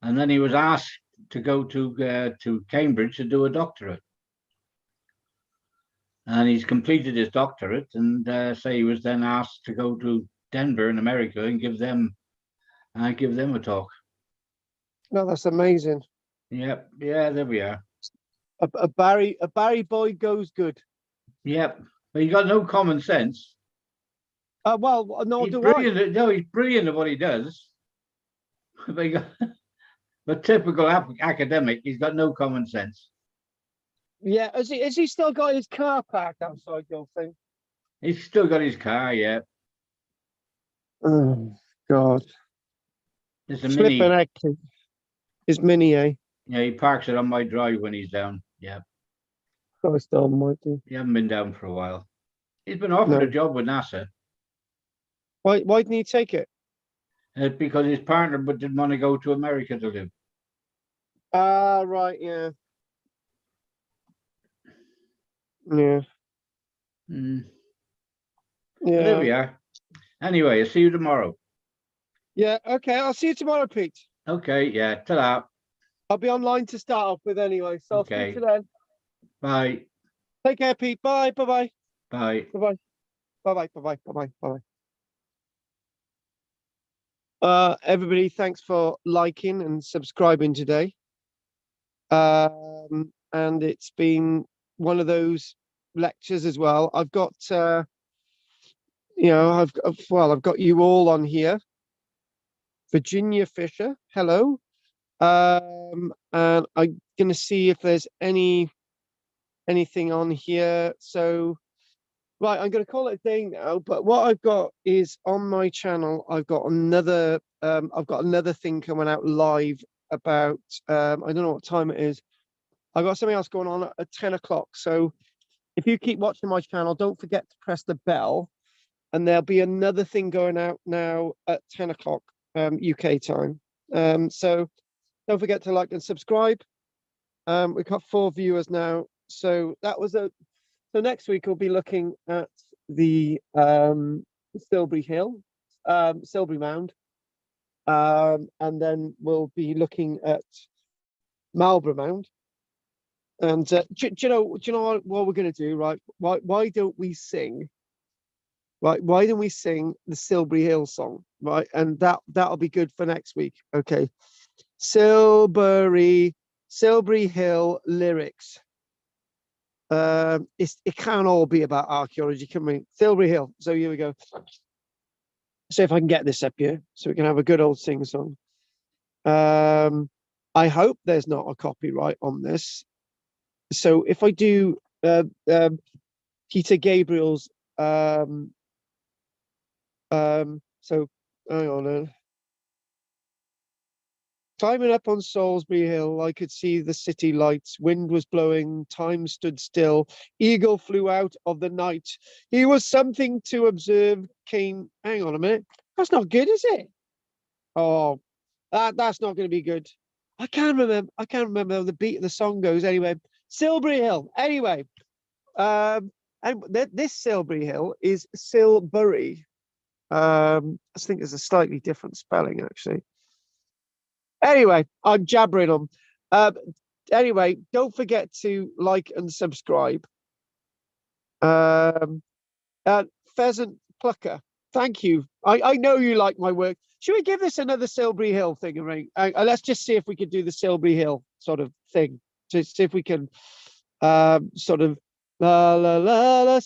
and then he was asked to go to Cambridge to do a doctorate. And he's completed his doctorate, and so he was then asked to go to Denver in America and give them a talk. No, that's amazing. Yep, yeah, there we are. A Barry boy goes good. Yep, but he got no common sense. Well, no, He's brilliant. No, he's brilliant at what he does. But typical academic, he's got no common sense. Yeah, has he still got his car parked outside your thing? He's still got his car, yeah. Oh God. It's a Flipping mini. heck. His mini, eh? Yeah, he parks it on my drive when he's down. Yeah. Christ almighty. He hasn't been down for a while. He's been offered a job with NASA. Why didn't he take it? Because his partner didn't want to go to America to live. Ah, right, yeah. Yeah. Mm. Yeah. There we are. Anyway, I'll see you tomorrow. Yeah, okay. I'll see you tomorrow, Pete. Okay, yeah, ta-da. I'll be online to start off with anyway. So I'll Okay. speak to you then. Bye. Take care, Pete. Bye. Bye-bye. Bye. Bye-bye. Bye-bye. Bye-bye. Bye-bye. Bye-bye. Everybody, thanks for liking and subscribing today. And it's been one of those lectures as well. I've got, I've got you all on here. Virginia Fisher, hello. And I'm gonna see if there's anything on here. So, right, I'm gonna call it a day now. But what I've got is on my channel, I've got another thing coming out live about I don't know what time it is. I've got something else going on at 10 o'clock. So if you keep watching my channel, don't forget to press the bell, and there'll be another thing going out now at 10 o'clock UK time. So don't forget to like and subscribe. We've got 4 viewers now. So that was so next week we'll be looking at the Silbury Hill, Silbury Mound. And then we'll be looking at Marlborough Mound. And do you know what we're going to do, right? Why don't we sing? Right? Why don't we sing the Silbury Hill song, right? And that'll be good for next week. Okay. Silbury Hill lyrics. It can't all be about archaeology, can we? Silbury Hill. So here we go. See if I can get this up here, so we can have a good old sing song. I hope there's not a copyright on this. So if I do Peter Gabriel's so hang on. Climbing up on Salisbury Hill, I could see the city lights. Wind was blowing, time stood still. Eagle flew out of the night. He was something to observe. Hang on a minute. That's not good, is it? Oh, that's not going to be good. I can't remember how the beat of the song goes. Anyway, Silbury Hill. Anyway, and this Silbury Hill is Silbury. I think there's a slightly different spelling actually. Anyway, I'm jabbering on. Anyway, don't forget to like and subscribe. Pheasant Plucker, thank you. I know you like my work. Should we give this another Silbury Hill thing a ring? Let's just see if we can do the Silbury Hill sort of thing. To see if we can sort of la la la la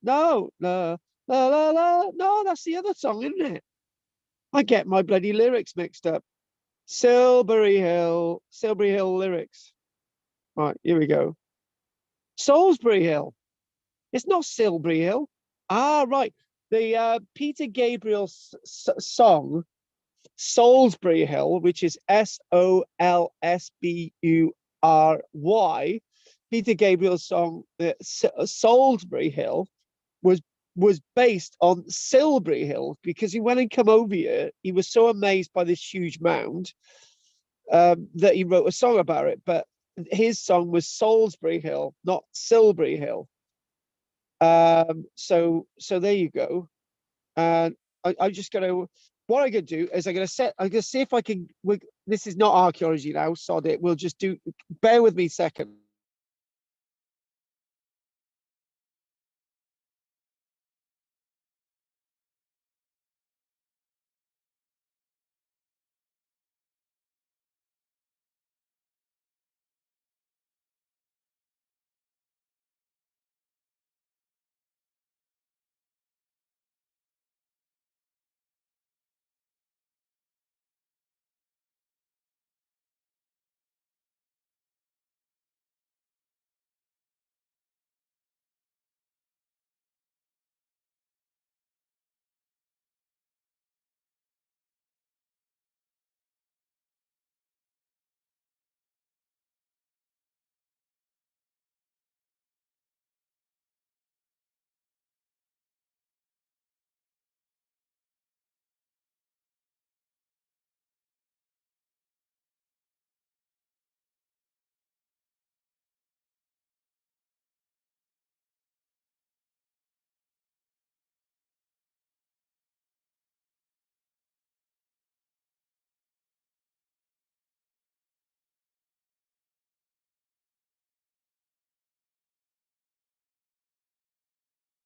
no la la la la no, that's the other song, isn't it? I get my bloody lyrics mixed up. Silbury Hill lyrics. Right, here we go. Salisbury Hill. It's not Silbury Hill. Ah, right. The Peter Gabriel song Salisbury Hill, which is Solsbury. Peter Gabriel's song Salisbury Hill was based on Silbury Hill, because he went and come over here. He was so amazed by this huge mound that he wrote a song about it. But his song was Salisbury Hill, not Silbury Hill. So there you go. And I'm just gonna. What I'm gonna do is I'm gonna see if I can. This is not archaeology now, sod it. We'll just do. Bear with me a second.